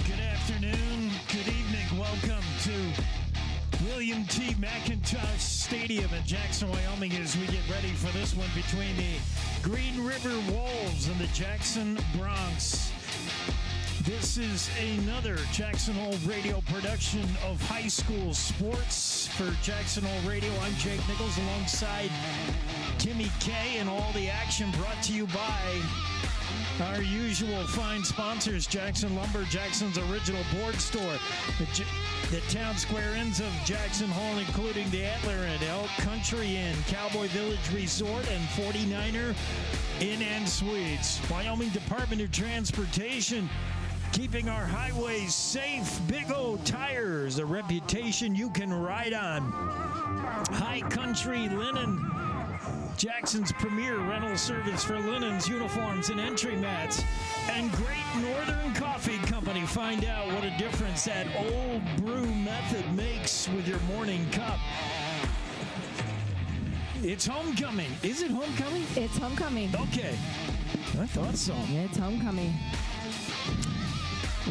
Good afternoon, good evening. Welcome to William T. McIntosh Stadium in Jackson, Wyoming, as we get ready for this one between the Green River Wolves and the Jackson Bronx. This is another Jackson Hole Radio production of high school sports. For Jackson Hole Radio, I'm Jake Nichols alongside Timmy K, and all the action brought to you by our usual fine sponsors: Jackson Lumber, Jackson's original board store, the town square ends of Jackson Hole, including the Antler Inn, Elk Country Inn, Cowboy Village Resort, and 49er Inn and Suites. Wyoming Department of Transportation, keeping our highways safe. Big O Tires, a reputation you can ride on. High Country Linen, Jackson's premier rental service for linens, uniforms, and entry mats. And Great Northern Coffee Company. Find out what a difference that old brew method makes with your morning cup. It's homecoming. Is it homecoming? It's homecoming. Okay. I thought so. It's homecoming.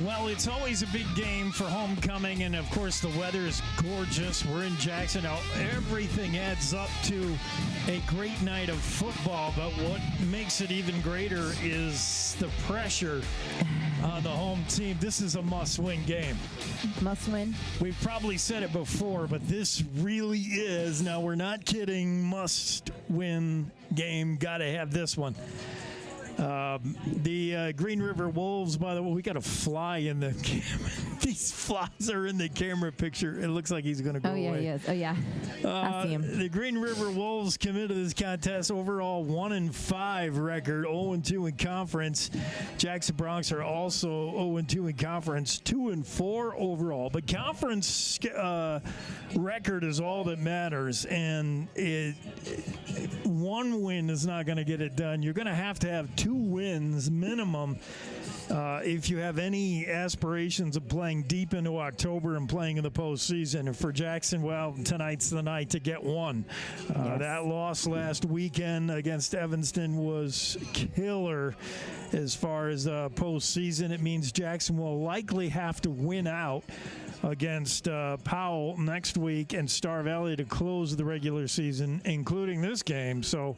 Well, it's always a big game for homecoming, and of course the weather is gorgeous. We're in Jackson now. Everything adds up to a great night of football, but what makes it even greater is the pressure on the home team. This is a must-win game. Must win. We've probably said it before, but this really is, now we're not kidding, must-win game. Got to have this one. The Green River Wolves, by the way, we got a fly in the camera. These flies are in the camera picture. It looks like he's going to go away. Oh, yeah, he is. Oh, yeah. I see him. The Green River Wolves come into this contest overall 1-5 record, 0-2 in conference. Jackson Bronx are also 0-2 in conference, 2-4 overall. But conference record is all that matters, and one win is not going to get it done. You're going to have 2 wins minimum if you have any aspirations of playing deep into October and playing in the postseason. And for Jackson, well, tonight's the night to get one. Yes. That loss last weekend against Evanston was killer as far as postseason. It means Jackson will likely have to win out against Powell next week and Star Valley to close the regular season, including this game. So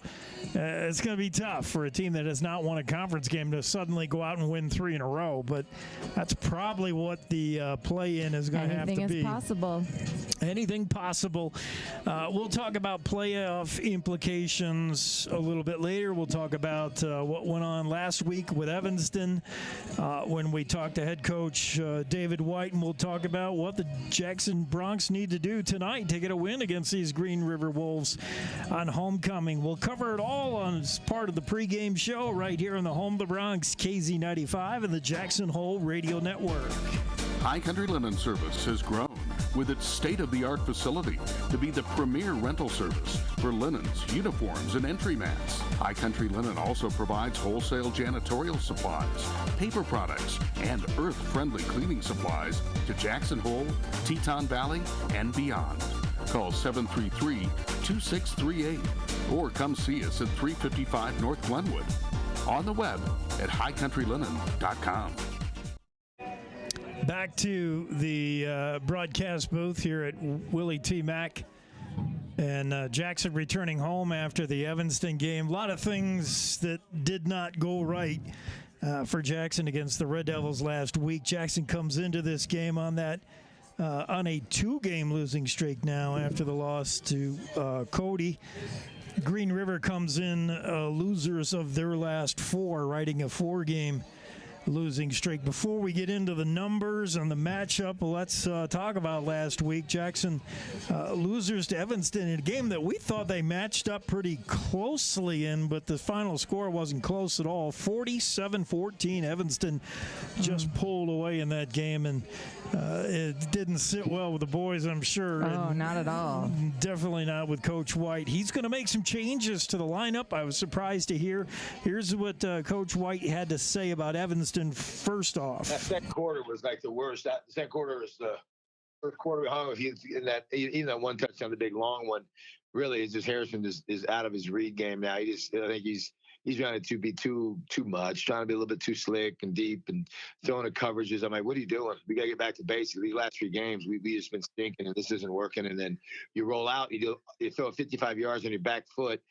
it's going to be tough for a team that has not won a conference game to suddenly go out and win 3 in a row. But that's probably what the play-in is going to have to be. Anything is possible. Anything possible. We'll talk about playoff implications a little bit later. We'll talk about what went on last week with Evanston when we talked to head coach David White, and we'll talk about what the Jackson Bronx need to do tonight to get a win against these Green River Wolves on homecoming. We'll cover it all as part of the pregame show right here in the home of the Bronx, KZ95 and the Jackson Hole Radio Network. High Country Linen Service has grown with its state-of-the-art facility to be the premier rental service for linens, uniforms, and entry mats. High Country Linen also provides wholesale janitorial supplies, paper products, and earth-friendly cleaning supplies to Jackson Hole, Teton Valley, and beyond. Call 733-2638 or come see us at 355 North Glenwood. On the web at highcountrylinen.com. Back to the broadcast booth here at Willie T. Mack. And Jackson returning home after the Evanston game. A lot of things that did not go right for Jackson against the Red Devils last week. Jackson comes into this game on a 2-game losing streak now after the loss to Cody. Green River comes in losers of their last 4, riding a 4-game losing streak. Before we get into the numbers and the matchup, let's talk about last week. Jackson losers to Evanston in a game that we thought they matched up pretty closely in, but the final score wasn't close at all. 47-14. Evanston just pulled away in that game, and it didn't sit well with the boys, I'm sure. Oh, not at all. Definitely not with Coach White. He's going to make some changes to the lineup. I was surprised to hear. Here's what Coach White had to say about Evanston first off. That second quarter was like the worst. That second quarter was the first quarter we hung. In that, even that one touchdown, the big long one, really is just Harrison is out of his read game now. I think he's he's trying to be too much, trying to be a little bit too slick and deep and throwing the coverages. I'm like, what are you doing? We got to get back to basics. These last 3 games, we just been stinking, and this isn't working. And then you roll out, you throw 55 yards on your back foot.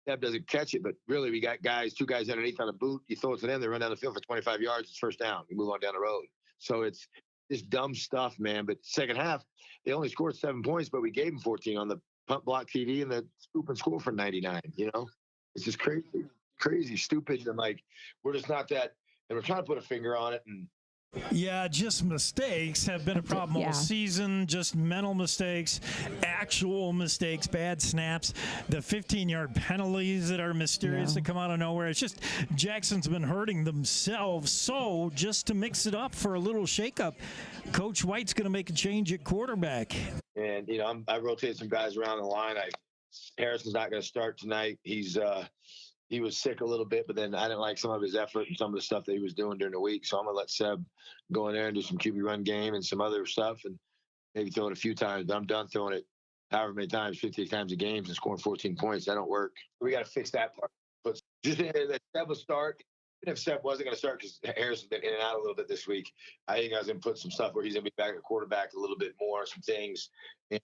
Deb doesn't catch it, but really we got 2 guys underneath on the boot. You throw it to them, they run down the field for 25 yards. It's first down. You move on down the road. So it's just dumb stuff, man. But second half, they only scored 7 points, but we gave them 14 on the punt block TV and the scoop and score for 99. It's just crazy, stupid. And like, we're just not that. And we're trying to put a finger on it. And yeah, just mistakes have been a problem all season. Just mental mistakes, actual mistakes, bad snaps, the 15-yard penalties that are mysterious that come out of nowhere. It's just Jackson's been hurting themselves. So just to mix it up for a little shakeup, Coach White's going to make a change at quarterback. And I rotated some guys around the line. Harrison's not going to start tonight. He was sick a little bit, but then I didn't like some of his effort and some of the stuff that he was doing during the week. So I'm going to let Seb go in there and do some QB run game and some other stuff and maybe throw it a few times. But I'm done throwing it however many times, 50 times a game and scoring 14 points. That don't work. We got to fix that part. But just that Seb will start. Even if Seb wasn't going to start because Harrison's been in and out a little bit this week, I think I was going to put some stuff where he's going to be back at quarterback a little bit more, some things. And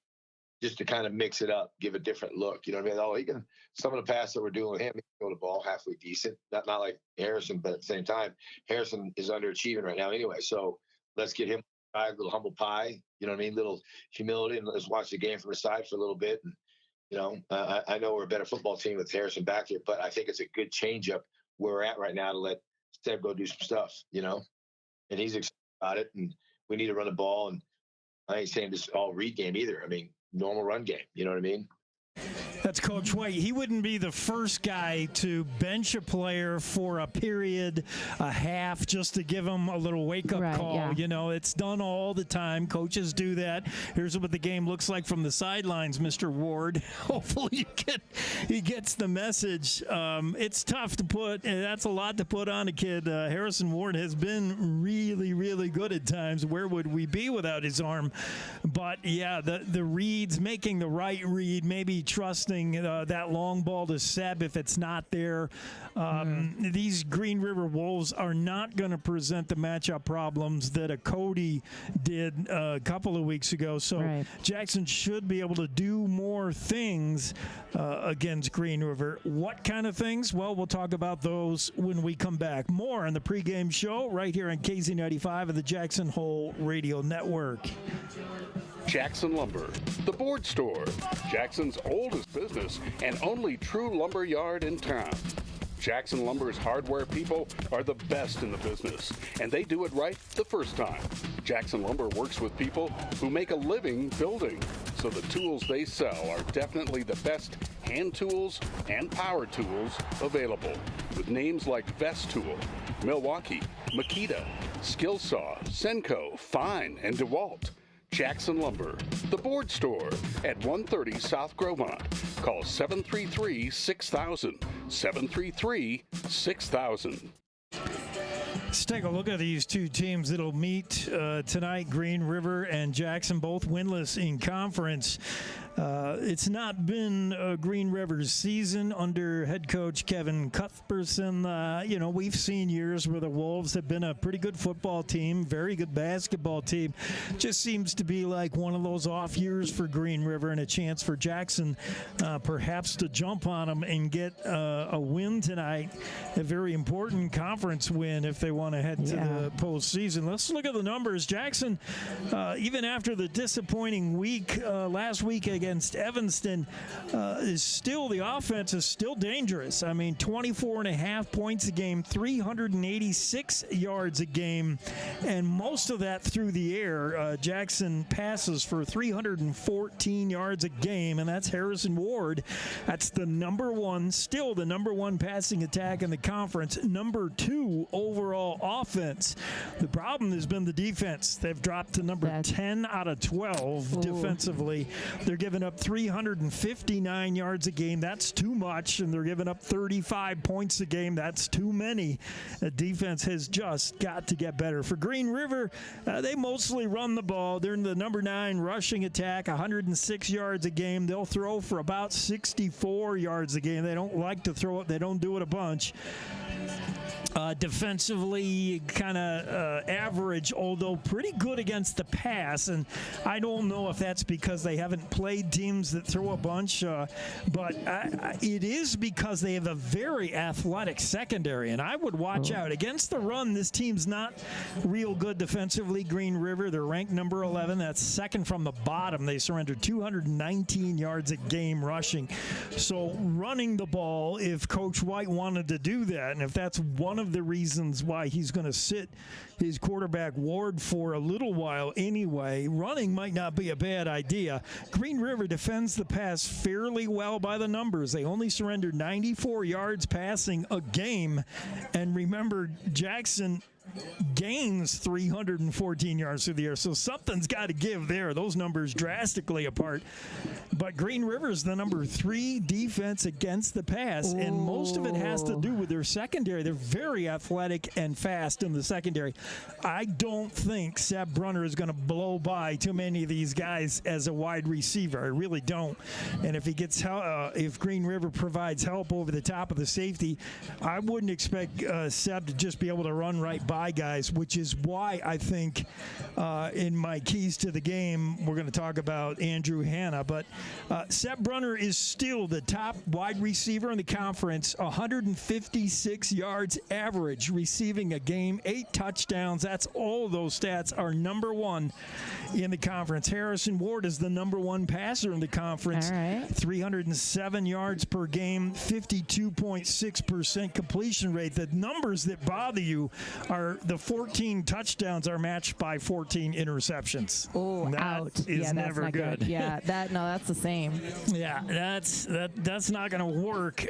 just to kind of mix it up, give a different look. You know what I mean? Some of the passes that we're doing with him, he can throw the ball halfway decent. Not like Harrison, but at the same time, Harrison is underachieving right now anyway. So let's get him a little humble pie, you know what I mean? Little humility, and let's watch the game from the side for a little bit. And, I know we're a better football team with Harrison back here, but I think it's a good change up where we're at right now to let Seb go do some stuff, and he's excited about it. And we need to run the ball. And I ain't saying this all read game either. I mean, normal run game. You know what I mean? That's Coach White. He wouldn't be the first guy to bench a player for a period, a half, just to give him a little wake-up call. Yeah. It's done all the time. Coaches do that. Here's what the game looks like from the sidelines, Mr. Ward. Hopefully he gets the message. It's tough to put, and that's a lot to put on a kid. Harrison Ward has been really, really good at times. Where would we be without his arm? But, yeah, the reads, making the right read, maybe trusting that long ball to Seb if it's not there. These Green River Wolves are not going to present the matchup problems that a Cody did a couple of weeks ago. So Jackson should be able to do more things against Green River. What kind of things? Well, we'll talk about those when we come back. More on the pregame show right here on KZ95 of the Jackson Hole Radio Network. Jackson Lumber, the board store, Jackson's oldest business and only true lumber yard in town. Jackson Lumber's hardware people are the best in the business, and they do it right the first time. Jackson Lumber works with people who make a living building, so the tools they sell are definitely the best hand tools and power tools available, with names like Vest Tool, Milwaukee, Makita, Skillsaw, Senko, Fine, and DeWalt. Jackson Lumber, the board store at 130 South Grovemont. Call 733-6000, 733-6000. Let's take a look at these two teams that'll meet tonight. Green River and Jackson, both winless in conference. It's not been Green River's season under head coach Kevin Cuthbertson. We've seen years where the Wolves have been a pretty good football team, very good basketball team. Just seems to be like one of those off years for Green River and a chance for Jackson perhaps to jump on them and get a win tonight, a very important conference win if they want to head to the postseason. Let's look at the numbers. Jackson, even after the disappointing week last week against Evanston, the offense is still dangerous. I mean, 24.5 points a game, 386 yards a game, and most of that through the air. Jackson passes for 314 yards a game, and that's Harrison Ward. That's still the number one passing attack in the conference, number 2 overall ball offense. The problem has been the defense. They've dropped to number 10 out of 12 defensively. They're giving up 359 yards a game. That's too much. And they're giving up 35 points a game. That's too many. The defense has just got to get better. For Green River, they mostly run the ball. They're in the number 9 rushing attack, 106 yards a game. They'll throw for about 64 yards a game. They don't like to throw it. They don't do it a bunch. Defensively, kind of average, although pretty good against the pass. And I don't know if that's because they haven't played teams that throw a bunch, but it is because they have a very athletic secondary. And I would watch out. Against the run, this team's not real good defensively. Green River, they're ranked number 11. That's second from the bottom. They surrendered 219 yards a game rushing. So running the ball, if Coach White wanted to do that, and if that's one of the reasons why he's going to sit his quarterback Ward for a little while anyway, running might not be a bad idea. Green River defends the pass fairly well by the numbers. They only surrendered 94 yards passing a game. And remember, Jackson gains 314 yards through the air. So something's got to give there. Those numbers drastically apart. But Green River's the number 3 defense against the pass, and most of it has to do with their secondary. They're very athletic and fast in the secondary. I don't think Seb Brunner is going to blow by too many of these guys as a wide receiver. I really don't. And if he gets if Green River provides help over the top of the safety, I wouldn't expect Seb to just be able to run right by guys, which is why I think in my keys to the game, we're going to talk about Andrew Hanna. But Seb Brunner is still the top wide receiver in the conference, 156 yards average receiving a game, 8 touchdowns. That's all of those stats are number 1 in the conference. Harrison Ward is the number 1 passer in the conference, 307 yards per game, 52.6% completion rate. The numbers that bother you are the 14 touchdowns are matched by 14 interceptions. Oh, that out. is never not good. Yeah, that's the same. Yeah, that's not going to work.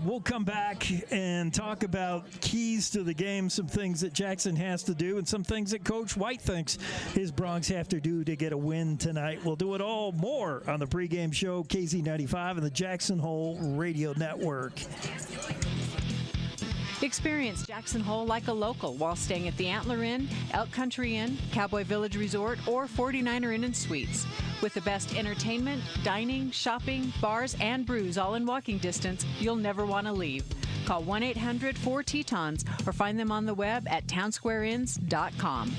We'll come back and talk about keys to the game, some things that Jackson has to do, and some things that Coach White thinks his Broncs have to do to get a win tonight. We'll do it all more on the pregame show, KZ95 and the Jackson Hole Radio Network. Experience Jackson Hole like a local while staying at the Antler Inn, Elk Country Inn, Cowboy Village Resort, or 49er Inn and Suites. With the best entertainment, dining, shopping, bars, and brews all in walking distance, you'll never want to leave. Call 1-800-4-TETONS or find them on the web at townsquareinns.com.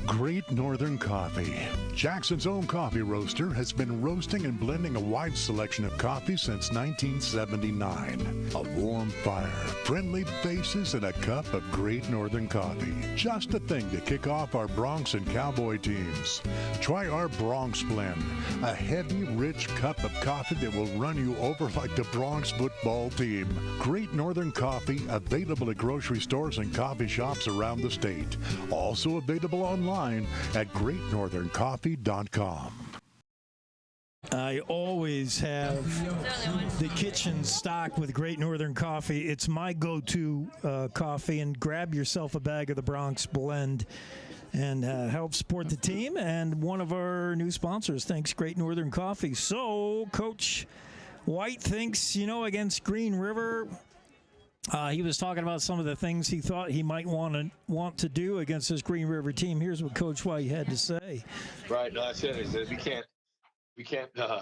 Great Northern Coffee. Jackson's own coffee roaster has been roasting and blending a wide selection of coffee since 1979. A warm fire, friendly faces, and a cup of Great Northern Coffee. Just the thing to kick off our Broncs and Cowboy teams. Try our Broncs Blend, a heavy, rich cup of coffee that will run you over like the Broncs football team. Great Northern Coffee, available at grocery stores and coffee shops around the state. Also available online at greatnortherncoffee.com. I always have the kitchen stocked with Great Northern Coffee. It's my go-to coffee, and grab yourself a bag of the Broncs Blend and help support the team. And one of our new sponsors thanks Great Northern Coffee. So Coach White thinks, against Green River, he was talking about some of the things he thought he might want to do against this Green River team. Here's what Coach White had to say. Right. No, that's it. He said we can't go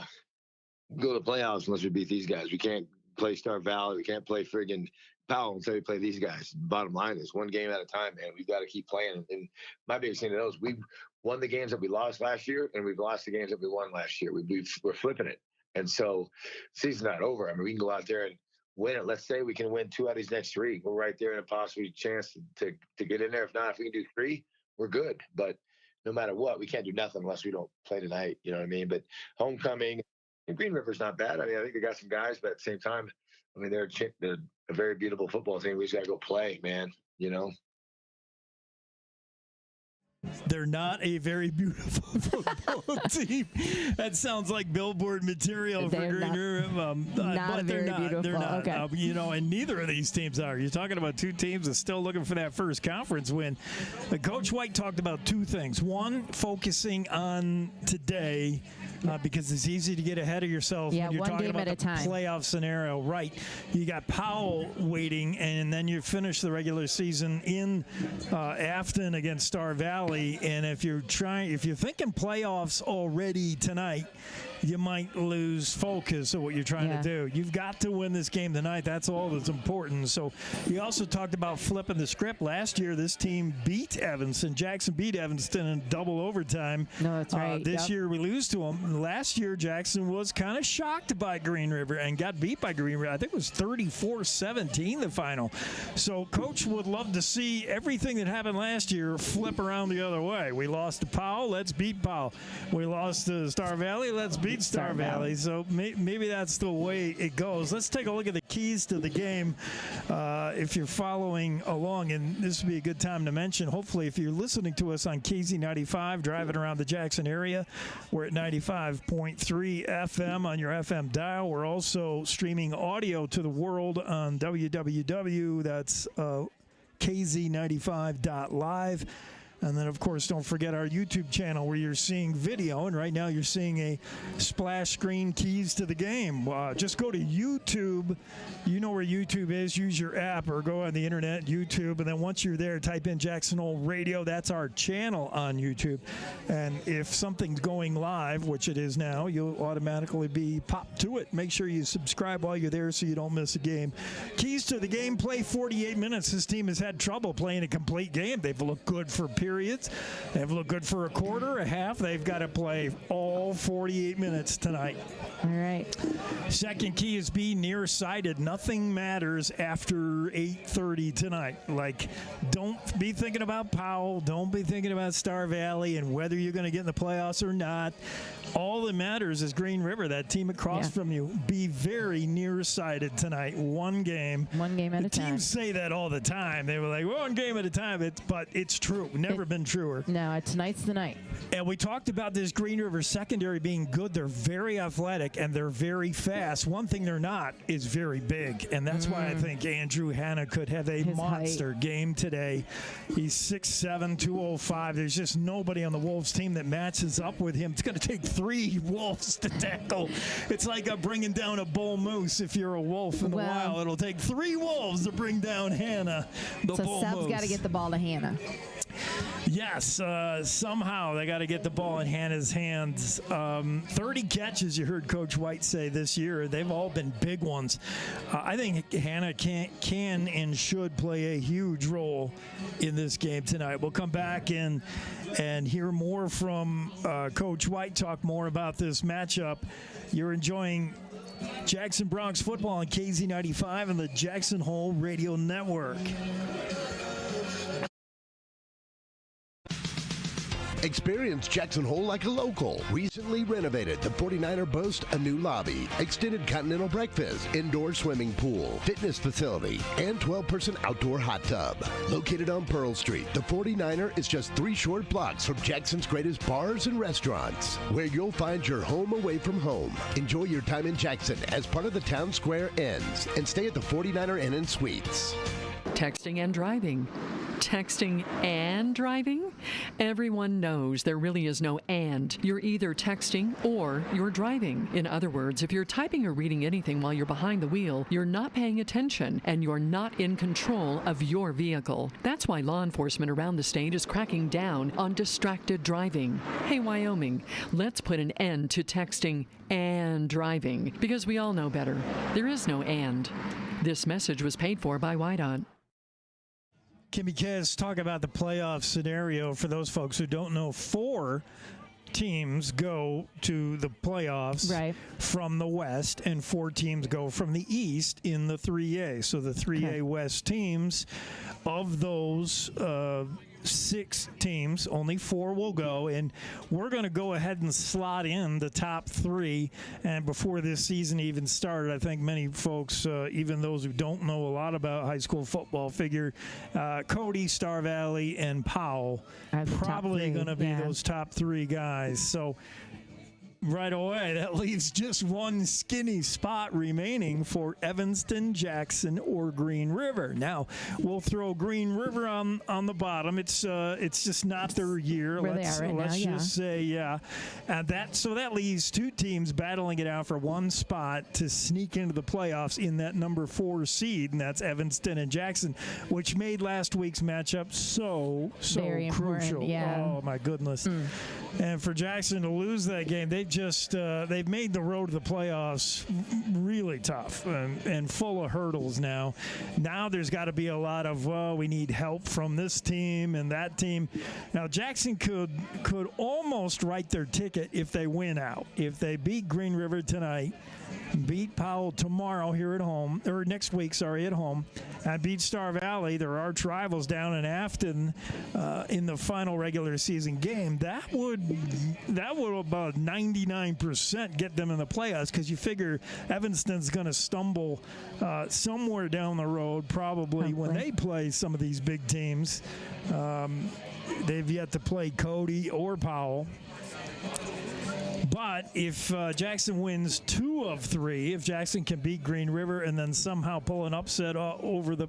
to the playoffs unless we beat these guys. We can't play Star Valley. We can't play friggin' Powell until we play these guys. Bottom line is one game at a time, man. We've got to keep playing. And my biggest thing to know is we won the games that we lost last year, and we've lost the games that we won last year. We're flipping it. And so the season's not over. I mean, we can go out there and win it. Let's say we can win 2 out of these next 3. We're right there in a possible chance to get in there. If not, if we can do 3, we're good. But no matter what, we can't do nothing unless we don't play tonight. You know what I mean? But homecoming, and Green River's not bad. I mean, I think they got some guys, but at the same time, I mean, they're a very beautiful football team. We just got to go play, man, They're not a very beautiful football team. That sounds like billboard material for Green River. But very beautiful. They're not. Okay. And neither of these teams are. You're talking about two teams that's still looking for that first conference win. Coach White talked about two things. One, focusing on today. Because it's easy to get ahead of yourself when you're talking about the playoff scenario. Right. You got Powell waiting, and then you finish the regular season in Afton against Star Valley. And if you're thinking playoffs already tonight, you might lose focus of what you're trying to do. You've got to win this game tonight. That's all that's important. So he also talked about flipping the script. Last year, this team beat Evanston. Jackson beat Evanston in double overtime. No, that's right. This year, we lose to them. Last year, Jackson was kind of shocked by Green River and got beat by Green River. I think it was 34-17 the final. So Coach would love to see everything that happened last year flip around the other way. We lost to Powell. Let's beat Powell. We lost to Star Valley. Let's beat Star Valley. So maybe that's the way it goes. Let's take a look at the keys to the game if you're following along, and this would be a good time to mention, hopefully, if you're listening to us on KZ95, driving around the Jackson area, we're at 95.3 FM on your FM dial. We're also streaming audio to the world on www. That's KZ95.live. And then, of course, don't forget our YouTube channel where you're seeing video. And right now you're seeing a splash screen keys to the game. Just go to YouTube. You know where YouTube is. Use your app or go on the internet, YouTube. And then once you're there, type in Jackson Hole Radio. That's our channel on YouTube. And if something's going live, which it is now, you'll automatically be popped to it. Make sure you subscribe while you're there so you don't miss a game. Keys to the game, play 48 minutes. This team has had trouble playing a complete game. They've looked good for periods. They've looked good for a quarter, a half. They've got to play all 48 minutes tonight. All right. Second key is be nearsighted. Nothing matters after 8:30 tonight. Like, don't be thinking about Powell. Don't be thinking about Star Valley and whether you're going to get in the playoffs or not. All that matters is Green River, that team across from you. Be very nearsighted tonight. One game. One game at a time. Teams say that all the time. They were like, one game at a time. But it's true. Never been truer. No, tonight's the night. And we talked about this Green River secondary being good. They're very athletic and they're very fast. One thing they're not is very big. And that's why I think Andrew Hanna could have a monster game today. He's 6'7", 205. There's just nobody on the Wolves team that matches up with him. It's going to take 3 Wolves to tackle. It's like bringing down a bull moose if you're a wolf in the wild. It'll take 3 Wolves to bring down Hanna, the bull moose. So Seb's got to get the ball to Hanna. Yes, somehow they got to get the ball in Hannah's hands. 30 catches, you heard Coach White say this year. They've all been big ones. I think Hannah can and should play a huge role in this game tonight. We'll come back and hear more from Coach White, talk more about this matchup. You're enjoying Jackson Bronx football on KZ95 and the Jackson Hole Radio Network. Experience Jackson Hole like a local. Recently renovated, the 49er boasts a new lobby, extended continental breakfast, indoor swimming pool, fitness facility, and 12-person outdoor hot tub. Located on Pearl Street, the 49er is just 3 short blocks from Jackson's greatest bars and restaurants, where you'll find your home away from home. Enjoy your time in Jackson as part of the Town Square Inns, and stay at the 49er Inn and Suites. Texting and driving. Texting and driving? Everyone knows there really is no and. You're either texting or you're driving. In other words, if you're typing or reading anything while you're behind the wheel, you're not paying attention and you're not in control of your vehicle. That's why law enforcement around the state is cracking down on distracted driving. Hey, Wyoming, let's put an end to texting and driving because we all know better. There is no and. This message was paid for by WYDOT. Kimmy Kez, talk about the playoff scenario for those folks who don't know. 4 teams go to the playoffs from the West, and 4 teams go from the East in the 3A. So the 3A West teams, of those 6 teams. Only 4 will go, and we're going to go ahead and slot in the top 3. And before this season even started, I think many folks, even those who don't know a lot about high school football, figure Cody, Star Valley, and Powell Are the top probably 3, going to be yeah. those top 3 guys. So right away, that leaves just one skinny spot remaining for Evanston, Jackson, or Green River. Now, we'll throw Green River on the bottom. It's just not their year. Where they are right now, let's yeah. just say, yeah. So that leaves 2 teams battling it out for one spot to sneak into the playoffs in that number 4 seed, and that's Evanston and Jackson, which made last week's matchup so Very important, crucial. yeah. Oh my goodness! And for Jackson to lose that game, they've made the road to the playoffs really tough and full of hurdles now. Now there's got to be a lot of, we need help from this team and that team. Now Jackson could almost write their ticket if they win out. If they beat Green River tonight, beat Powell tomorrow here at home, or next week, at home, and beat Star Valley, their arch rivals down in Afton, in the final regular season game, that would about 99% get them in the playoffs, because you figure Evanston's going to stumble somewhere down the road, probably when they play some of these big teams. They've yet to play Cody or Powell. But if Jackson wins 2 of 3, if Jackson can beat Green River and then somehow pull an upset over the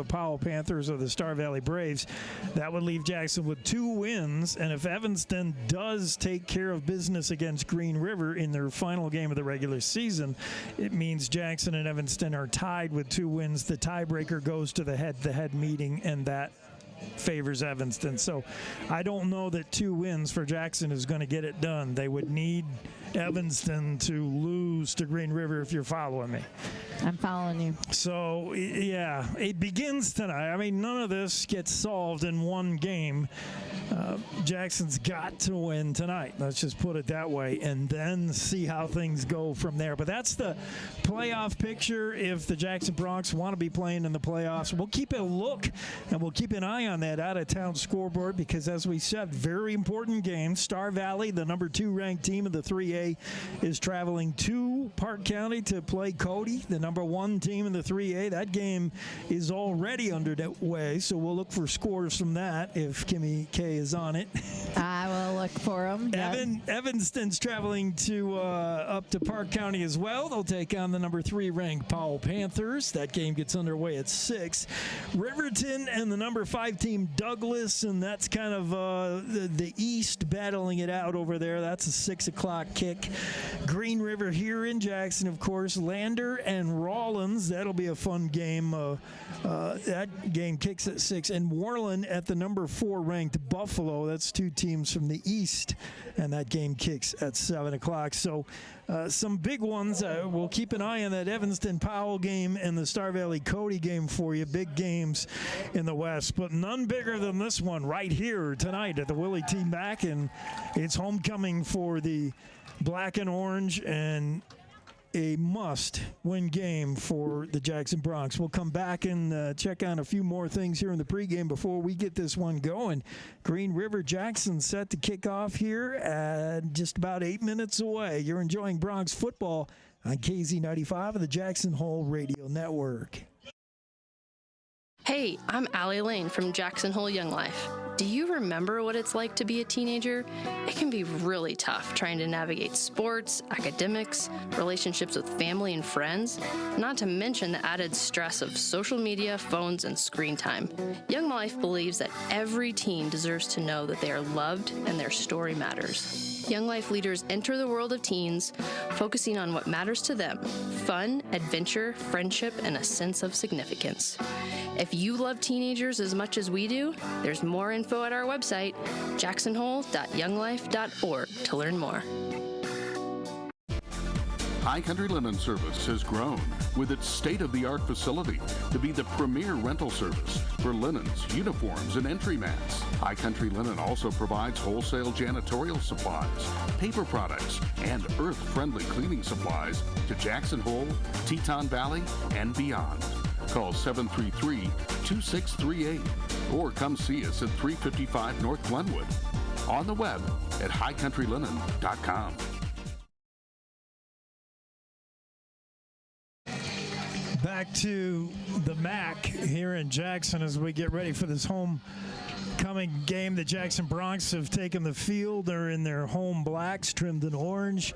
Powell Panthers or the Star Valley Braves, that would leave Jackson with 2 wins. And if Evanston does take care of business against Green River in their final game of the regular season, it means Jackson and Evanston are tied with 2 wins. The tiebreaker goes to the head-to-head meeting, and that favors Evanston. So I don't know that 2 wins for Jackson is going to get it done. They would need Evanston to lose to Green River, if you're following me. I'm following you. So, yeah, it begins tonight. I mean, none of this gets solved in one game. Jackson's got to win tonight. Let's just put it that way, and then see how things go from there. But that's the playoff picture. If the Jackson Bronx want to be playing in the playoffs, we'll keep a look, and we'll keep an eye on that out-of-town scoreboard, because, as we said, very important game. Star Valley, the number 2 ranked team of the 3A, is traveling to Park County to play Cody, the number 1 team in the 3A. That game is already underway, so we'll look for scores from that if Kimmy K is on it. I will look for them. Evanston's traveling to up to Park County as well. They'll take on the number 3 ranked Powell Panthers. That game gets underway at 6. Riverton and the number 5 team Douglas, and that's kind of the East battling it out over there. That's a 6 o'clock kick. Green River here in Jackson, of course. Lander and Rawlins. That'll be a fun game. That game kicks at 6. And Worland at the number 4 ranked Buffalo. That's 2 teams from the East, and that game kicks at 7 o'clock. So some big ones. We'll keep an eye on that Evanston-Powell game and the Star Valley-Cody game for you. Big games in the West, but none bigger than this one right here tonight at the Willie T. Mack, and it's homecoming for the Black and Orange, and a must-win game for the Jackson Bronx. We'll come back and check on a few more things here in the pregame before we get this one going. Green River Jackson set to kick off here at just about 8 minutes away. You're enjoying Bronx football on KZ95 of the Jackson Hole Radio Network. Hey, I'm Allie Lane from Jackson Hole Young Life. Do you remember what it's like to be a teenager? It can be really tough trying to navigate sports, academics, relationships with family and friends, not to mention the added stress of social media, phones, and screen time. Young Life believes that every teen deserves to know that they are loved and their story matters. Young Life leaders enter the world of teens, focusing on what matters to them: fun, adventure, friendship, and a sense of significance. If you love teenagers as much as we do, there's more info at our website, jacksonhole.younglife.org, to learn more. High Country Linen Service has grown with its state-of-the-art facility to be the premier rental service for linens, uniforms, and entry mats. High Country Linen also provides wholesale janitorial supplies, paper products, and earth-friendly cleaning supplies to Jackson Hole, Teton Valley, and beyond. Call 733-2638 or come see us at 355 North Glenwood. On the web at highcountrylinen.com. Back to the MAC here in Jackson as we get ready for this homecoming game. The Jackson Bronx have taken the field. They're in their home blacks, trimmed in orange.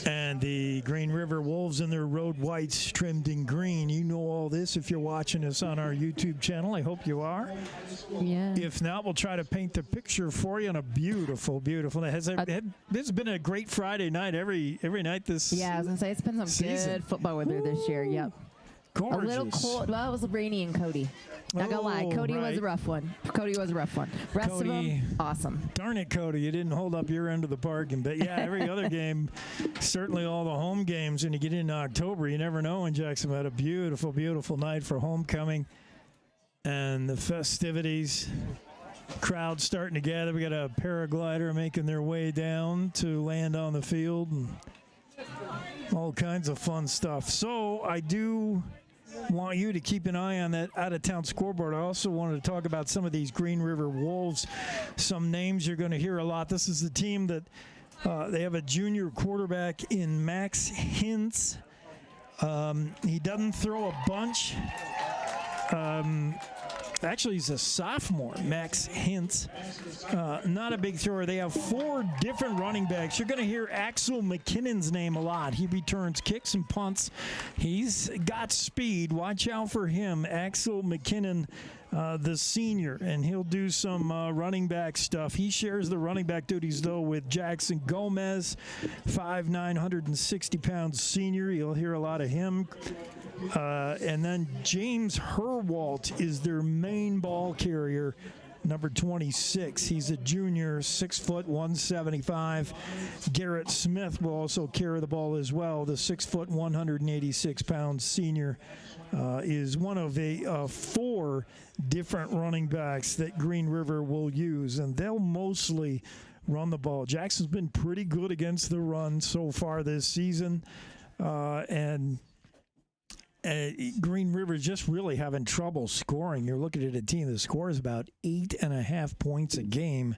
And the Green River Wolves in their road whites, trimmed in green. You know all this if you're watching us on our YouTube channel. I hope you are. Yeah. If not, we'll try to paint the picture for you on a beautiful, beautiful night. This has been a great Friday night every night this Yeah, I was going to say, it's been some season. good football weather this year. Yep. Gorgeous. A little cold. Well, it was rainy in Cody. Not gonna lie, Cody was a rough one. Rest of them, awesome. Darn it, Cody, you didn't hold up your end of the bargain. But yeah, every other game, certainly all the home games, when you get into October, you never know. And Jackson had a beautiful, beautiful night for homecoming and the festivities. Crowd starting to gather. We got a paraglider making their way down to land on the field and all kinds of fun stuff. So I do want you to keep an eye on that out-of-town scoreboard. I also wanted to talk about some of these Green River Wolves. Some names you're going to hear a lot. This is the team that they have a junior quarterback in Max Hintz. He doesn't throw a bunch. Actually, he's a sophomore, Max Hintz. Not a big thrower. They have 4 different running backs. You're going to hear Axel McKinnon's name a lot. He returns kicks and punts. He's got speed. Watch out for him, Axel McKinnon, the senior, and he'll do some running back stuff. He shares the running back duties, though, with Jackson Gomez, 5'9", 160-pound senior. You'll hear a lot of him. And then James Herwalt is their main ball carrier, number 26. He's a junior, 6 foot, 175. Garrett Smith will also carry the ball as well. The 6 foot, 186-pound senior is one of 4 different running backs that Green River will use, and they'll mostly run the ball. Jackson's been pretty good against the run so far this season, and Green River just really having trouble scoring. You're looking at a team that scores about 8.5 points a game.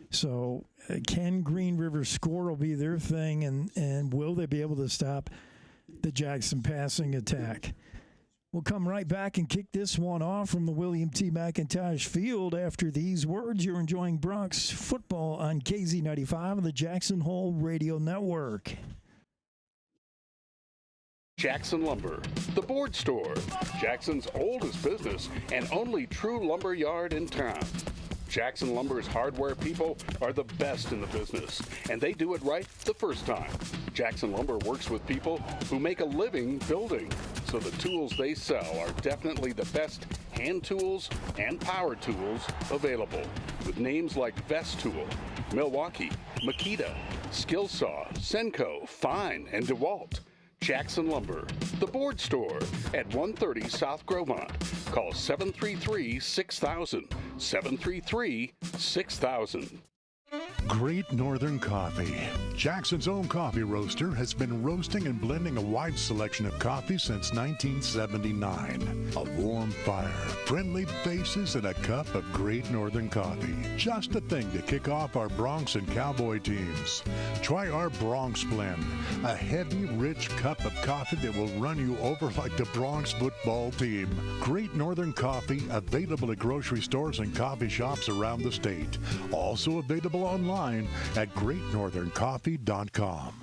So can Green River score will be their thing, and will they be able to stop the Jackson passing attack? We'll come right back and kick this one off from the William T. McIntosh Field. After these words, you're enjoying Bronx football on KZ95 of the Jackson Hole Radio Network. Jackson Lumber, the board store, Jackson's oldest business and only true lumber yard in town. Jackson Lumber's hardware people are the best in the business, and they do it right the first time. Jackson Lumber works with people who make a living building, so the tools they sell are definitely the best hand tools and power tools available, with names like Vest Tool, Milwaukee, Makita, Skillsaw, Senco, Fine, and DeWalt. Jackson Lumber, the board store at 130 South Grovemont. Call 733-6000, 733-6000. Great Northern Coffee. Jackson's own coffee roaster has been roasting and blending a wide selection of coffee since 1979. A warm fire, friendly faces, and a cup of Great Northern Coffee. Just the thing to kick off our Bronx and Cowboy teams. Try our Bronx Blend, a heavy, rich cup of coffee that will run you over like the Bronx football team. Great Northern Coffee, available at grocery stores and coffee shops around the state. Also available online at greatnortherncoffee.com.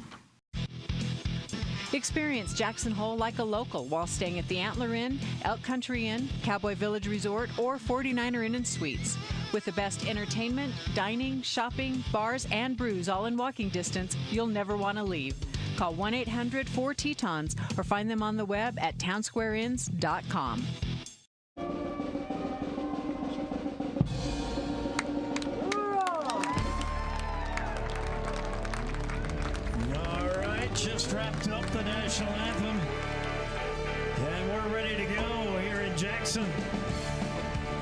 Experience Jackson Hole like a local while staying at the Antler Inn, Elk Country Inn, Cowboy Village Resort, or 49er Inn and Suites. With the best entertainment, dining, shopping, bars, and brews all in walking distance, you'll never want to leave. Call 1-800-4-TETONS or find them on the web at townsquareinns.com. Just wrapped up the national anthem, and we're ready to go here in Jackson.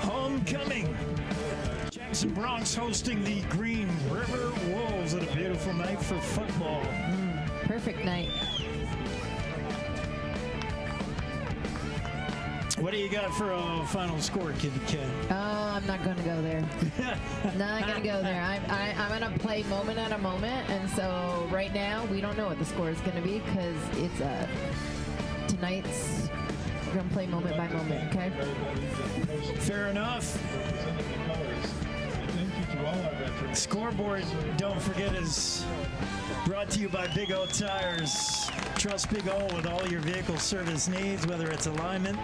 Homecoming. Jackson Bronx hosting the Green River Wolves. What a beautiful night for football. Perfect night. What do you got for a final score, Kitty Cat? Oh, I'm not going to go there. Not going to go there. I'm going to play moment at a moment, and so right now we don't know what the score is going to be because it's tonight's. We're going to play moment by moment, okay? Fair enough. Scoreboard, don't forget, is brought to you by Big O Tires. Trust Big O with all your vehicle service needs, whether it's alignment,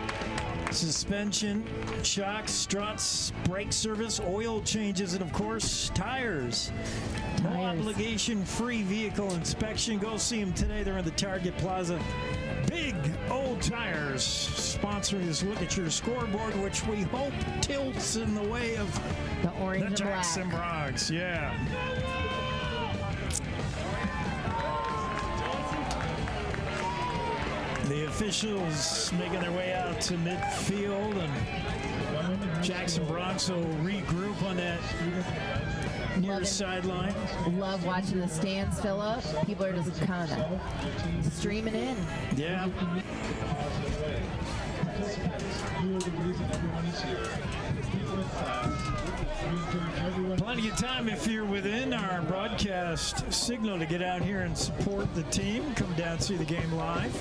suspension, shocks, struts, brake service, oil changes, and of course, tires. No obligation-free vehicle inspection. Go see them today. They're in the Target Plaza. Big O Tires sponsoring this look at your scoreboard, which we hope tilts in the way of the orange the Jackson Bronx. Yeah. The officials making their way out to midfield, and Jackson Bronx will regroup on that near sideline. Love watching the stands fill up. People are just kind of streaming in. Yeah. Plenty of time if you're within our broadcast signal to get out here and support the team. Come down, see the game live.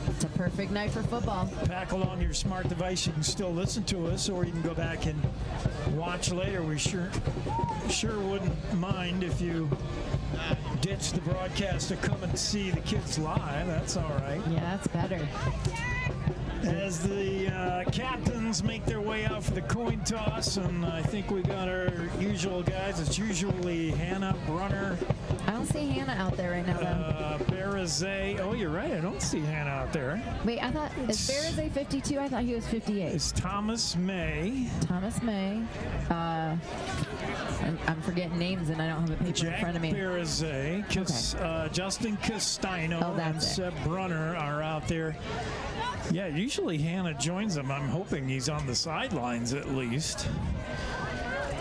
It's a perfect night for football. Pack along your smart device. You can still listen to us, or you can go back and watch later. We sure wouldn't mind if you ditch the broadcast to come and see the kids live. That's all right. Yeah, that's better. As the captains make their way out for the coin toss, and I think we got our usual guys. It's usually Hannah, Brunner. I don't see Hannah out there right now, though. Barazay. Oh, you're right. I don't see Hannah out there. Wait, I thought, is Barazay 52? I thought he was 58. It's Thomas May. Thomas May. I'm forgetting names, and I don't have a paper in front of me. Barazay, Justin Castino, and Seb Brunner are out there. Yeah, usually Hannah joins them. I'm hoping he's on the sidelines at least.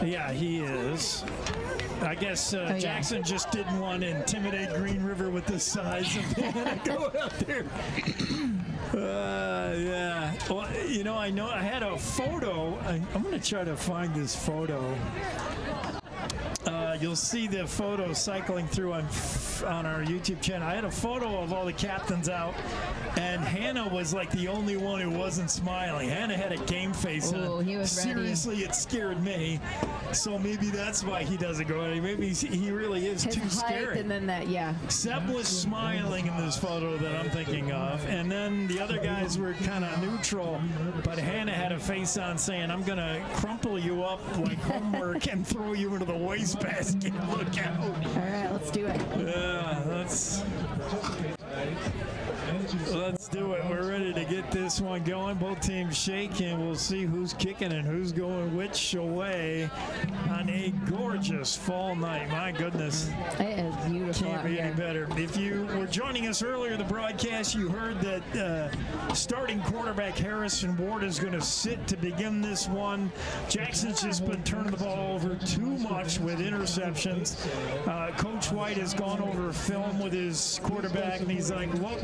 Yeah, he is. I guess Jackson just didn't want to intimidate Green River with the size of Hannah. Go out there. Yeah. Well, you know I had a photo. I'm going to try to find this photo. You'll see the photo cycling through on our YouTube channel. I had a photo of all the captains out, and Hannah was like the only one who wasn't smiling. Hannah had a game face on. He was Seriously, ready. It scared me. So maybe that's why he doesn't go out. Maybe he really is too scary. And then that, yeah. Seb was smiling in this photo that I'm thinking of, and then the other guys were kind of neutral, but Hannah had a face on saying, "I'm going to crumple you up like homework and throw you into the wastebasket. Look out." All right, let's do it. Yeah, let's do it. We're ready to get this one going. Both teams shaking. We'll see who's kicking and who's going which way on a gorgeous fall night. My goodness. It is beautiful. Can't be any better. If you were joining us earlier in the broadcast, you heard that starting quarterback Harrison Ward is going to sit to begin this one. Jackson's just been turning the ball over too much with interceptions. Coach White has gone over film with his quarterback, and he's like, look,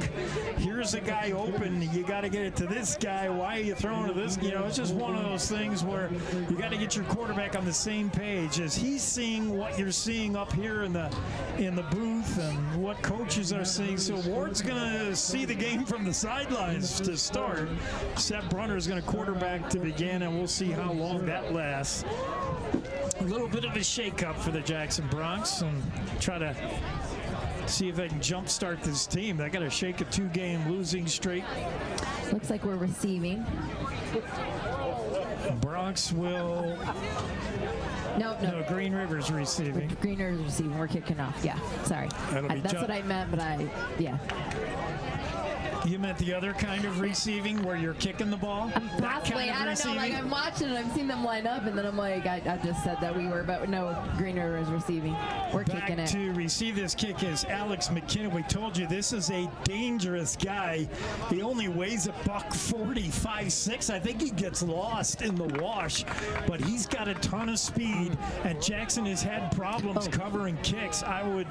here's a guy open. You got to get it to this guy. Why are you throwing to this? You know, it's just one of those things where you got to get your quarterback on the same page as he's seeing what you're seeing up here in the booth and what coaches are seeing. So Ward's going to see the game from the sidelines to start. Seth Brunner is going to quarterback to begin, and we'll see how long that lasts. A little bit of a shake-up for the Jackson Bronx and try to see if they can jumpstart this team. They got to shake a 2-game losing streak. Looks like we're receiving. Bronx will... No, Green River's receiving. Green River's receiving. We're kicking off. Yeah, sorry. That's what I meant, but yeah. You meant the other kind of receiving where you're kicking the ball? Possibly. I don't know. Like, I'm watching and I've seen them line up, and then I'm like, I just said that we were, but no, Green River is receiving. We're kicking it. To receive this kick is Alex McKinnon. We told you this is a dangerous guy. He only weighs $140, 5'6". I think he gets lost in the wash, but he's got a ton of speed, and Jackson has had problems covering kicks. I would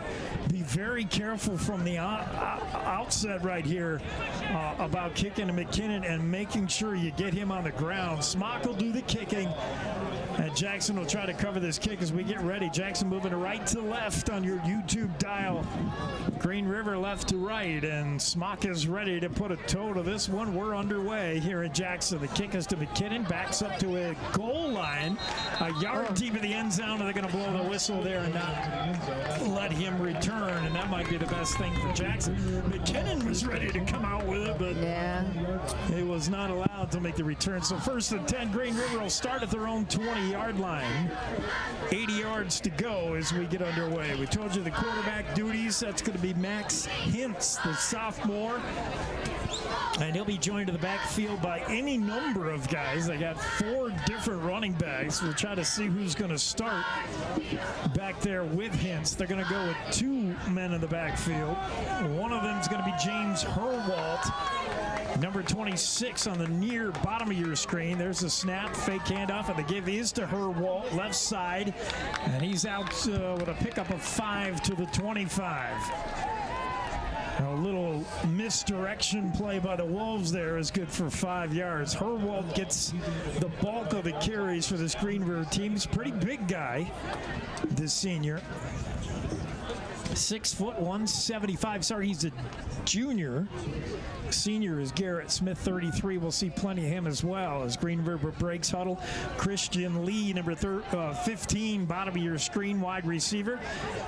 be very careful from the outset right here about kicking to McKinnon and making sure you get him on the ground. Smock will do the kicking, and Jackson will try to cover this kick as we get ready. Jackson moving right to left on your YouTube dial. Green River left to right, and Smock is ready to put a toe to this one. We're underway here in Jackson. The kick is to McKinnon, backs up to a goal line, a yard deep in the end zone, and they're going to blow the whistle there and not let him return, and that might be the best thing for Jackson. McKinnon was ready to come out with it, but he was not allowed to make the return. So 1st and 10, Green River will start at their own 20-yard line. 80 yards to go as we get underway. We told you the quarterback duties. That's going to be Max Hintz, the sophomore. And he'll be joined to the backfield by any number of guys. They got 4 different running backs. We'll try to see who's going to start back there with Hintz. They're going to go with 2 men in the backfield. One of them is going to be James Herwalt, number 26 on the near bottom of your screen. There's a snap, fake handoff, and the give is to Herwalt, left side. And he's out with a pickup of 5 to the 25. A little misdirection play by the Wolves there is good for 5 yards. Herwald gets the bulk of the carries for this Green River team. He's a pretty big guy, this senior. 6 foot 175. Sorry, he's a junior. Senior is Garrett Smith, 33. We'll see plenty of him as well as Green River breaks huddle. Christian Lee, number 15, bottom of your screen, wide receiver,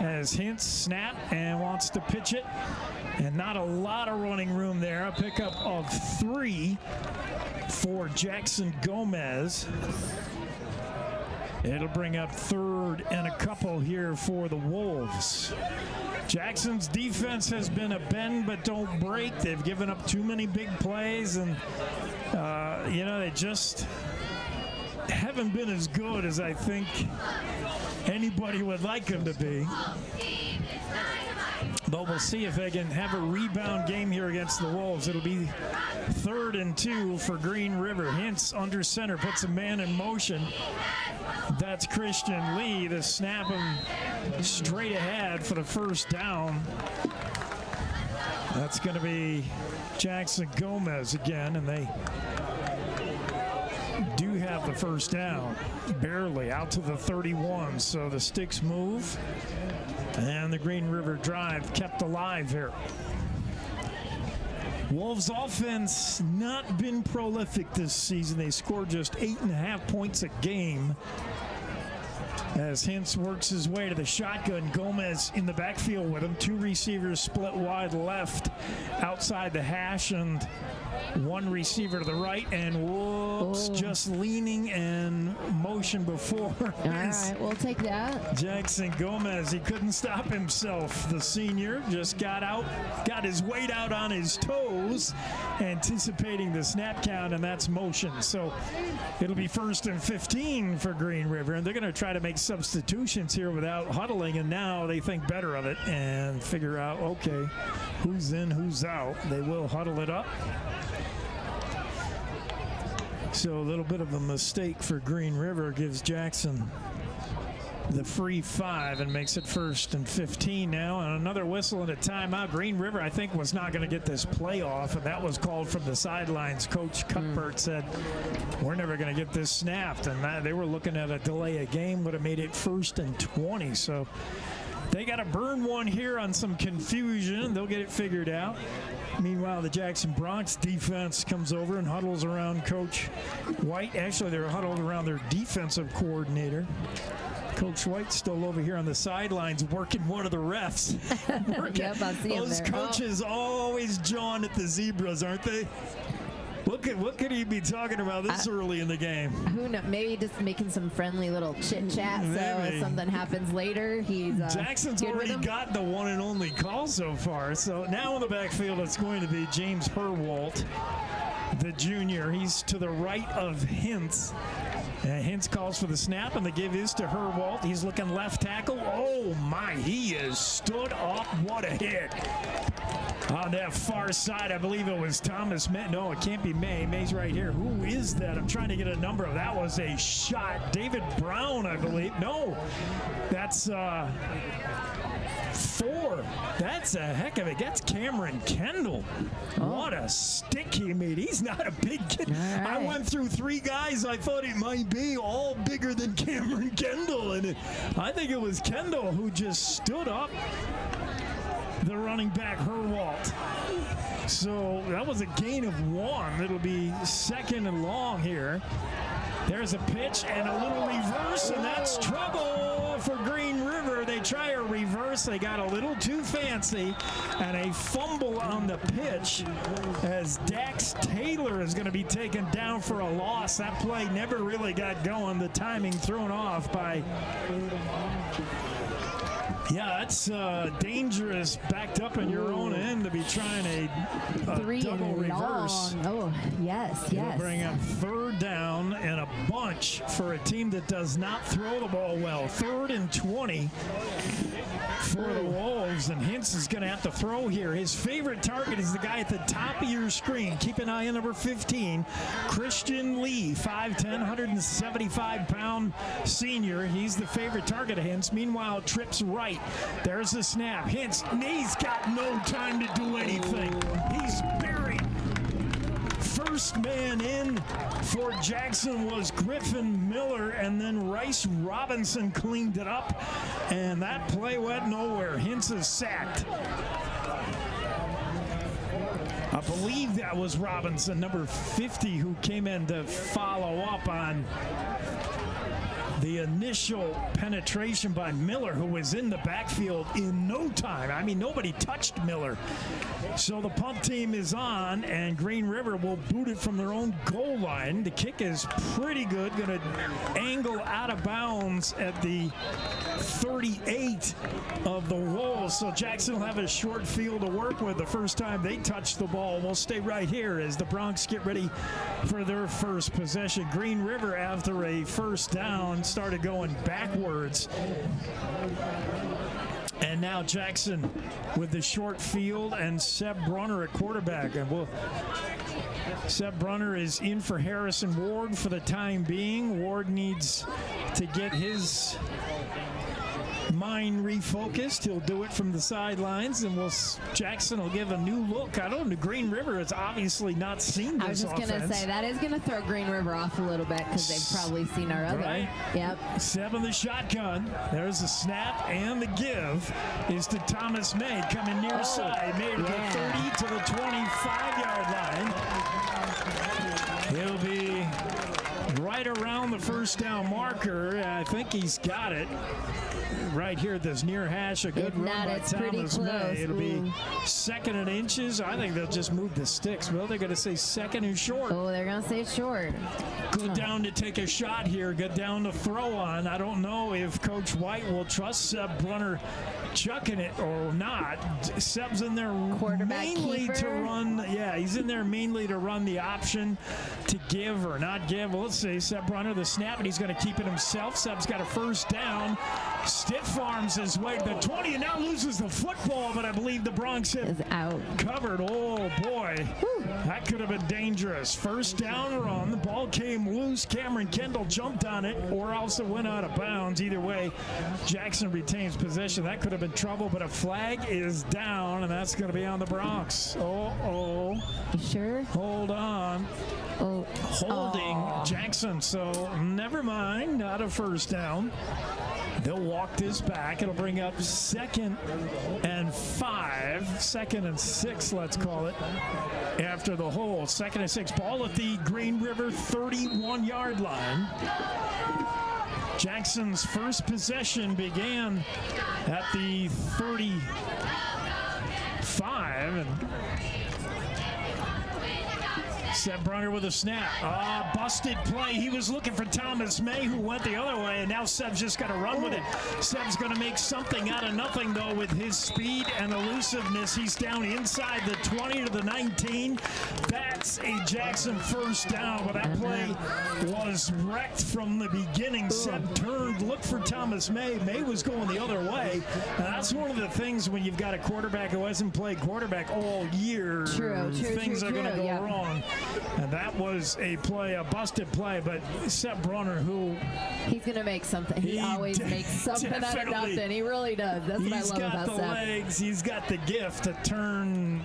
as Hintz snap and wants to pitch it. And not a lot of running room there. A pickup of 3 for Jackson Gomez. It'll bring up 3rd and a couple here for the Wolves. Jackson's defense has been a bend but don't break. They've given up too many big plays, and they just haven't been as good as I think anybody would like them to be. But we'll see if they can have a rebound game here against the Wolves. It'll be 3rd and 2 for Green River. Hintz under center, puts a man in motion. That's Christian Lee. The snap him straight ahead for the first down. That's going to be Jackson Gomez again, and they do have the first down. Barely out to the 31, so the sticks move. And the Green River drive kept alive here. Wolves offense not been prolific this season. They scored just 8.5 points a game. As Hintz works his way to the shotgun, Gomez in the backfield with him. 2 receivers split wide left outside the hash, and 1 receiver to the right, and whoops, just leaning and motion before. All right, we'll take that. Jackson Gomez, he couldn't stop himself. The senior just got his weight out on his toes, anticipating the snap count, and that's motion. So it'll be 1st and 15 for Green River, and they're going to try to make substitutions here without huddling, and now they think better of it and figure out, okay, who's in, who's out. They will huddle it up. So a little bit of a mistake for Green River gives Jackson the free 5 and makes it 1st and 15 now. And another whistle and a timeout. Green River, I think, was not going to get this play off, and that was called from the sidelines. Coach Cuthbert said, we're never going to get this snapped. And they were looking at a delay of game, would have made it 1st and 20. So they got to burn one here on some confusion. They'll get it figured out. Meanwhile, the Jackson Bronx defense comes over and huddles around Coach White. Actually, they're huddled around their defensive coordinator. Coach White's still over here on the sidelines working one of the refs. Yep, I see him Those there. coaches always jawing at the Zebras, aren't they? What could he be talking about this early in the game? Who knows? Maybe just making some friendly little chit chat. So if something happens later, he's Jackson's already got the one and only call so far. So now in the backfield, it's going to be James Herwalt, the junior. He's to the right of Hintz. And Hintz calls for the snap, and the give is to Herwalt. He's looking left tackle. Oh, my. He is stood up. What a hit. On that far side, I believe it was Thomas May. No, it can't be May. May's right here. Who is that? I'm trying to get a number. That was a shot. David Brown, I believe. No, that's 4. That's a heck of it. That's Cameron Kendall. What a stick he made. He's not a big kid. Right. I went through 3 guys I thought it might be all bigger than Cameron Kendall. And I think it was Kendall who just stood up. The running back, Herwalt. So that was a gain of 1. It'll be 2nd and long here. There's a pitch and a little reverse, and that's trouble for Green River. They try a reverse. They got a little too fancy, and a fumble on the pitch as Dax Taylor is going to be taken down for a loss. That play never really got going. The timing thrown off by... Yeah, it's dangerous backed up in your own end to be trying a 3 double and reverse. long. Oh, yes. It'll bring up 3rd down and a bunch for a team that does not throw the ball well. 3rd and 20 for the Wolves, and Hintz is going to have to throw here. His favorite target is the guy at the top of your screen. Keep an eye on number 15, Christian Lee, 5'10", 175-pound senior. He's the favorite target of Hintz. Meanwhile, trips right. There's the snap. Hintz, he's got no time to do anything. He's buried. First man in for Jackson was Griffin Miller, and then Rice Robinson cleaned it up, and that play went nowhere. Hintz is sacked. I believe that was Robinson, number 50, who came in to follow up on the initial penetration by Miller, who was in the backfield in no time. I mean, nobody touched Miller. So the punt team is on, and Green River will boot it from their own goal line. The kick is pretty good. Going to angle out of bounds at the 38 of the Wolves. So Jackson will have a short field to work with the first time they touch the ball. We'll stay right here as the Broncs get ready for their first possession. Green River, after a first down, started going backwards. And now Jackson with the short field and Seb Brunner at quarterback. And Seb Brunner is in for Harrison Ward for the time being. Ward needs to get his mind refocused. He'll do it from the sidelines, and Jackson will give a new look. I don't know. Green River has obviously not seen this. I was just going to say, that is going to throw Green River off a little bit because they've probably seen our other. Right. Yep. 7 the shotgun. There's the snap, and the give is to Thomas May coming near side. Made it to 30 to the 25-yard line. He'll be right around the first down marker. I think he's got it. Right here at this near hash, a good run by Thomas May. It'll be 2nd and inches. I think they'll just move the sticks. Well, they're going to say 2nd and short. Oh, they're going to say short. Good down to take a shot here. Good down to throw on. I don't know if Coach White will trust Seb Brunner chucking it or not. Seb's in there mainly to run. Yeah, he's in there mainly to run the option to give or not give. Well, let's see. Seb Brunner, the snap, and he's going to keep it himself. Seb's got a first down. Stiff arms his way to the 20 and now loses the football, but I believe the Broncs have covered. Oh, boy. Whew. That could have been dangerous. First down run. The ball came loose. Cameron Kendall jumped on it or also went out of bounds. Either way, Jackson retains possession. That could have been trouble, but a flag is down, and that's going to be on the Broncs. Oh. You sure? Hold on. Oh. Holding Jackson, so never mind. Not a first down. They'll walk this back. It'll bring up 2nd and 5. 2nd and 6, let's call it, after the hold. 2nd and 6. Ball at the Green River 31-yard line. Jackson's first possession began at the 35. And Seb Brunner with a snap. Busted play. He was looking for Thomas May, who went the other way, and now Seb's just got to run with it. Seb's going to make something out of nothing, though, with his speed and elusiveness. He's down inside the 20 to the 19. That's a Jackson first down, but that play was wrecked from the beginning. Seb turned, looked for Thomas May. May was going the other way. And that's one of the things when you've got a quarterback who hasn't played quarterback all year. Things are going to go wrong. And that was a play, a busted play, but Seb Brunner, who... He's going to make something. He always makes something out of nothing. He really does. That's what I love about Seb. He's got the legs. He's got the gift to turn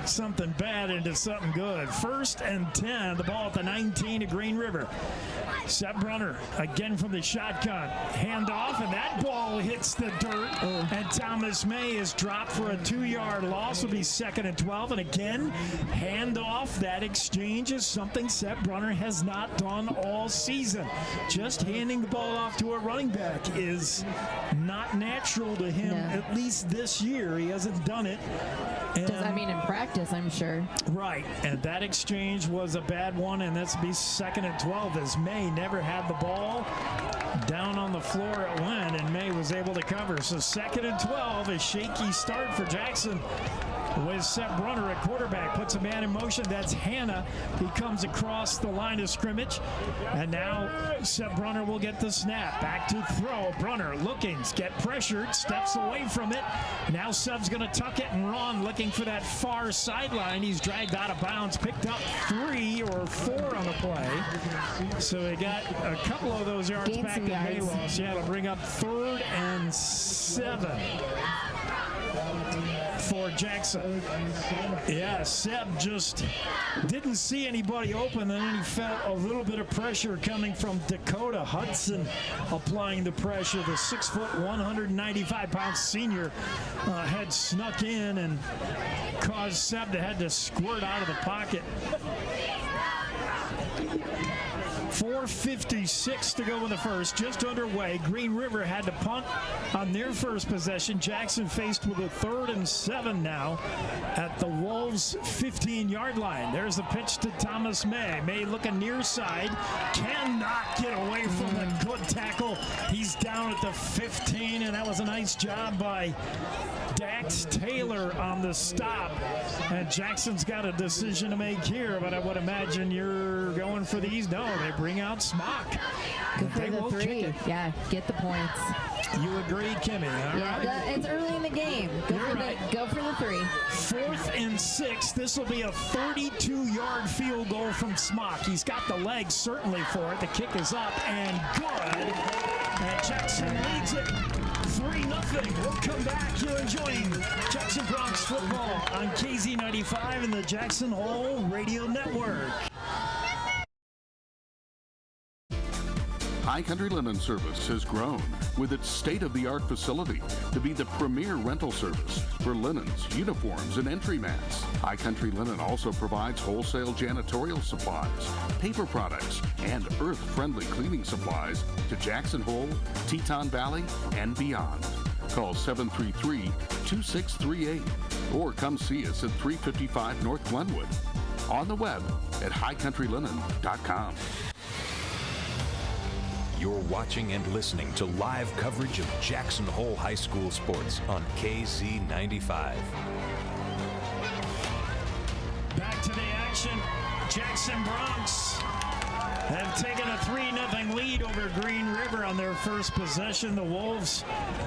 something bad into something good. 1st and 10, the ball at the 19 of Green River. Seb Brunner again from the shotgun. Handoff, and that ball hits the dirt. And Thomas May is dropped for a 2-yard loss. Will be 2nd and 12. And again, handoff. That exchange is something Seb Brunner has not done all season. Just handing the ball off to a running back is not natural to him, at least this year. He hasn't done it. In practice, I'm sure. Right, and that exchange was a bad one, and that's be 2nd and 12 as May never had the ball. Down on the floor it went, and May was able to cover. So 2nd and 12, a shaky start for Jackson with Seb Brunner at quarterback. Puts a man in motion. That's Hanna. He comes across the line of scrimmage. And now Seb Brunner will get the snap. Back to throw. Brunner looking, get pressured, steps away from it. Now Seb's going to tuck it and run, looking for that far sideline. He's dragged out of bounds, picked up 3 or 4 on the play. So he got a couple of those yards back to Mayloss. Yeah, it'll bring up 3rd and 7. For Jackson. Yeah, Seb just didn't see anybody open, and then he felt a little bit of pressure coming from Dakota Hudson applying the pressure. The 6', 195-pound senior had snuck in and caused Seb to have to squirt out of the pocket. 4:56 to go in the first, just underway. Green River had to punt on their first possession. Jackson faced with a 3rd and 7 now at the Wolves' 15-yard line. There's the pitch to Thomas May. May looking near side, cannot get away from the good tackle. He's down at the 15, and that was a nice job by Dax Taylor on the stop. And Jackson's got a decision to make here, but I would imagine you're going for these. No, they bring out Smock. Go for the 3. Yeah, get the points. You agree, Kimmy? It's early in the game. Go for the 3. 4th and 6. This will be a 32-yard field goal from Smock. He's got the legs certainly for it. The kick is up and good. And Jackson leads it 3-0. We'll come back. You're enjoying Jackson Bronx football on KZ95 and the Jackson Hole Radio Network. High Country Linen Service has grown with its state-of-the-art facility to be the premier rental service for linens, uniforms, and entry mats. High Country Linen also provides wholesale janitorial supplies, paper products, and earth-friendly cleaning supplies to Jackson Hole, Teton Valley, and beyond. Call 733-2638 or come see us at 355 North Glenwood. On the web at highcountrylinen.com. You're watching and listening to live coverage of Jackson Hole High School sports on KZ95. Back to the action. Jackson Bronx have taken a 3-0 lead over Green River on their first possession. The Wolves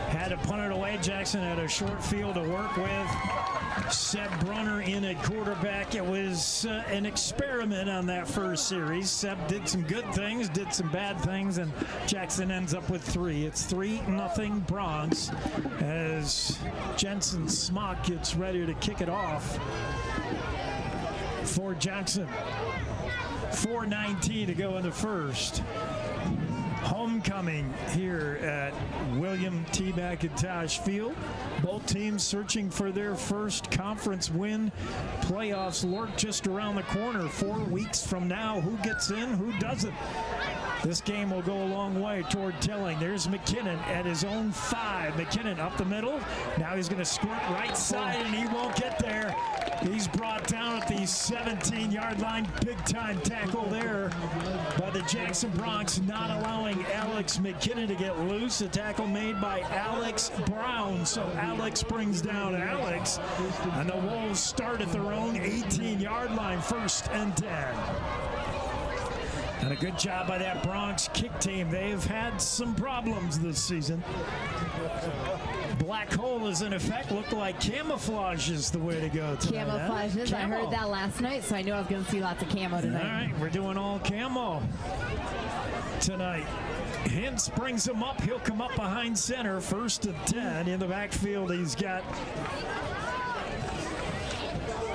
had to punt it away. Jackson had a short field to work with. Seb Brunner in at quarterback. It was an experiment on that first series. Seb did some good things, did some bad things, and Jackson ends up with 3. It's 3-0 Bronx as Jensen Smock gets ready to kick it off for Jackson. 4:19 to go in the first. Homecoming here at William T. McIntosh Field. Both teams searching for their first conference win. Playoffs lurk just around the corner 4 weeks from now. Who gets in, who doesn't? This game will go a long way toward telling. There's McKinnon at his own 5. McKinnon up the middle. Now he's going to squirt right side, and he won't get there. He's brought down at the 17-yard line. Big-time tackle there by the Jackson Bronx, not allowing Alex McKinnon to get loose. A tackle made by Alex Brown. So Alex brings down Alex, and the Wolves start at their own 18-yard line, 1st and 10. And a good job by that Bronx kick team. They've had some problems this season. Black hole is in effect. Look like camouflage is the way to go tonight. Camouflage is. I heard that last night, so I knew I was going to see lots of camo tonight. All right, we're doing all camo tonight. Hintz brings him up. He'll come up behind center. 1st and 10. In the backfield, he's got...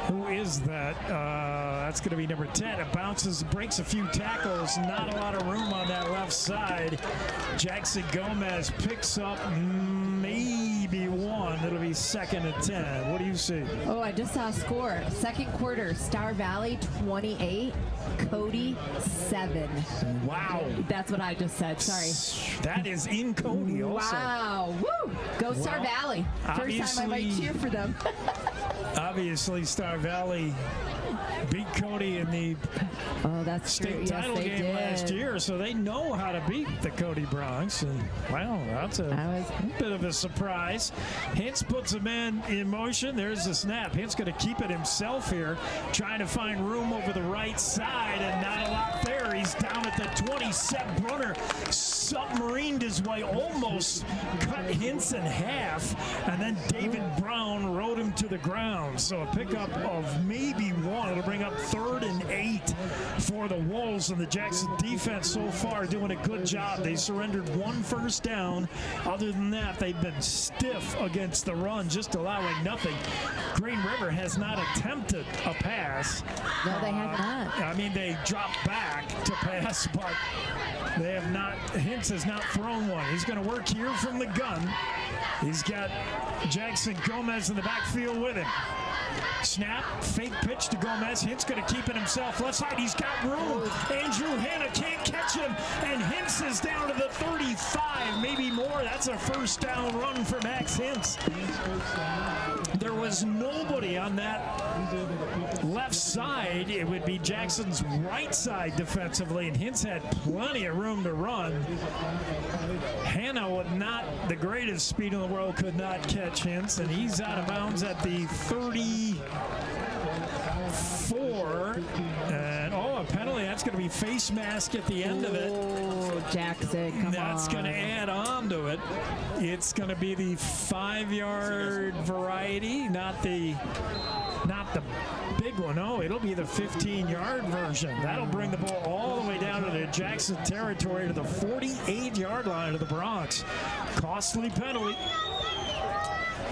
Who is that? That's going to be number 10. It bounces, breaks a few tackles. Not a lot of room on that left side. Jackson Gomez picks up maybe one. It'll be 2nd and 10. What do you see? Oh, I just saw a score. 2nd quarter, Star Valley 28, Cody 7. Wow. That's what I just said. Sorry. That is in Cody also. Wow. Woo. Go Star Valley. First time I might cheer for them. Obviously, Star Valley beat Cody in the state title game last year, so they know how to beat the Cody Bronx. And wow, that's a bit of a surprise. Hintz puts a man in motion. There's the snap. Hintz going to keep it himself here, trying to find room over the right side, and not a lot there. He's down at the 20. Seth Brunner submarined his way, almost cut Hintz in half, and then David Brown rode him to the ground. So a pickup of maybe one. It'll bring up 3rd and 8 for the Wolves, and the Jackson defense so far doing a good job. They surrendered 1 first down. Other than that, they've been stiff against the run, just allowing nothing. Green River has not attempted a pass. No, they have not. I mean, they dropped back to pass, but they have not. Hintz has not thrown one. He's going to work here from the gun. He's got Jackson Gomez in the backfield with him. Snap, fake pitch to Gomez. Hintz going to keep it himself. Left side, he's got room. Andrew Hanna can't catch him, and Hintz is down to the 35, maybe more. That's a 1st down run for Max Hintz. There was nobody on that left side. It would be Jackson's right side defensively, and Hintz had plenty of room to run. Hanna, with not the greatest speed in the world, could not catch Hintz, and he's out of bounds at the 34. And a penalty. That's going to be face mask at the end of it. Oh, Jackson, come on. That's going to add on to it. It's going to be the 5-yard variety, not the big one. No, it'll be the 15-yard version. That'll bring the ball all the way down to the Jackson territory, to the 48-yard line of the Bronx. Costly penalty.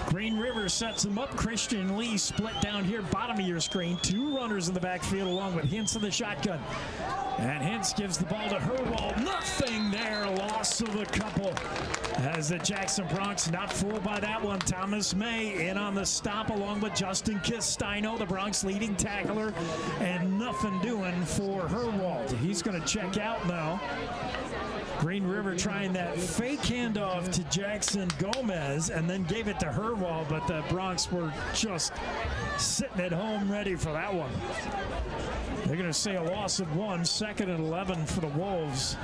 Green River sets them up. Christian Lee split down here, bottom of your screen. 2 runners in the backfield along with Hintz in the shotgun. And Hintz gives the ball to Herwald. Nothing there. Loss of a couple. As the Jackson Bronx not fooled by that one. Thomas May in on the stop along with Justin Kistino, the Bronx leading tackler. And nothing doing for Herwald. He's going to check out now. Green River trying that fake handoff to Jackson Gomez and then gave it to Herwald, but the Bronx were just sitting at home ready for that one. They're going to say a loss of 1, 2nd and 11 for the Wolves.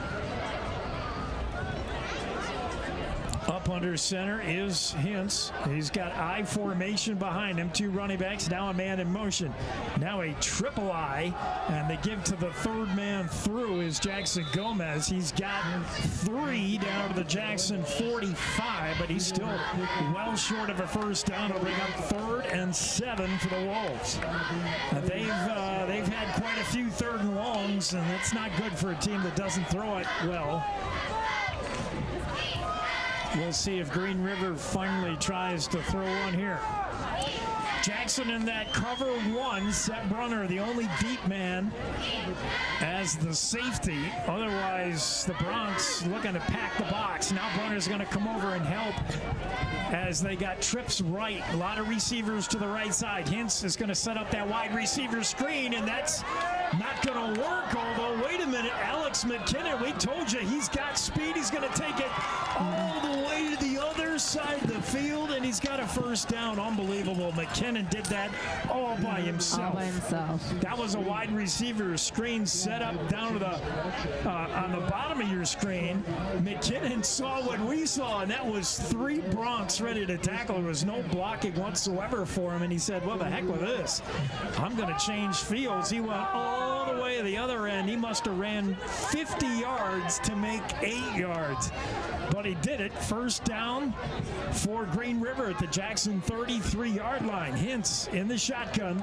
Up under center is Hintz. He's got I formation behind him. 2 running backs, now a man in motion. Now a triple I, and they give to the 3rd man through is Jackson Gomez. He's got 3 down to the Jackson 45, but he's still well short of a 1st down. It'll bring up 3rd and 7 for the Wolves. They've had quite a few 3rd and longs, and it's not good for a team that doesn't throw it well. We'll see if Green River finally tries to throw one here. Jackson in that cover 1. Seth Brunner, the only deep man, as the safety. Otherwise, the Bronx looking to pack the box. Now Brunner's going to come over and help as they got trips right. A lot of receivers to the right side. Hintz is going to set up that wide receiver screen, and that's not going to work. Although, wait a minute, Alex McKinnon, we told you he's got speed. He's going to take it all the way to the other side of the field, and he's he's got a first down. Unbelievable. McKinnon did that all by himself. All by himself. That was a wide receiver screen set up down to the on the bottom of your screen. McKinnon saw what we saw, and that was 3 Broncs ready to tackle. There was no blocking whatsoever for him, and he said, well, the heck with this. I'm going to change fields. He went all the way to the other end. He must have ran 50 yards to make 8 yards. But he did it. First down for Green River at the Jackson 33-yard line. Hintz in the shotgun.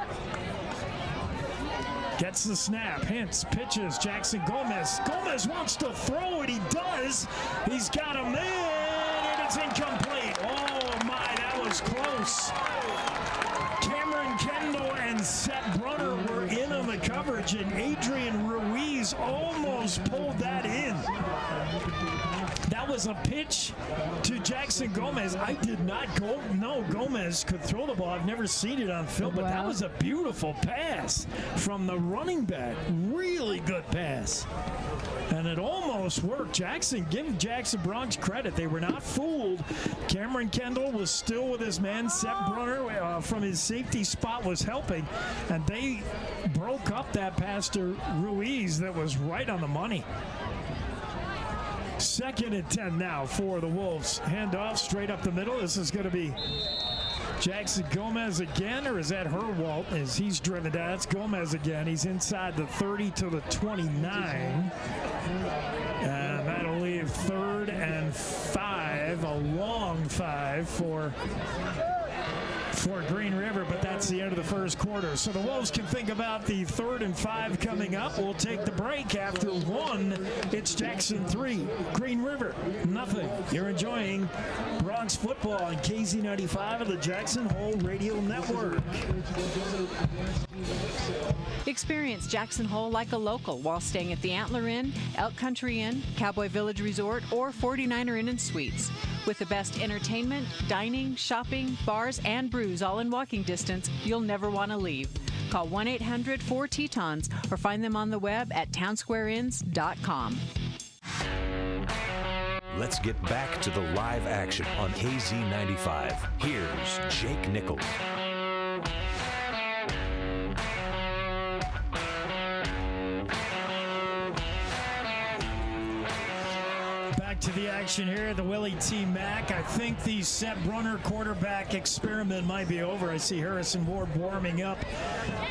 Gets the snap. Hintz pitches. Jackson Gomez. Gomez wants to throw it. He does. He's got a man, and it's incomplete. Oh, my, that was close. Cameron Kendall and Seth Brunner were in on the coverage, and Adrian Ruiz almost pulled that in. That was a pitch to Jackson Gomez. I did not know Gomez could throw the ball. I've never seen it on film, but that was a beautiful pass from the running back. Really good pass. And it almost worked. Give Jackson Bronx credit. They were not fooled. Cameron Kendall was still with his man. Seth Brunner from his safety spot was helping. And they broke up that pass to Ruiz that was right on the money. 2nd and 10 now for the Wolves. Handoff straight up the middle. This is going to be Jackson Gomez again, or is that Herwalt as he's driven down? That's Gomez again. He's inside the 30 to the 29. And that'll leave 3rd and 5, a long 5 for Green River, but that's the end of the first quarter. So the Wolves can think about the 3rd and 5 coming up. We'll take the break. After 1, it's Jackson 3, Green River nothing. You're enjoying Bronx football on KZ95 of the Jackson Hole Radio Network. Experience Jackson Hole like a local while staying at the Antler Inn, Elk Country Inn, Cowboy Village Resort, or 49er Inn and Suites. With the best entertainment, dining, shopping, bars, and brews all in walking distance, you'll never want to leave. Call 1-800-4-TETONS or find them on the web at townsquareinns.com. Let's get back to the live action on KZ95. Here's Jake Nichols. To the action here at the Willie T. Mack. I think the Seth Brunner quarterback experiment might be over. I see Harrison Ward warming up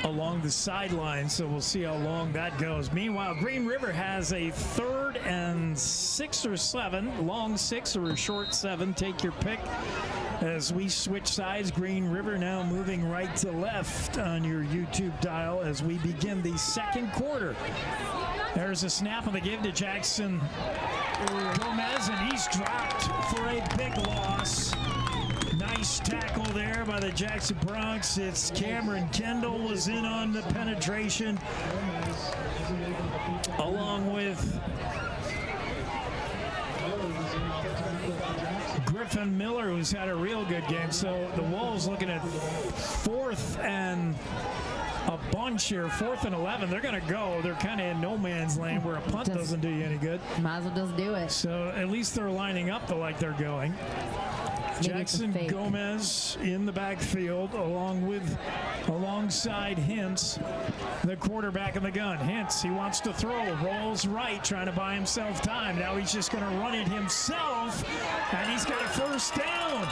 along the sideline, so we'll see how long that goes. Meanwhile, Green River has a 3rd and 6 or 7, long 6 or a short 7. Take your pick. As we switch sides, Green River now moving right to left on your YouTube dial as we begin the second quarter. There's a snap of the give to Jackson Gomez, and he's dropped for a big loss. Nice tackle there by the Jackson Bronx. It's Cameron Kendall was in on the penetration, along with Griffin Miller, who's had a real good game. So the Wolves looking at 4th and a bunch here, 4th and 11. They're going to go. They're kind of in no man's land where a punt doesn't do you any good. Might as well just do it. So at least they're lining up like they're going. Jackson Gomez in the backfield alongside Hintz, the quarterback in the gun. Hintz, he wants to throw, rolls right, trying to buy himself time. Now he's just going to run it himself, and he's got a first down.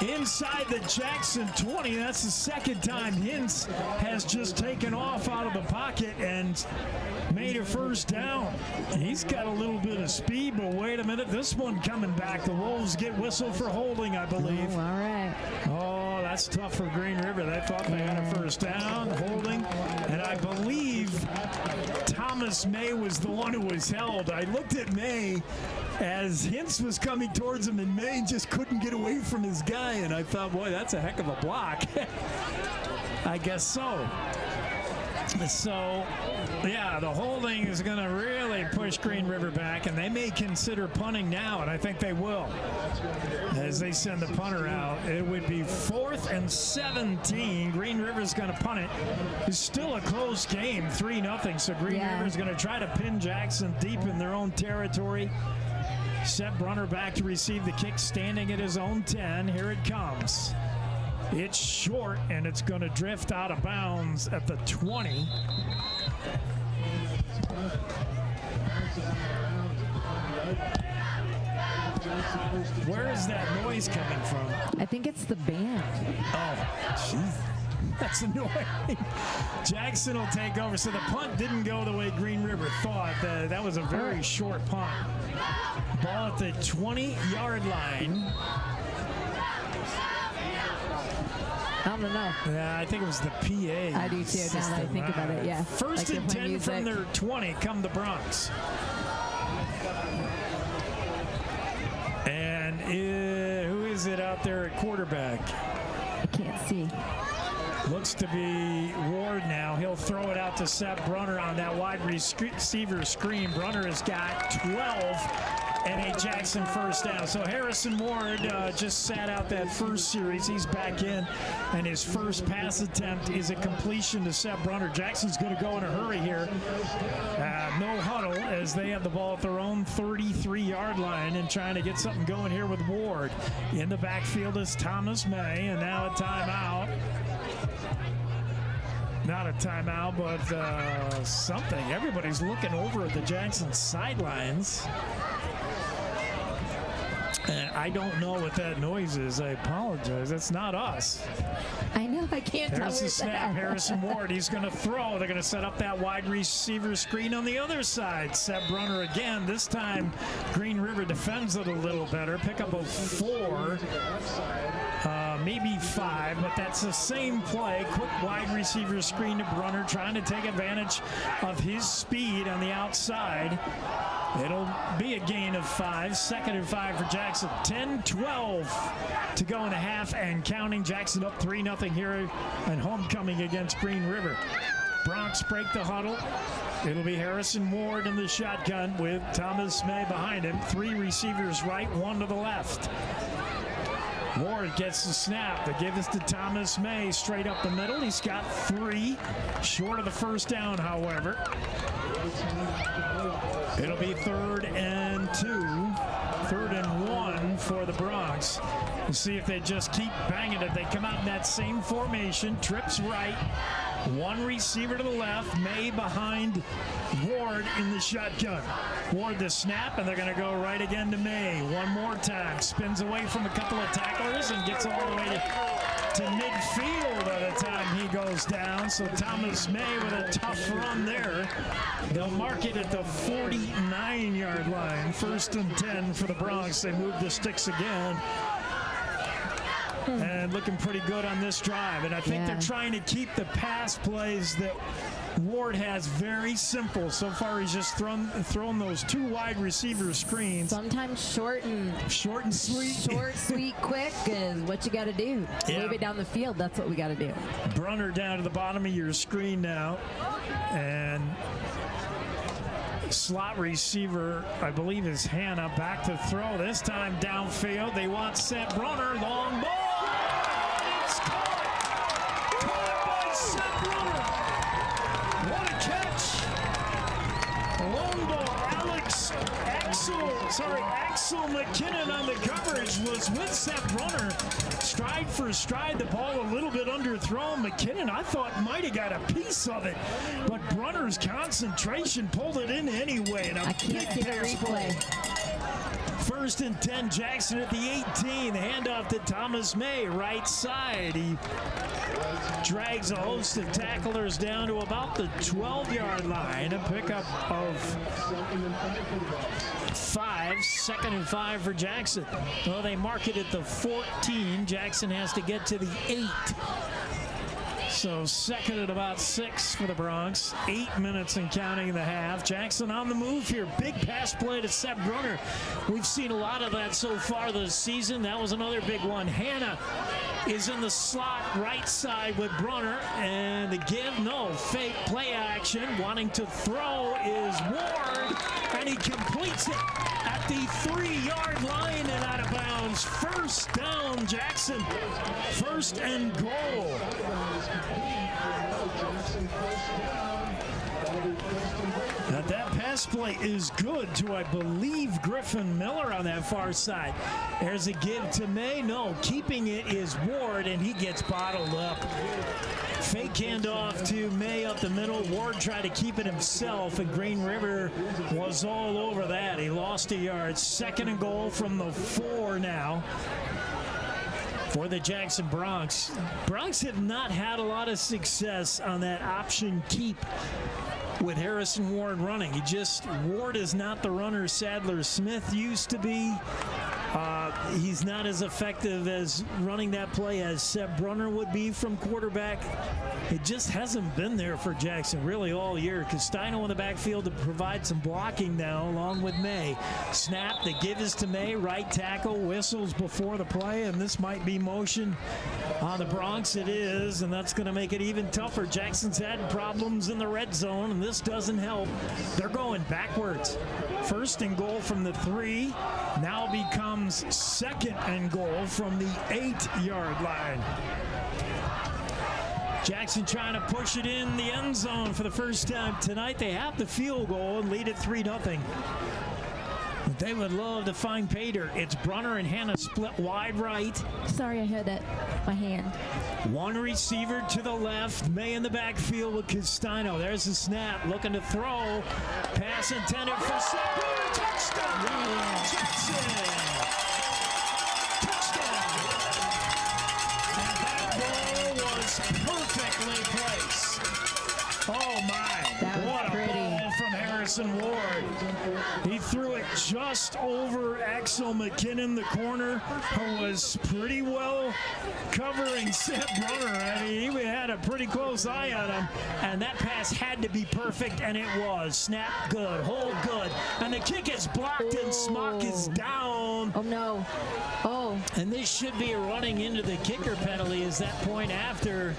Inside the Jackson 20. That's the second time Hintz has just taken off out of the pocket and made a first down. He's got a little bit of speed, but wait a minute. This one coming back. The Wolves get whistled for holding, I believe. Oh, all right. Oh, that's tough for Green River. They thought they had a first down, holding. And I believe Thomas May was the one who was held. I looked at May as Hintz was coming towards him, and May just couldn't get away from his guy, and I thought, boy, that's a heck of a block. I guess so. So, yeah, the holding is going to really push Green River back, and they may consider punting now, and I think they will. As they send the punter out, it would be 4th and 17. Green River's going to punt it. It's still a close game, 3-0, so Green River's going to try to pin Jackson deep in their own territory. Seth Brunner back to receive the kick, standing at his own 10. Here it comes. It's short, and it's going to drift out of bounds at the 20. Where is that noise coming from? I think it's the band. Oh, jeez. That's annoying. Jackson will take over. So the punt didn't go the way Green River thought. That was a very short punt. Ball at the 20-yard line. I don't know. Yeah, I think it was the PA. I do too, now that I think about it, yeah. First and 10 from their 20 come the Bronx. And who is it out there at quarterback? I can't see. Looks to be Ward now. He'll throw it out to Seth Brunner on that wide receiver screen. Brunner has got 12 and a Jackson first down. So Harrison Ward just sat out that first series. He's back in, and his first pass attempt is a completion to Seth Brunner. Jackson's going to go in a hurry here. No huddle as they have the ball at their own 33-yard line and trying to get something going here with Ward. In the backfield is Thomas May, and now a timeout. Not a timeout, but something. Everybody's looking over at the Jackson sidelines. And I don't know what that noise is. I apologize. That's not us. I know. I can't tell. There's the snap. Harrison Ward. He's going to throw. They're going to set up that wide receiver screen on the other side. Seth Brunner again. This time, Green River defends it a little better. Pick up a 4. Maybe 5, but that's the same play. Quick wide receiver screen to Brunner, trying to take advantage of his speed on the outside. It'll be a gain of 5. 2nd and 5 for Jackson. 10-12 to go in the half and counting. Jackson up 3-0 here and homecoming against Green River. Bronx break the huddle. It'll be Harrison Ward in the shotgun with Thomas May behind him. 3 receivers right, 1 to the left. Ward gets the snap. They give this to Thomas May straight up the middle. He's got 3, short of the first down, however. It'll be 3rd and 2, 3rd and 1 for the Bronx. We'll see if they just keep banging it. They come out in that same formation. Trips right. 1 receiver to the left. May behind Ward in the shotgun. Ward the snap, and they're going to go right again to May. One more time. Spins away from a couple of tacklers and gets all the way to midfield by the time he goes down. So Thomas May with a tough run there. They'll mark it at the 49-yard line. 1st and 10 for the Bronx. They move the sticks again. And looking pretty good on this drive. And I think they're trying to keep the pass plays that Ward has very simple. So far, he's just thrown those 2 wide receiver screens. Sometimes short and sweet. Short, sweet, quick is what you got to do. Move it down the field. That's what we got to do. Brunner down to the bottom of your screen now. And slot receiver, I believe, is Hannah back to throw. This time downfield. They want Seth Brunner. Long ball. It's caught by Seth Brunner. What a catch. Long ball. Axel McKinnon on the coverage was with Seth Brunner. Stride for stride. The ball a little bit underthrown. McKinnon, I thought, might have got a piece of it. But Brunner's concentration pulled it in anyway. And I can't see the replay. 1st and 10, Jackson at the 18. The handoff to Thomas May, right side. He drags a host of tacklers down to about the 12-yard line. A pickup of 5. 2nd and 5 for Jackson. Well, they mark it at the 14. Jackson has to get to the 8. So 2nd at about 6 for the Bronx. 8 minutes and counting in the half. Jackson on the move here. Big pass play to Seth Brunner. We've seen a lot of that so far this season. That was another big one. Hannah is in the slot right side with Brunner. And the give, no, fake play action. Wanting to throw is Ward. And he completes it at the 3-yard line and out of bounds. 1st down, Jackson. 1st and goal. Now that pass pass play is good to, I believe, Griffin Miller on that far side. There's a give to May. No, keeping it is Ward, and he gets bottled up. Fake handoff to May up the middle. Ward tried to keep it himself, and Green River was all over that. He lost a yard. 2nd and goal from the 4 now for the Jackson Broncs. Broncs have not had a lot of success on that option keep with Harrison Ward running. Ward is not the runner Sadler Smith used to be. He's not as effective as running that play as Seb Brunner would be from quarterback. It just hasn't been there for Jackson really all year. Castino in the backfield to provide some blocking now along with May. Snap, the give is to May, right tackle, whistles before the play, and this might be motion on the Broncs. It is, and that's going to make it even tougher. Jackson's had problems in the red zone, and this doesn't help. They're going backwards. 1st and goal from the 3, now becomes 2nd and goal from the 8-yard line. Jackson trying to push it in the end zone for the first time tonight. They have the field goal and lead it 3-0. They would love to find Pater. It's Brunner and Hannah split wide right. Sorry, I had my hand. One receiver to the left. May in the backfield with Castino. There's the snap. Looking to throw. Pass intended for Sadler. Touchdown! Jackson! Touchdown! And that ball was perfectly placed. Oh my. What a ball from Harrison Ward. He threw it just over Axel McKinnon, the corner, who was pretty well covering Seth Brunner. I mean, he had a pretty close eye on him, and that pass had to be perfect, and it was. Snap good, hold good, and the kick is blocked, and Smock is down. Oh, no. Oh. And this should be a running into the kicker penalty is that point after.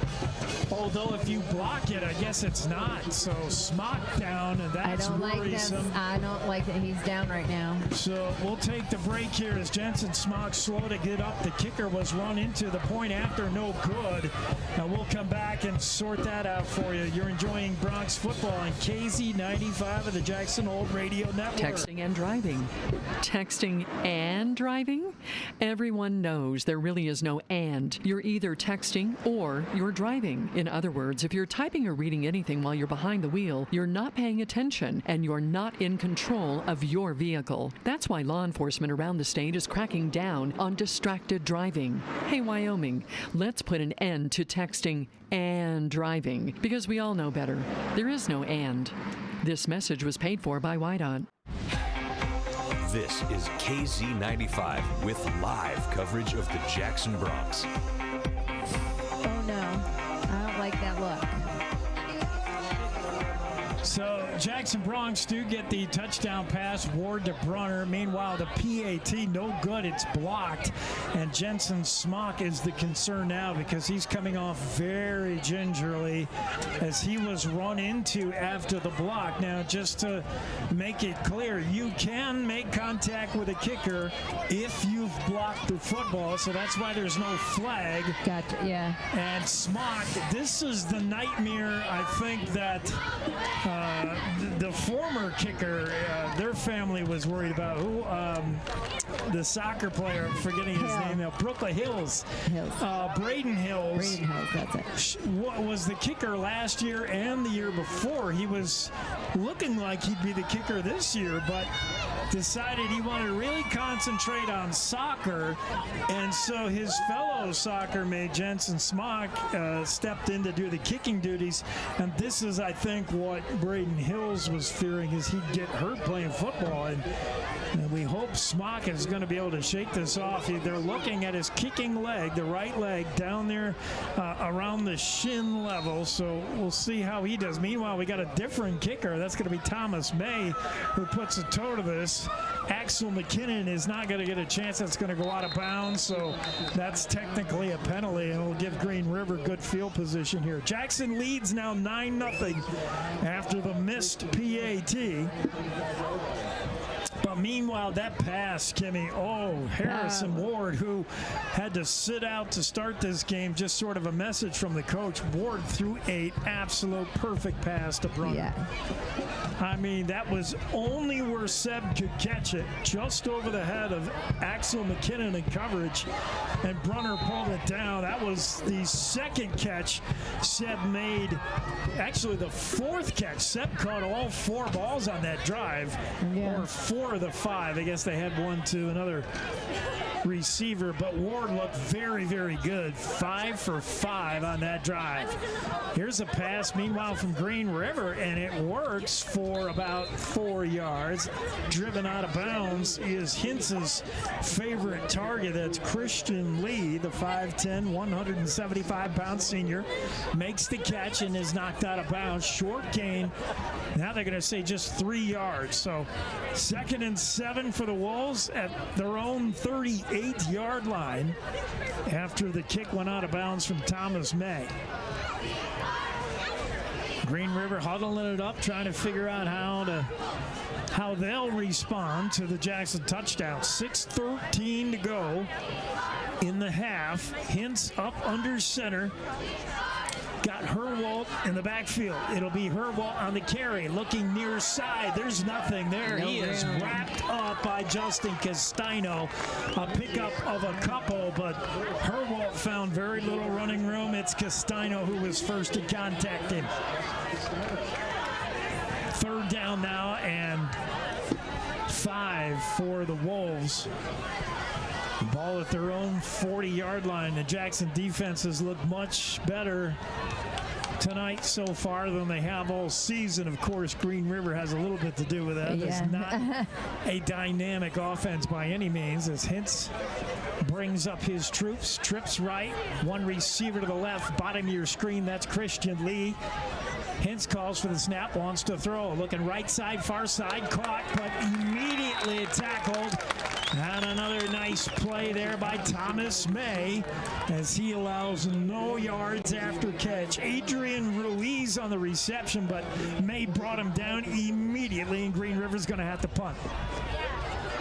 Although if you block it, I guess it's not. So Smock down, and that's worrisome. I don't like that he's down right now. So we'll take the break here as Jensen Smock slow to get up. The kicker was run into the point after, no good. Now we'll come back and sort that out for you. You're enjoying Bronx football on KZ95 of the Jackson Hole Radio Network. Texting and driving. Texting and driving? Everyone knows there really is no and. You're either texting or you're driving. In other words, if you're typing or reading anything while you're behind the wheel, you're not paying attention and you're not in control of your vehicle. That's why law enforcement around the state is cracking down on distracted driving. Hey, Wyoming, let's put an end to texting and driving because we all know better. There is no and. This message was paid for by WYDOT. This is KZ95 with live coverage of the Jackson Broncs. Oh, no. I don't like that look. So Jackson Broncs do get the touchdown pass, Ward to Brunner. Meanwhile, the PAT, no good. It's blocked. And Jensen Smock is the concern now because he's coming off very gingerly as he was run into after the block. Now, just to make it clear, you can make contact with a kicker if you've blocked the football. So that's why there's no flag. Gotcha, yeah. And Smock, this is the nightmare, I think, that the former kicker, their family was worried about. Who? The soccer player, I'm forgetting his name now. Brooklyn Hills. Braden Hills. Braden Hills, that's it. Was the kicker last year and the year before. He was looking like he'd be the kicker this year, but decided he wanted to really concentrate on soccer, and so his fellow soccer mate Jensen Smock stepped in to do the kicking duties, and this is, I think, what Braden Hills was fearing is he'd get hurt playing football, and we hope Smock is going to be able to shake this off. They're looking at his kicking leg, the right leg, down there around the shin level, so we'll see how he does. Meanwhile, we got a different kicker. That's going to be Thomas May, who puts a toe to this. Axel McKinnon is not going to get a chance. That's going to go out of bounds, so that's technically a penalty, and it'll give Green River good field position here. Jackson leads now 9-0 after the missed PAT. But meanwhile, that pass, Kimmy, Harrison Ward, who had to sit out to start this game, just sort of a message from the coach. Ward threw an absolute perfect pass to Brunner. Yeah. I mean, that was only where Seb could catch it, just over the head of Axel McKinnon in coverage, and Brunner pulled it down. That was the second catch Seb made. Actually, the fourth catch. Seb caught all 4 balls on that drive, or 4 of the 5. I guess they had one to another receiver, but Ward looked very, very good. 5 for 5 on that drive. Here's a pass, meanwhile, from Green River, and it works for about 4 yards. Driven out of bounds is Hintz's favorite target. That's Christian Lee, the 5'10", 175-pound senior. Makes the catch and is knocked out of bounds. Short gain. Now they're going to say just 3 yards. So 2nd and 7 for the Wolves at their own 38-yard line after the kick went out of bounds from Thomas May. Green River huddling it up, trying to figure out how they'll respond to the Jackson touchdown. 6:13 to go in the half. Hintz up under center. Got Herwalt in the backfield. It'll be Herwalt on the carry, looking near side. There's nothing there. He is wrapped up by Justin Castino. A pickup of a couple, but Herwalt found very little running room. It's Castino who was first to contact him. 3rd down now and 5 for the Wolves. Ball at their own 40-yard line. The Jackson defense has looked much better tonight so far than they have all season. Of course, Green River has a little bit to do with that. It's not a dynamic offense by any means, as Hintz brings up his troops. Trips right. One receiver to the left. Bottom of your screen, that's Christian Lee. Hintz calls for the snap, wants to throw. Looking right side, far side, caught, but immediately tackled. And another nice play there by Thomas May as he allows no yards after catch. Adrian Ruiz on the reception, but May brought him down immediately, and Green River's going to have to punt.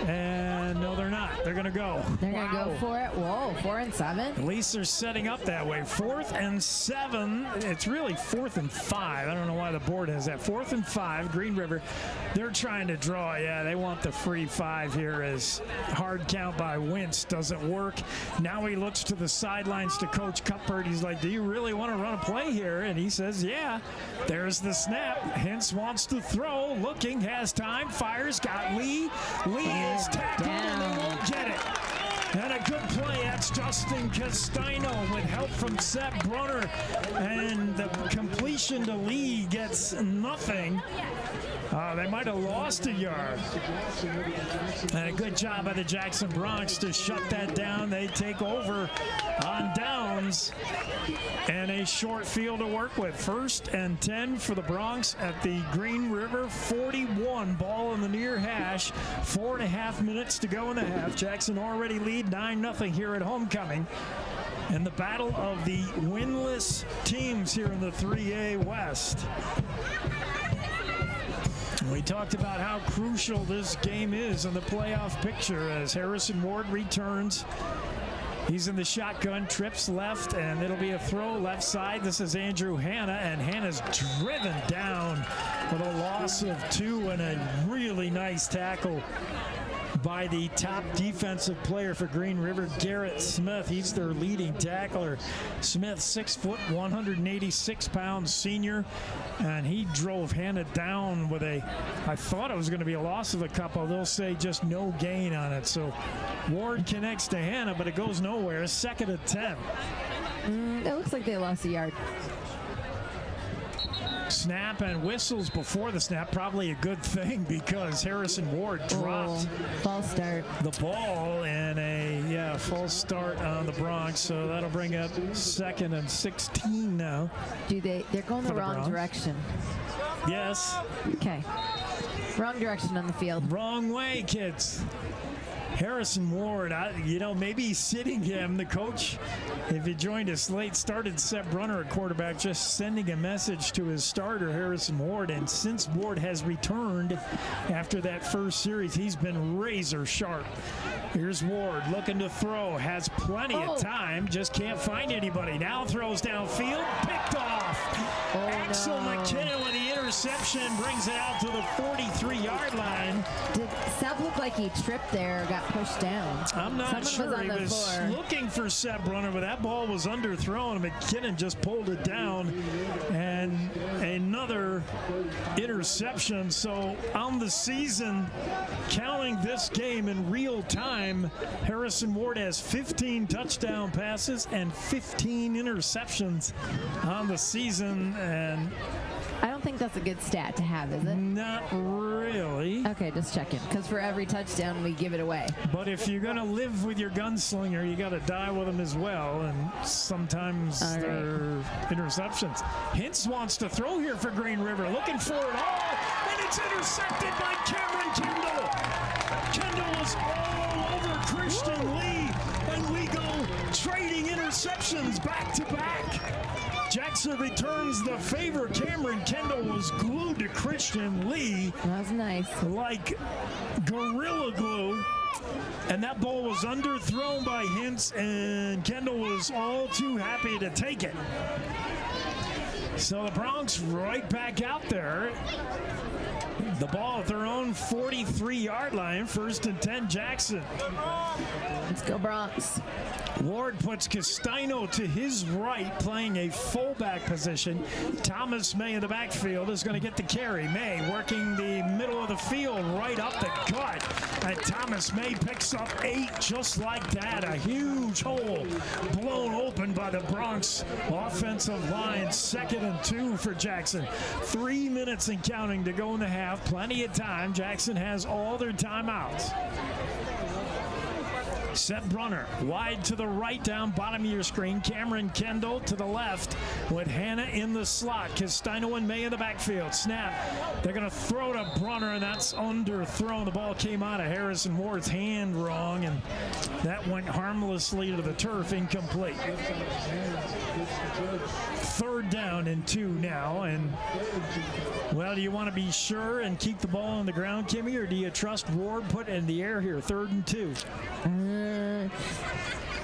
And no, they're not. They're going to go. They're going to go for it. Whoa, 4 and 7. At least they're setting up that way. 4th and 7. It's really 4th and 5. I don't know why the board has that. 4th and 5. Green River. They're trying to draw. Yeah, they want the free 5 here as hard count by Wentz doesn't work. Now he looks to the sidelines to Coach Cuthbert. He's like, do you really want to run a play here? And he says, yeah. There's the snap. Hintz wants to throw. Looking, has time, fires, got Lee. Lee is tackled and they won't get it. And a good play. That's Justin Castino with help from Seth Brunner. And the completion to Lee gets nothing. They might have lost a yard. And a good job by the Jackson Bronx to shut that down. They take over on downs. And a short field to work with. 1st and 10 for the Bronx at the Green River 41. Ball in the near hash. 4.5 minutes to go in the half. Jackson already lead 9-0 here at homecoming. And the battle of the winless teams here in the 3A West. We talked about how crucial this game is in the playoff picture as Harrison Ward returns. He's in the shotgun, trips left, and it'll be a throw left side. This is Andrew Hanna, and Hanna's driven down with a loss of 2 and a really nice tackle by the top defensive player for Green River, Garrett Smith. He's their leading tackler. Smith, 6 foot, 186-pound senior, and he drove Hanna down with I thought it was going to be a loss of a couple. They'll say just no gain on it. So Ward connects to Hanna, but it goes nowhere. 2nd and 10. It looks like they lost a yard. Snap and whistles before the snap, probably a good thing because Harrison Ward dropped false start the ball in a false start on the Bronx, so that'll bring up 2nd and 16 now. They're going the wrong direction. Yes. Okay. Wrong direction on the field. Wrong way, kids. Harrison Ward, maybe sitting him, the coach, if he joined us late, started Seth Brunner at quarterback, just sending a message to his starter, Harrison Ward. And since Ward has returned after that first series, he's been razor sharp. Here's Ward looking to throw, has plenty of time, just can't find anybody. Now throws downfield, picked off. Axel McKinnon with the interception, brings it out to the 43-yard line. Did Seb look like he tripped there or got pushed down? I'm not sure. He was looking for Seth Brunner, but that ball was underthrown, and McKinnon just pulled it down. And another interception. So on the season, counting this game in real time, Harrison Ward has 15 touchdown passes and 15 interceptions on the season. And I don't think that's a good stat to have, is it? Not really. Okay, just checking. Because for every touchdown, we give it away. But if you're going to live with your gunslinger, you got to die with him as well. And sometimes they're interceptions. Hintz wants to throw here for Green River. Looking for it all. And it's intercepted by Cameron Kendall. Kendall was all over Christian Lee. And we go trading interceptions back to back. Jackson returns the favor. Cameron Kendall was glued to Christian Lee. That was nice. Like gorilla glue. And that ball was underthrown by Hintz, and Kendall was all too happy to take it. So the Bronx right back out there. The ball at their own 43-yard line. 1st and 10, Jackson. Let's go, Bronx. Ward puts Castino to his right, playing a fullback position. Thomas May in the backfield is going to get the carry. May working the middle of the field, right up the gut. And Thomas May picks up 8 just like that. A huge hole blown open by the Bronx offensive line. 2nd and 2 for Jackson. 3 minutes and counting to go in the half. Plenty of time. Jackson has all their timeouts. Seth Brunner wide to the right down bottom of your screen. Cameron Kendall to the left with Hannah in the slot. Castino and May in the backfield. Snap. They're going to throw to Brunner, and that's underthrown. The ball came out of Harrison Ward's hand wrong, and that went harmlessly to the turf. Incomplete. 3rd down and 2 now. And, well, do you want to be sure and keep the ball on the ground, Kimmy, or do you trust Ward put it in the air here? 3rd and 2. I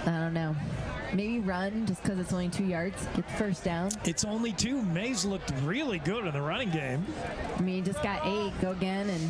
don't know. Maybe run just because it's only 2 yards. Get the 1st down. It's only 2. Mays looked really good in the running game. I mean, just got 8. Go again. And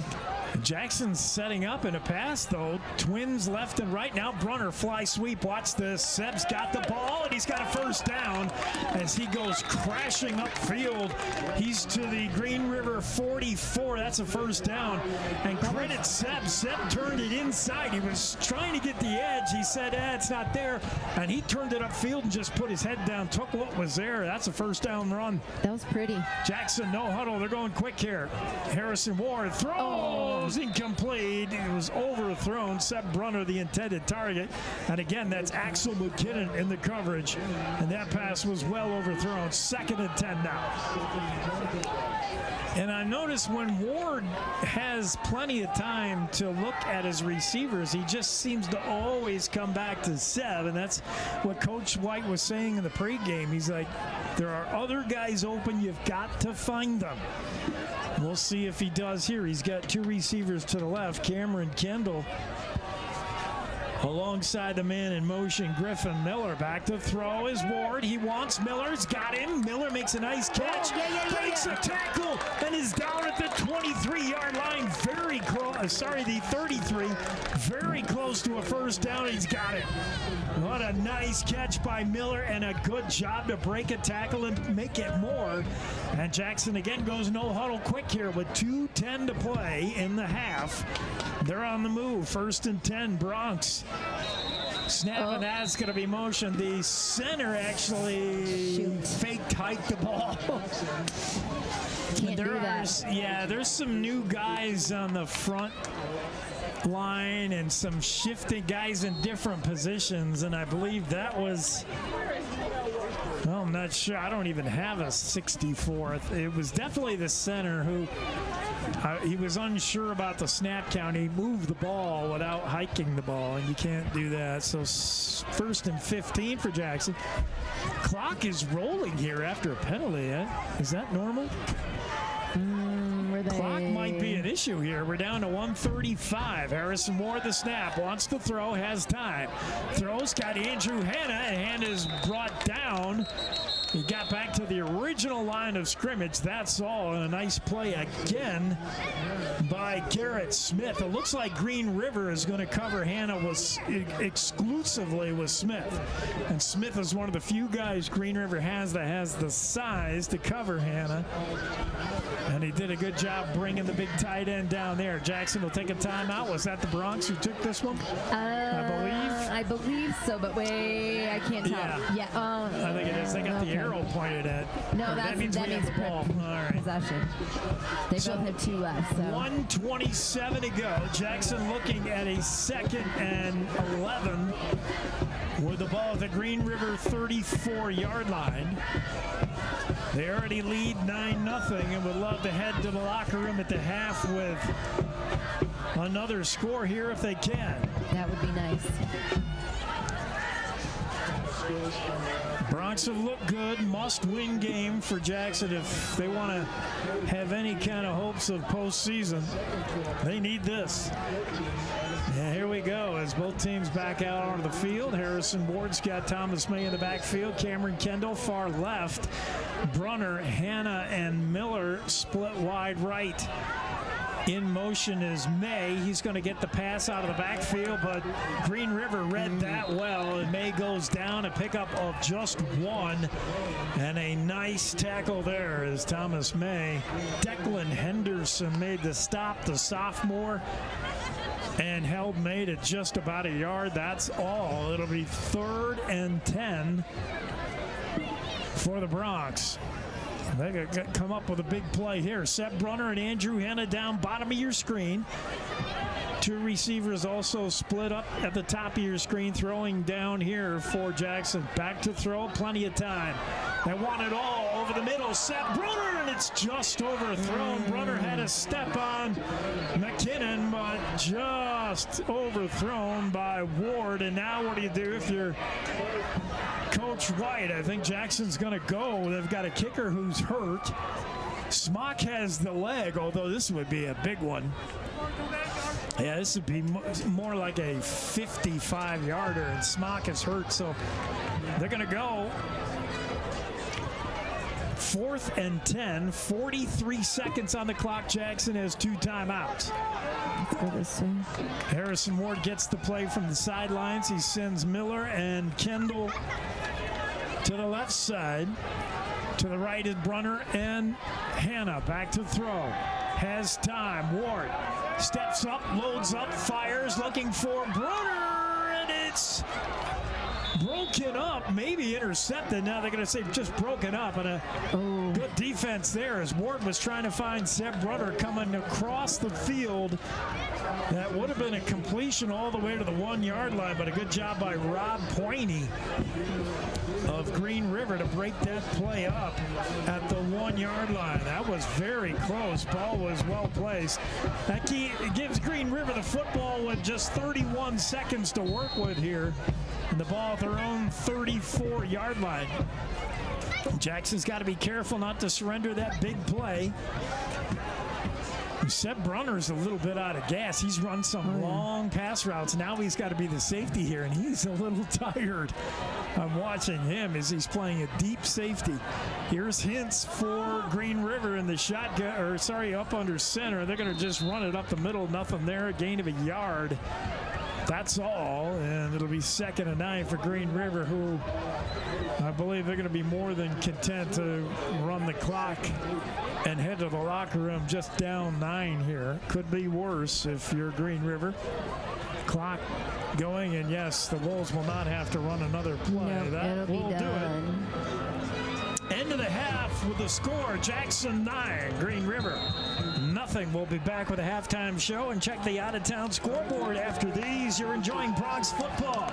Jackson's setting up in a pass, though. Twins left and right. Now Brunner fly sweep. Watch this. Seb's got the ball, and he's got a 1st down as he goes crashing upfield. He's to the Green River 44. That's a 1st down. And credit Seb. Seb turned it inside. He was trying to get the edge. He said, it's not there. And he turned it upfield and just put his head down, took what was there. That's a 1st down run. That was pretty. Jackson, no huddle. They're going quick here. Harrison Ward throws. Incomplete. It was overthrown. Seth Brunner, the intended target. And again, that's Axel McKinnon in the coverage. And that pass was well overthrown. 2nd and 10 now. And I noticed when Ward has plenty of time to look at his receivers, he just seems to always come back to Seb. And that's what Coach White was saying in the pregame. He's like, there are other guys open. You've got to find them. We'll see if he does here. He's got 2 receivers to the left. Cameron Kendall alongside the man in motion, Griffin Miller. Back to throw is Ward. He wants Miller's got him. Miller makes a nice catch. Breaks a tackle and is down at the 23-yard line. Very close. The 33. Very close to a 1st down. He's got it. What a nice catch by Miller, and a good job to break a tackle and make it more. And Jackson again goes no huddle quick here with 2:10 to play in the half. They're on the move. 1st and 10, Bronx. Snap, and that's going to be motion. The center actually faked hike the ball. Can't do that. Yeah, there's some new guys on the front line and some shifting guys in different positions, and I believe that was, well, I'm not sure. I don't even have a 64th. It was definitely the center who He was unsure about the snap count. He moved the ball without hiking the ball, and you can't do that. So 1st and 15 for Jackson. Clock is rolling here after a penalty. Is that normal? Clock might be an issue here. We're down to 1:35. Harrison Ward, the snap, wants to throw, has time. Throws, got Andrew Hanna, and Hanna's brought down. He got back to the original line of scrimmage. That's all. And a nice play again by Garrett Smith. It looks like Green River is going to cover Hanna exclusively with Smith. And Smith is one of the few guys Green River has that has the size to cover Hanna. And he did a good job bringing the big tight end down there. Jackson will take a timeout. Was that the Bronx who took this one? I believe so, but wait, I can't tell. Yeah. I think it is. They got the arrow pointed at. No, that means we have the ball. All right. Possession. They both have 2 left. So 1:27 to go. Jackson looking at a 2nd and 11 with the ball at the Green River 34-yard line. They already lead 9-0 and would love to head to the locker room at the half with another score here if they can. That would be nice. Bronx have looked good. Must-win game for Jackson if they want to have any kind of hopes of postseason. They need this. And here we go as both teams back out onto the field. Harrison Ward's got Thomas May in the backfield. Cameron Kendall far left. Brunner, Hanna, and Miller split wide right. In motion is May. He's going to get the pass out of the backfield, but Green River read that well, and May goes down, a pickup of just 1, and a nice tackle there is Thomas May. Declan Henderson made the stop, the sophomore, and held May to just about a yard. That's all. It'll be 3rd and 10 for the Bronx. They got come up with a big play here. Seth Brunner and Andrew Hanna down bottom of your screen. 2 receivers also split up at the top of your screen, throwing down here for Jackson. Back to throw, plenty of time. They want it all over the middle. Seth Brunner, and it's just overthrown. Brunner had a step on McKinnon, but just overthrown by Ward. And now what do you do if you're Coach White? I think Jackson's going to go. They've got a kicker who's hurt. Smock has the leg, although this would be a big one. Yeah, this would be more like a 55-yarder, and Smock is hurt, so they're going to go 4th and 10, 43 seconds on the clock. Jackson has 2 timeouts. Harrison Ward gets the play from the sidelines. He sends Miller and Kendall to the left side. To the right is Brunner and Hanna. Back to throw. Has time. Ward steps up, loads up, fires, looking for Brunner, and it's broken up, maybe intercepted. Now they're going to say just broken up, and a good defense there as Ward was trying to find Seth Brunner coming across the field. That would have been a completion all the way to the 1-yard line, but a good job by Rob Poiney of Green River to break that play up at the 1-yard line. That was very close. Ball was well placed. That gives Green River the football with just 31 seconds to work with here. And the ball at their own 34-yard line. Jackson's got to be careful not to surrender that big play. Seth Brunner's a little bit out of gas. He's run some long pass routes. Now he's got to be the safety here, and he's a little tired. I'm watching him as he's playing a deep safety. Here's Hintz for Green River in the shotgun, or sorry, up under center. They're going to just run it up the middle. Nothing there. A gain of a yard. That's all, and it'll be 2nd and 9 for Green River, who I believe they're going to be more than content to run the clock and head to the locker room just down 9 here. Could be worse if you're Green River. Clock going, and yes, the Wolves will not have to run another play. No, that will do done. it. End of the half with the score, Jackson 9, Green River nothing. We'll be back with a halftime show and check the out-of-town scoreboard after these as you're enjoying Bronx football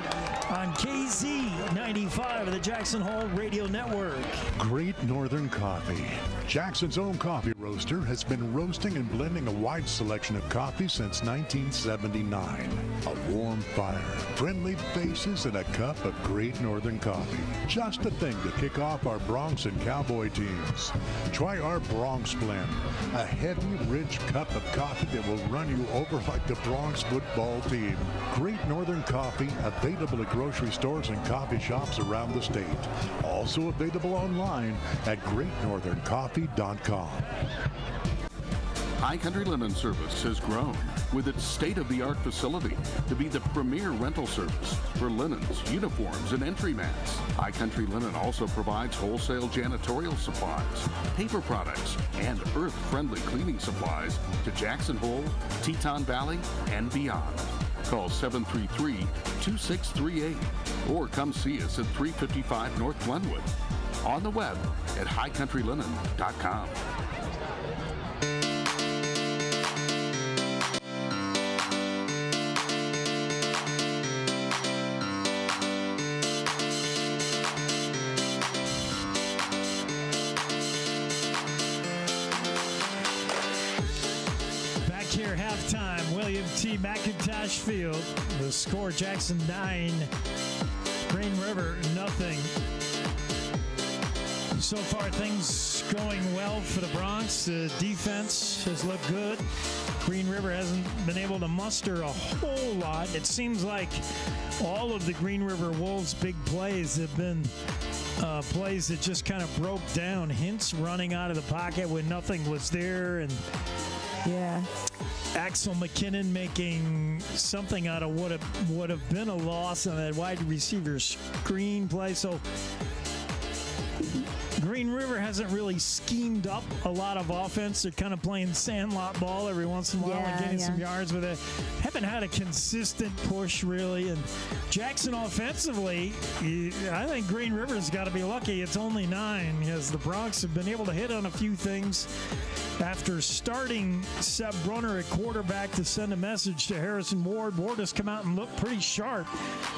on KZ95 of the Jackson Hole Radio Network. Great Northern Coffee. Jackson's own coffee roaster has been roasting and blending a wide selection of coffee since 1979. A warm fire, friendly faces, and a cup of Great Northern Coffee. Just the thing to kick off our Bronx and Cowboy teams. Try our Bronx Blend, a heavy, rich cup of coffee that will run you over like the Bronx football team. Great Northern Coffee, available at grocery stores and coffee shops around the state. Also available online at greatnortherncoffee.com. High Country Linen Service has grown with its state-of-the-art facility to be the premier rental service for linens, uniforms, and entry mats. High Country Linen also provides wholesale janitorial supplies, paper products, and earth-friendly cleaning supplies to Jackson Hole, Teton Valley, and beyond. Call 733-2638 or come see us at 355 North Glenwood. On the web at highcountrylinen.com. Here, halftime, William T. McIntosh Field. The score, Jackson 9, Green River nothing. So far, things going well for the Bronx. The defense has looked good. Green River hasn't been able to muster a whole lot. It seems like all of the Green River Wolves' big plays have been plays that just kind of broke down. Hintz running out of the pocket when nothing was there, and Axel McKinnon making something out of what would have been a loss on that wide receiver screen play. So Green River hasn't really schemed up a lot of offense. They're kind of playing sandlot ball every once in a while and getting some yards, but they haven't had a consistent push, really. And Jackson offensively, I think Green River's got to be lucky. It's only 9 because the Bronx have been able to hit on a few things. After starting Seb Brunner at quarterback to send a message to Harrison Ward, Ward has come out and looked pretty sharp.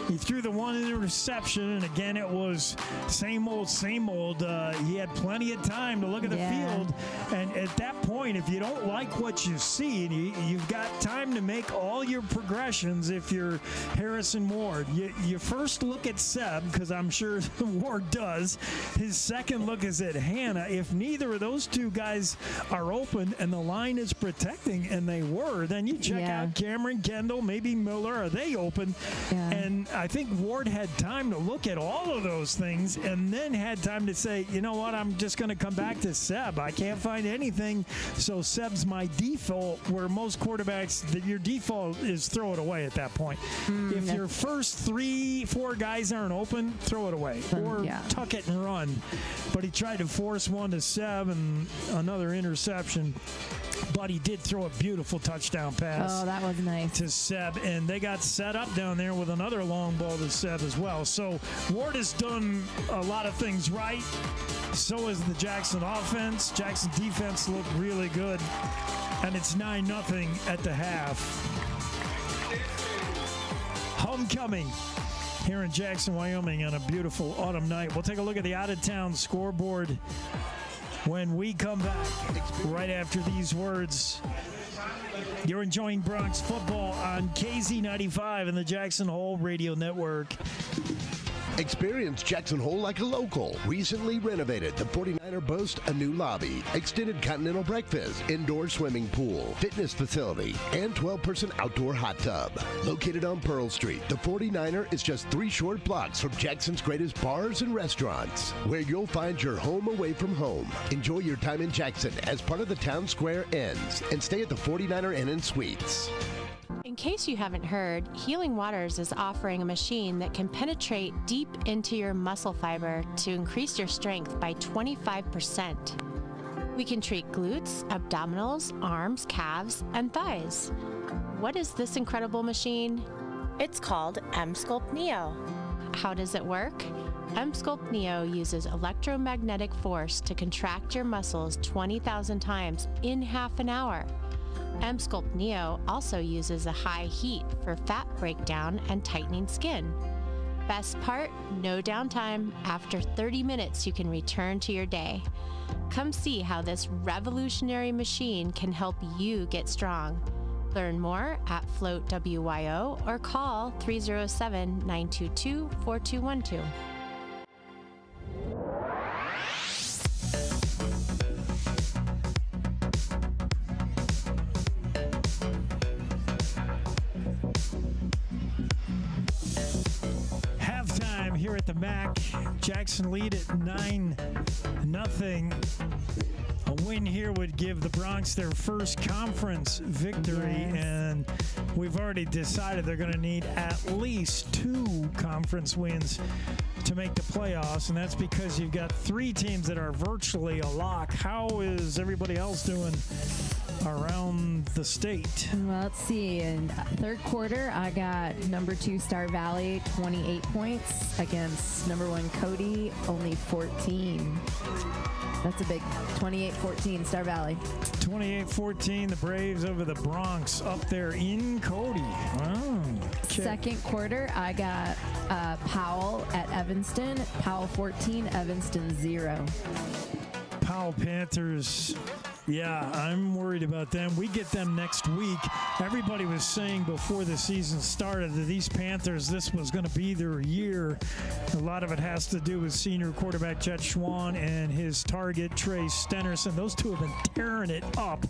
He threw the one interception, and again, it was same old, same old. He had plenty of time to look at the field, and at that point, if you don't like what you see, and you've got time to make all your progressions if you're Harrison Ward. You first look at Seb, because I'm sure Ward does. His second look is at Hannah. If neither of those two guys are open and the line is protecting, and they were, then you check out Cameron, Kendall, maybe Miller. Are they open? And I think Ward had time to look at all of those things and then had time to say, you know what, I'm just going to come back to Seb. I can't find anything, so Seb's my default, where most quarterbacks, your default is throw it away at that point. If your first 3-4 guys aren't open, throw it away or tuck it and run. But he tried to force one to Seb and another interception. But he did throw a beautiful touchdown pass. Oh, that was nice. To Seb, and they got set up down there with another long ball to Seb as well. So Ward has done a lot of things right. So is the Jackson offense. Jackson defense looked really good. And it's 9-0 at the half. Homecoming here in Jackson, Wyoming on a beautiful autumn night. We'll take a look at the out-of-town scoreboard when we come back right after these words. You're enjoying Bronx football on KZ95 and the Jackson Hole Radio Network. Experience Jackson Hole like a local. Recently renovated, the 49er boasts a new lobby, extended continental breakfast, indoor swimming pool, fitness facility, and 12-person outdoor hot tub. Located on Pearl Street, the 49er is just 3 short blocks from Jackson's greatest bars and restaurants, where you'll find your home away from home. Enjoy your time in Jackson as part of the Town Square Inns, and stay at the 49er Inn and Suites. In case you haven't heard, Healing Waters is offering a machine that can penetrate deep into your muscle fiber to increase your strength by 25%. We can treat glutes, abdominals, arms, calves, and thighs. What is this incredible machine? It's called M-Sculpt Neo. How does it work? M-Sculpt Neo uses electromagnetic force to contract your muscles 20,000 times in half an hour. M-Sculpt Neo also uses a high heat for fat breakdown and tightening skin. Best part, no downtime. After 30 minutes, you can return to your day. Come see how this revolutionary machine can help you get strong. Learn more at Float WYO or call 307-922-4212. Halftime here at the MAC. Jackson lead at 9-0. A win here would give the Bronx their first conference victory, and we've already decided they're going to need at least 2 conference wins to make the playoffs, and that's because you've got 3 teams that are virtually a lock. How is everybody else doing around the state? Well, let's see. In third quarter, I got number 2 Star Valley, 28 points against number 1 Cody, only 14. That's a big 28-14 Star Valley. 28-14, the Braves over the Bronx up there in Cody. Wow. Okay. Second quarter, I got Powell at Evanston. Powell 14, Evanston 0. Powell Panthers. Yeah, I'm worried about them. We get them next week. Everybody was saying before the season started that these Panthers, this was going to be their year. A lot of it has to do with senior quarterback Jet Schwan and his target, Trey Stenerson. Those two have been tearing it up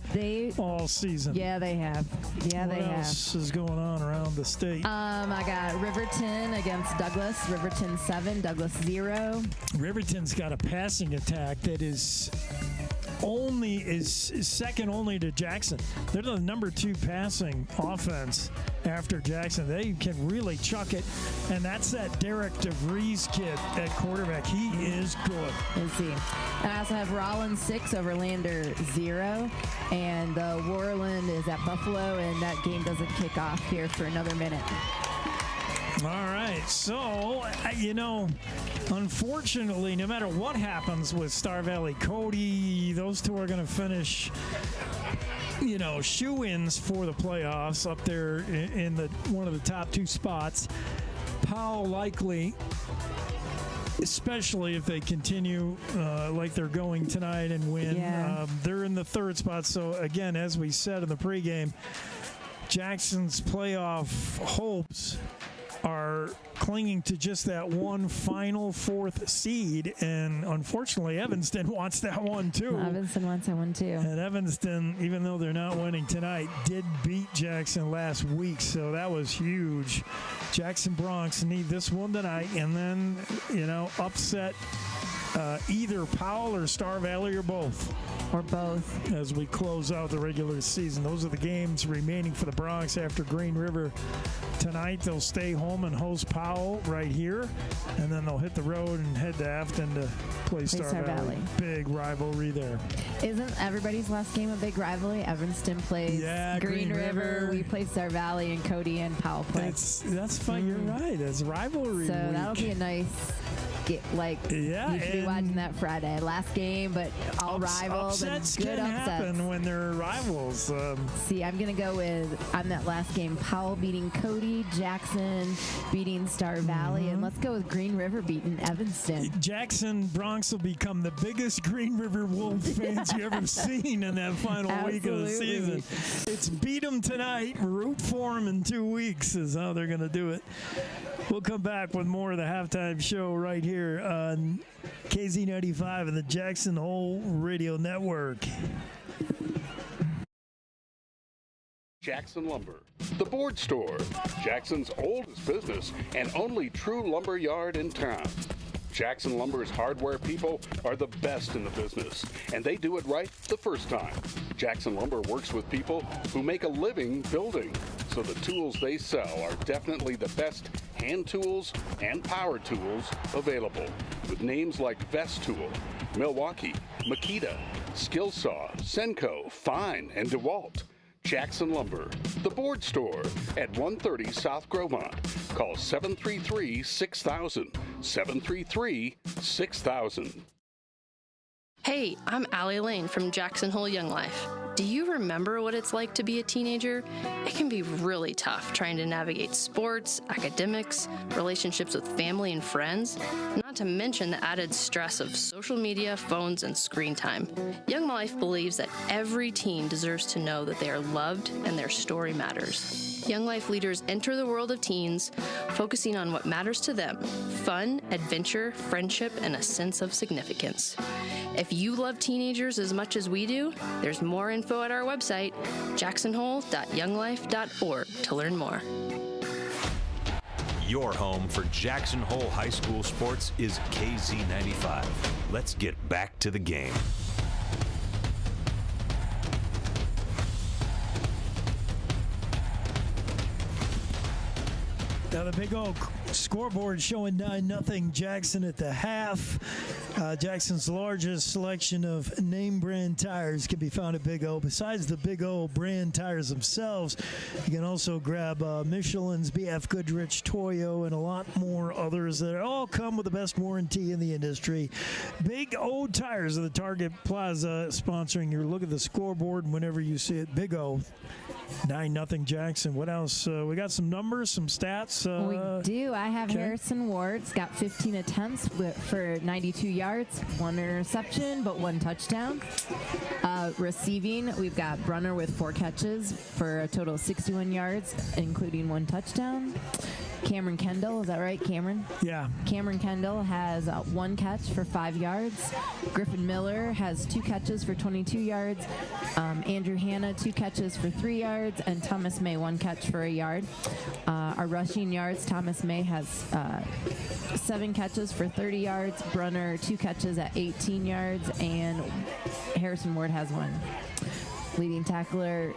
all season. Yeah, they have. Yeah, what else is going on around the state? I got Riverton against Douglas. Riverton 7, Douglas 0. Riverton's got a passing attack that is second only to Jackson. They're the number 2 passing offense after Jackson. They can really chuck it, and that's that Derek DeVries kid at quarterback. He is good. Let's see. And I also have Rollins 6 over Lander 0, and Warland is at Buffalo, and that game doesn't kick off here for another minute. All right, so, unfortunately, no matter what happens with Star Valley Cody, those two are going to finish, shoe-ins for the playoffs up there in one of the top 2 spots. Powell likely, especially if they continue like they're going tonight and win. Yeah. They're in the 3rd spot, so again, as we said in the pregame, Jackson's playoff hopes are clinging to just that one final 4th seed, and unfortunately Evanston wants that one too. Evanston wants that one too. And Evanston, even though they're not winning tonight, did beat Jackson last week, so that was huge. Jackson Bronx need this one tonight, and then upset either Powell or Star Valley or both. Or both. As we close out the regular season. Those are the games remaining for the Bronx after Green River tonight. They'll stay home and host Powell right here, and then they'll hit the road and head to Afton to play Star Valley. Big rivalry there. Isn't everybody's last game a big rivalry? Evanston plays Green River. We play Star Valley, and Cody and Powell play. That's fine. You're right. It's rivalry So week. That'll be a nice you should be watching that Friday. Last game, but all rivals and good can happen when they're rivals. See, I'm going to go on that last game, Powell beating Cody, Jackson beating Star Valley, and let's go with Green River beating Evanston. Jackson Bronx will become the biggest Green River Wolves fans you ever seen in that final week of the season. It's beat them tonight, root for them in 2 weeks is how they're going to do it. We'll come back with more of the halftime show right here on KZ95 and the Jackson Hole Radio Network. Jackson Lumber, the board store, Jackson's oldest business and only true lumber yard in town. Jackson Lumber's hardware people are the best in the business, and they do it right the first time. Jackson Lumber works with people who make a living building, so the tools they sell are definitely the best hand tools and power tools available, with names like Vest Tool, Milwaukee, Makita, Skillsaw, Senco, Fine, and DeWalt. Jackson Lumber, the board store at 130 South Gromont. Call 733-6000, 733-6000. Hey, I'm Allie Lane from Jackson Hole Young Life. Do you remember what it's like to be a teenager? It can be really tough trying to navigate sports, academics, relationships with family and friends, not to mention the added stress of social media, phones, and screen time. Young Life believes that every teen deserves to know that they are loved and their story matters. Young Life leaders enter the world of teens, focusing on what matters to them: fun, adventure, friendship, and a sense of significance. If you love teenagers as much as we do, there's more info at our website, jacksonhole.younglife.org, to learn more. Your home for Jackson Hole High School sports is KZ95. Let's get back to the game. Now the big old scoreboard showing 9-0 Jackson at the half. Jackson's largest selection of name brand tires can be found at Big O. Besides the Big O brand tires themselves, you can also grab Michelin's, BF Goodrich, Toyo, and a lot more others that all come with the best warranty in the industry. Big O Tires of the Target Plaza sponsoring your look at the scoreboard whenever you see it. Big O. 9-0 Jackson. What else? We got some numbers, some stats. We do. I have Harrison Ward's got 15 attempts for 92 yards, 1 interception, but 1 touchdown. Receiving, we've got Brunner with 4 catches for a total of 61 yards, including 1 touchdown. Cameron Kendall, is that right, Cameron? Yeah. Cameron Kendall has 1 catch for 5 yards. Griffin Miller has 2 catches for 22 yards. Andrew Hanna, 2 catches for 3 yards. And Thomas May, 1 catch for 1 yard. Our rushing yards, Thomas May has 7 catches for 30 yards. Brunner, 2 catches at 18 yards. And Harrison Ward has 1. Leading tackler,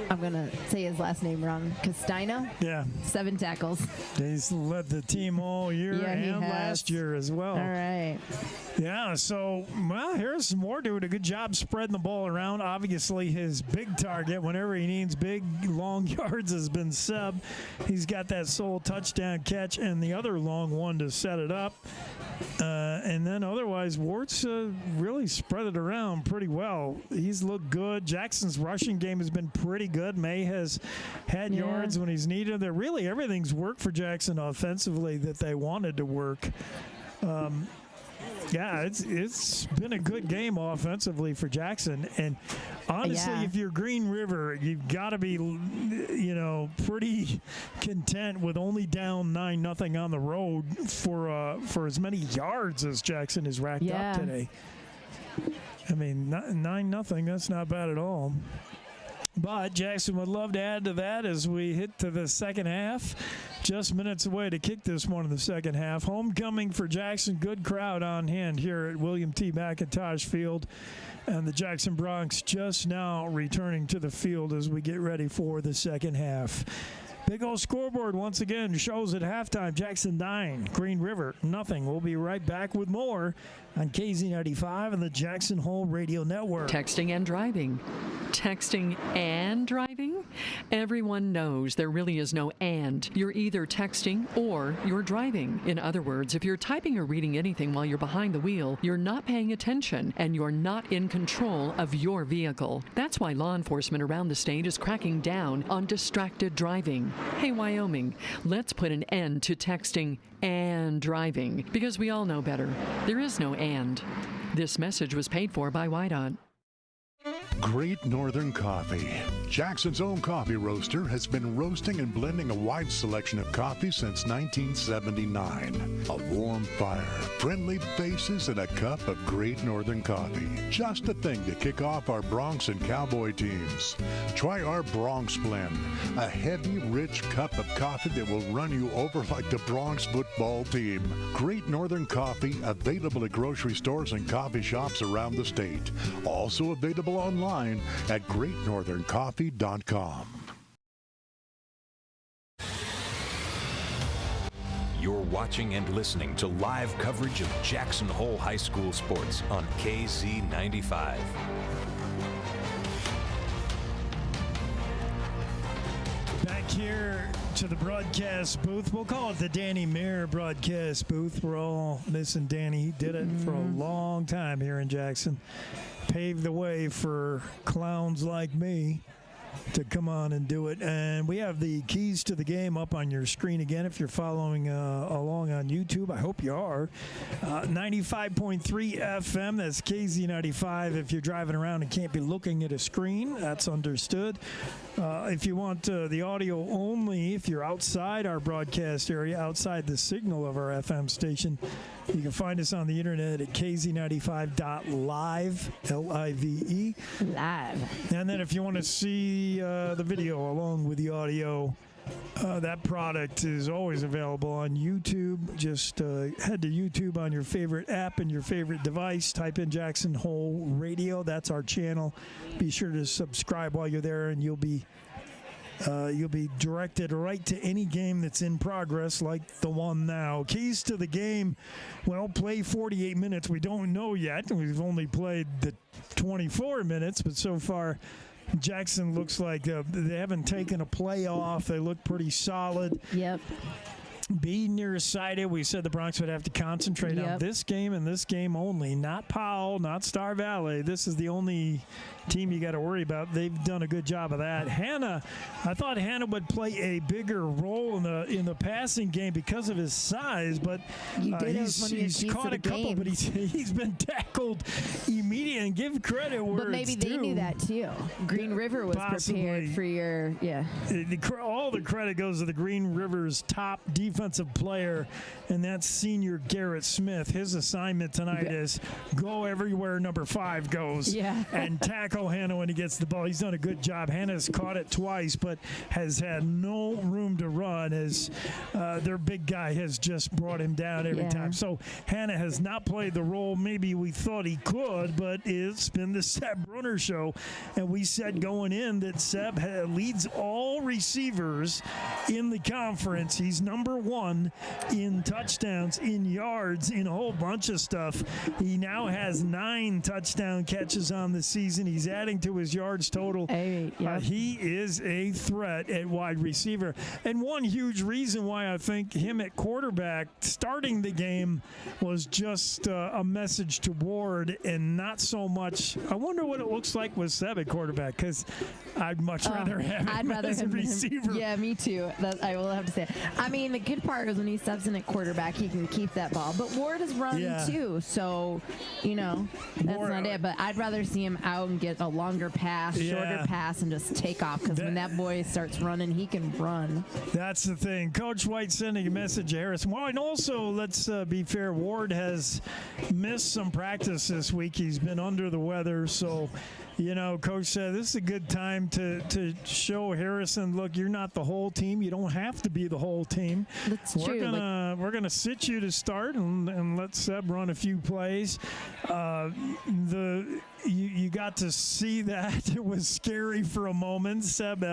I'm going to say his last name wrong, Castino. Yeah. 7 tackles. He's led the team all year and last year as well. All right. Yeah, so, well, Harrison Ward doing a good job spreading the ball around. Obviously, his big target, whenever he needs big, long yards, has been Seb. He's got that sole touchdown catch and the other long one to set it up. And then otherwise, Ward's really spread it around pretty well. He's looked good. Jackson's rushing game has been pretty good. May has had yards when he's needed. Really, everything's worked for Jackson offensively that they wanted to work. Yeah, it's been a good game offensively for Jackson. And honestly, if you're Green River, you've got to be, pretty content with only down 9-0 on the road for as many yards as Jackson has racked up today. I mean, 9-0, that's not bad at all. But Jackson would love to add to that as we hit to the second half. Just minutes away to kick this one in the second half. Homecoming for Jackson. Good crowd on hand here at William T. McIntosh Field. And the Jackson Bronx just now returning to the field as we get ready for the second half. Big old scoreboard once again shows at halftime. Jackson 9, Green River nothing. We'll be right back with more on KZ95 and the Jackson Hole Radio Network. Texting and driving. Texting and driving? Everyone knows there really is no and. You're either texting or you're driving. In other words, if you're typing or reading anything while you're behind the wheel, you're not paying attention and you're not in control of your vehicle. That's why law enforcement around the state is cracking down on distracted driving. Hey, Wyoming, let's put an end to texting and driving, because we all know better. There is no and. This message was paid for by WYDOT. Great Northern Coffee. Jackson's own coffee roaster has been roasting and blending a wide selection of coffee since 1979. A warm fire, friendly faces, and a cup of Great Northern Coffee. Just the thing to kick off our Bronx and Cowboy teams. Try our Bronx Blend, a heavy, rich cup of coffee that will run you over like the Bronx football team. Great Northern Coffee, available at grocery stores and coffee shops around the state. Also available online at greatnortherncoffee.com. You're watching and listening to live coverage of Jackson Hole High School sports on KZ95. Back here to the broadcast booth. We'll call it the Danny Mayer broadcast booth. We're all missing Danny. He did it for a long time here in Jackson. paved the way for clowns like me to come on and do it. And we have the keys to the game up on your screen again if you're following along on YouTube. I hope you are. 95.3 FM, that's KZ95. If you're driving around and can't be looking at a screen, that's understood. If you want the audio only, if you're outside our broadcast area, outside the signal of our FM station, you can find us on the internet at kz95.live, L-I-V-E. Live. And then if you want to see the video along with the audio, that product is always available on YouTube. Just head to YouTube on your favorite app and your favorite device. Type in Jackson Hole Radio. That's our channel. Be sure to subscribe while you're there, and you'll be directed right to any game that's in progress, like the one now. Keys to the game. Well, play 48 minutes. We don't know yet. We've only played the 24 minutes, but so far Jackson looks like they haven't taken a play off. They look pretty solid. Yep. Be nearsighted. We said the Bronx would have to concentrate on this game and this game only. Not Powell, not Star Valley. This is the only team you got to worry about. They've done a good job of that. Hannah, I thought Hannah would play a bigger role in the passing game because of his size, but he's caught a couple, but he's been tackled immediately. And give credit where but maybe it's they due. knew that too. Green River was prepared for your all the credit goes to the Green River's top defensive player, and that's senior Garrett Smith. His assignment tonight is go everywhere number 5 goes and tackle Hannah when he gets the ball. He's done a good job. Hannah's caught it twice, but has had no room to run as their big guy has just brought him down every time. So Hannah has not played the role maybe we thought he could, but it's been the Seb Brunner show, and we said going in that Seb leads all receivers in the conference. He's number 1 in touchdowns, in yards, in a whole bunch of stuff. He now has 9 touchdown catches on the season. He's adding to his yards total. He is a threat at wide receiver. And one huge reason why I think him at quarterback starting the game was just a message to Ward and not so much. I wonder what it looks like with Seb at quarterback, because I'd much rather have him as a receiver. Yeah, me too. I will have to say. I mean, the good part is when he steps in at quarterback, he can keep that ball. But Ward is running too, so, that's not it. But I'd rather see him out and get a longer pass, shorter pass, and just take off, because when that boy starts running, he can run. That's the thing. Coach White sending a message to Harrison. Well, and also, let's be fair, Ward has missed some practice this week. He's been under the weather, so Coach said this is a good time to show Harrison, look, you're not the whole team. You don't have to be the whole team. That's true. We're gonna sit you to start and let Seb run a few plays. You got to see that. It was scary for a moment. Seb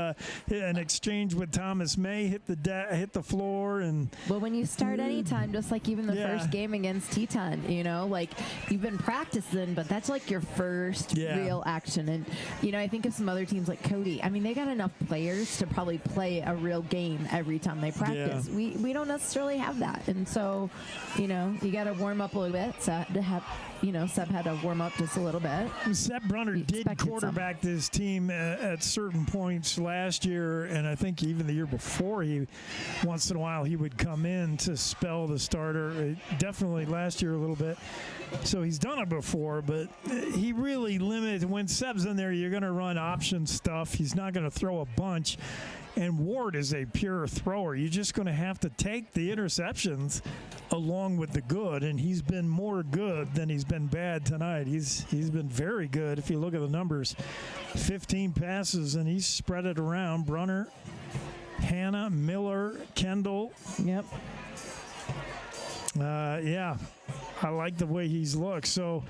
hit an exchange with Thomas May, hit the floor, and when you start anytime, just like even the first game against Teton, like you've been practicing, but that's like your first real action. And I think of some other teams like Cody. I mean, they got enough players to probably play a real game every time they practice. We don't necessarily have that, and so you got to warm up a little bit. So to have Seb had to warm up just a little bit. Seb Brunner did quarterback this team at certain points last year, and I think even the year before, once in a while he would come in to spell the starter. Definitely last year a little bit. So he's done it before, but he really limited. When Seb's in there, you're going to run option stuff. He's not going to throw a bunch. And Ward is a pure thrower. You're just going to have to take the interceptions along with the good, and he's been more good than he's been bad tonight. He's been very good. If you look at the numbers, 15 passes, and he's spread it around. Brunner, Hannah, Miller, Kendall. Yep. I like the way he's looked. So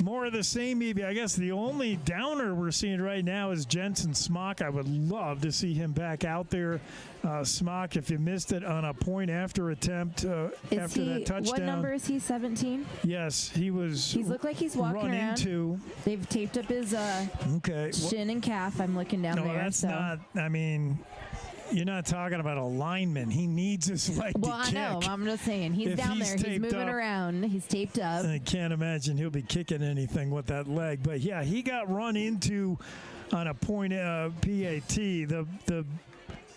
more of the same, maybe. I guess the only downer we're seeing right now is Jensen Smock. I would love to see him back out there. Smock, if you missed it on a point after attempt after that touchdown. What number is he, 17? Yes, he was. He's looked like he's walking around. They've taped up his shin and calf. I'm looking down there. No, that's not. I mean, You're not talking about a lineman. He needs his leg to kick. Well, I know. I'm just saying. He's down there. He's moving around. He's taped up. I can't imagine he'll be kicking anything with that leg. But, yeah, he got run into on a point PAT. The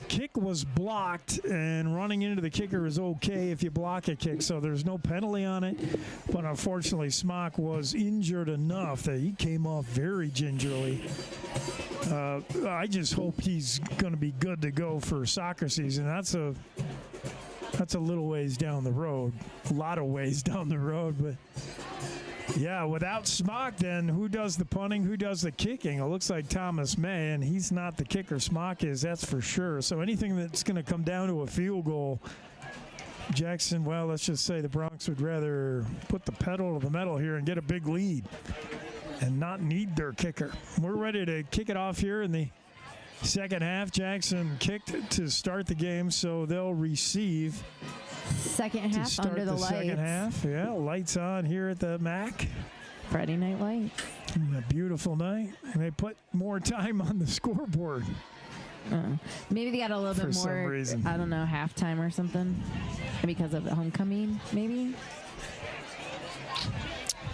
kick was blocked, and running into the kicker is okay if you block a kick, so there's no penalty on it. But unfortunately, Smock was injured enough that he came off very gingerly. I just hope he's going to be good to go for soccer season. That's a little ways down the road, a lot of ways down the road, but yeah, without Smock, then who does the punting? Who does the kicking? It looks like Thomas May, and he's not the kicker. Smock is, that's for sure. So anything that's going to come down to a field goal, Jackson, well, let's just say the Bronx would rather put the pedal to the metal here and get a big lead and not need their kicker. We're ready to kick it off here in the second half. Jackson kicked to start the game, so they'll receive. Second half under the lights. Second half, yeah. Lights on here at the MAC. Friday Night Lights. A beautiful night. And they put more time on the scoreboard. Maybe they got a little bit more, some reason. I don't know, halftime or something. Because of the homecoming, maybe?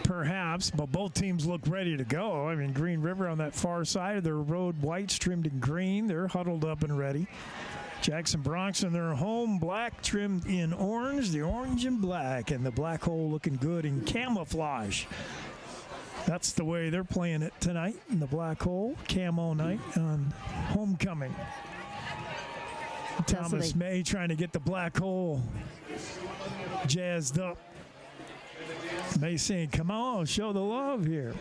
Perhaps, but both teams look ready to go. I mean, Green River on that far side of their road, whites trimmed in green. They're huddled up and ready. Jackson Bronx in their home, black trimmed in orange, the orange and black, and the black hole looking good in camouflage. That's the way they're playing it tonight in the black hole, camo night on homecoming. Thomas May trying to get the black hole jazzed up. May saying, come on, show the love here.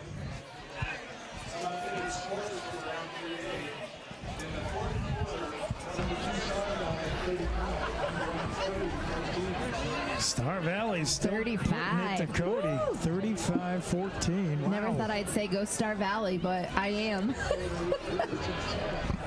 Star Valley's still 35 it to Cody. 35-14. Wow. Never thought I'd say go Star Valley, but I am.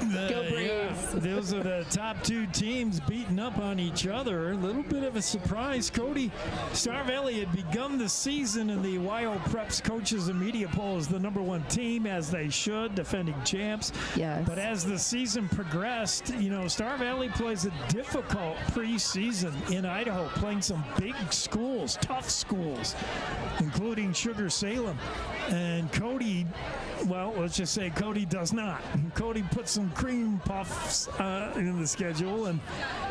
Go Braves. Yeah, those are the top two teams beating up on each other. A little bit of a surprise. Cody, Star Valley had begun the season in the Wyo Preps coaches and media poll as the #1 team, as they should, defending champs. Yes. But as the season progressed, you know, Star Valley plays a difficult preseason in Idaho, playing some big schools, tough schools, including Sugar Salem. And Cody, well, let's just say Cody does not. Cody put some cream puffs in the schedule, and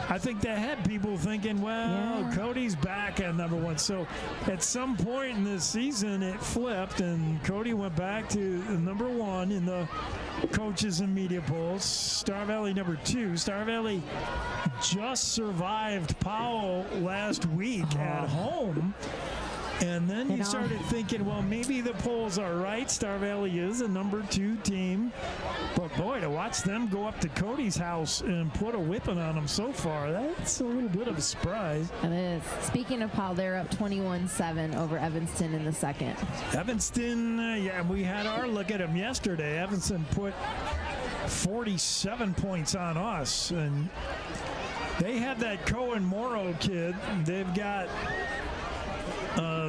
I think that had people thinking, well, yeah, Cody's back at #1. So at some point in this season, it flipped, and Cody went back to #1 in the coaches and media polls. Star Valley #2. Star Valley just survived Powell last week at home. And then you started thinking, well, maybe the polls are right. Star Valley is a #2 team. But, boy, to watch them go up to Cody's house and put a whipping on them so far, that's a little bit of a surprise. It is. Speaking of Paul, they're up 21-7 over Evanston in the second. Evanston, yeah, we had our look at them yesterday. Evanston put 47 points on us. And they had that Cohen Morrow kid. They've got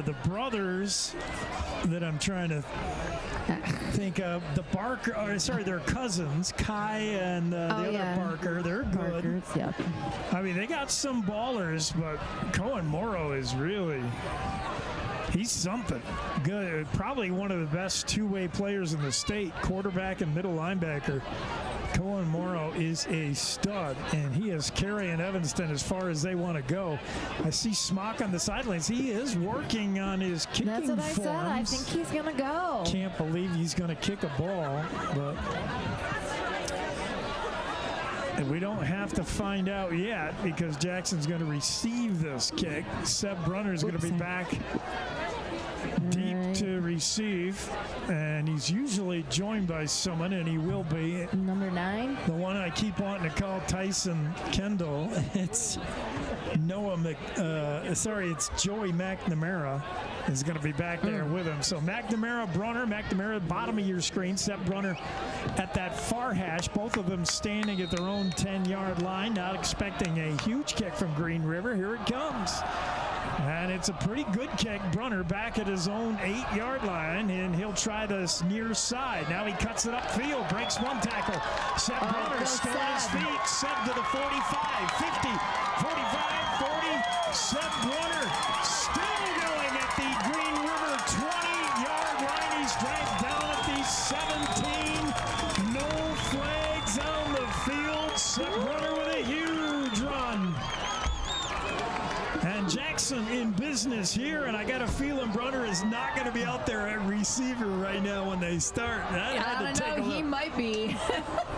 the brothers that I'm trying to think of, the Barker, their cousins, Kai and the other Barker. They're good. Barkers, yep. I mean, they got some ballers, but Cohen Morrow is really, he's something. Good. Probably one of the best two-way players in the state, quarterback and middle linebacker. Cohen Morrow is a stud, and he is carrying Evanston as far as they want to go. I see Smock on the sidelines. He is working on his kicking forms. That's what I said. I think he's going to go. Can't believe he's going to kick a ball, but and we don't have to find out yet because Jackson's going to receive this kick. Seb Brunner's going to be back deep to receive, and he's usually joined by someone, and he will be. #9? The one I keep wanting to call Tyson Kendall. It's it's Joey McNamara is going to be back there with him. So McNamara, Brunner, bottom of your screen. Seth Brunner at that far hash. Both of them standing at their own 10-yard line, not expecting a huge kick from Green River. Here it comes. And it's a pretty good kick. Brunner back at his own 8-yard line, and he'll try this near side. Now he cuts it upfield, breaks one tackle. Seb Brunner still on his feet. Seb to the 45, 50, 45, 40. Seb Brunner still going at the Green River 20-yard line. He's dragged down at the 17. No flags on the field. Seb Brunner with a huge run. And Jackson in business here, and I got a feeling Brunner is not going to be out there at receiver right now when they start. I don't know, he might be.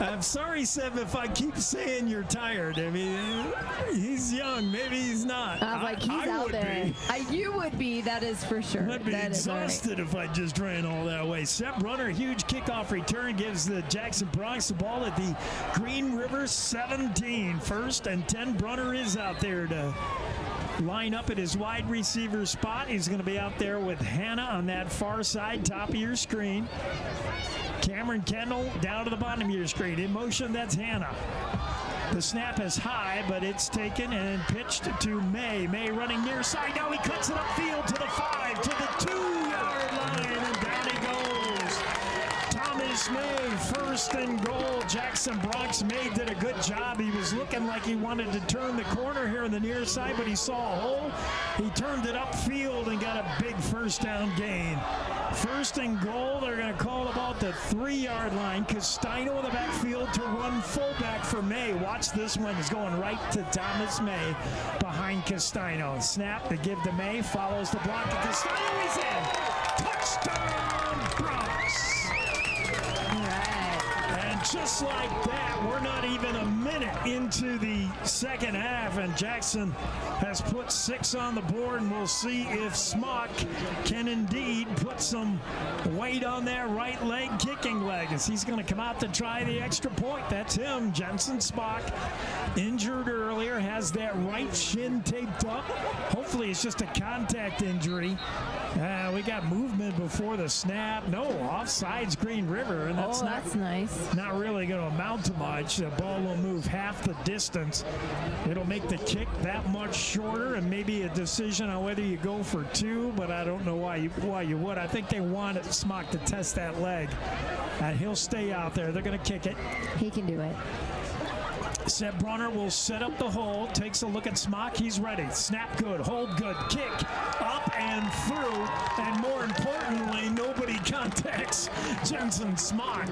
I'm sorry, Seb, if I keep saying you're tired. I mean, he's young. Maybe he's not. I was like, he's out there. You would be, that is for sure. I'd be exhausted if I just ran all that way. Seb Brunner, huge kickoff return, gives the Jackson Bronx the ball at the Green River 17. 1st and 10. Brunner is out there to line up at his wide receiver spot. He's going to be out there with Hannah on that far side, top of your screen. Cameron Kendall down to the bottom of your screen. In motion, that's Hannah. The snap is high, but it's taken and pitched to May. May running near side. Now he cuts it upfield to the 5, to the 2-yard line, and down he goes. Thomas May, 1st and goal. Jackson Bronx May did a good job. He was looking like he wanted to turn the corner here on the near side, but he saw a hole. He turned it upfield and got a big 1st down gain. 1st and goal. They're going to call about the 3-yard line. Castino in the backfield to run fullback for May. Watch this one. He's going right to Thomas May behind Castino. Snap to give to May. Follows the block to Castino. He's in. Touchdown, Bronx. Just like that, we're not even a minute into the second half, and Jackson has put 6 on the board, and we'll see if Smock can indeed put some weight on that right leg, kicking leg, as he's going to come out to try the extra point. That's him, Jensen Smock, injured earlier, has that right shin taped up. Hopefully it's just a contact injury. We got movement before the snap. No, offsides Green River, and that's nice. Not really going to amount to much. The ball will move half the distance. It'll make the kick that much shorter, and maybe a decision on whether you go for 2, but I don't know why you would. I think they wanted Smock to test that leg, and he'll stay out there. They're going to kick it. He can do it. Seb Brunner will set up the hold, takes a look at Smock. He's ready. Snap good, hold good, kick up and through, and more importantly, nobody contacts Jensen Smock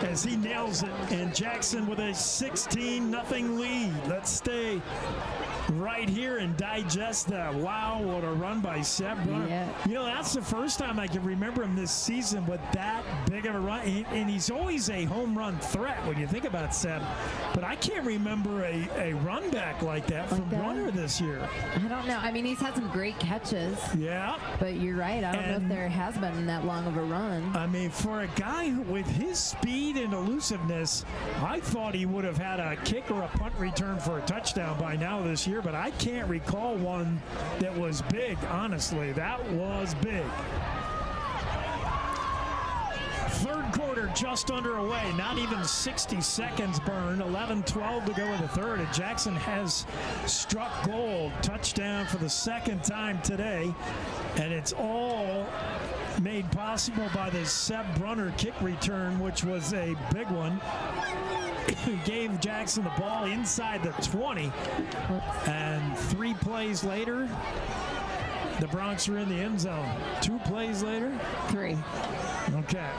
as he nails it. And Jackson with a 16-0 lead. Let's stay right here and digest that. Wow, what a run by Seb Brunner. Yeah. You know, that's the first time I can remember him this season with that big of a run. And he's always a home run threat when you think about Seb. But I can't remember a run back like that from Brunner this year. I don't know. I mean, he's had some great catches. Yeah. But you're right. I don't know if there has been that long of a run. I mean, for a guy with his speed and elusiveness, I thought he would have had a kick or a punt return for a touchdown by now this year, but I can't recall one that was big, honestly. That was big. Third quarter just underway, not even 60 seconds burned, 11-12 to go in the third, and Jackson has struck gold. Touchdown for the second time today, and it's all made possible by the Seb Brunner kick return, which was a big one. Gave Jackson the ball inside the 20, and 3 plays later, the Bronx are in the end zone. 2 plays later? 3. Okay.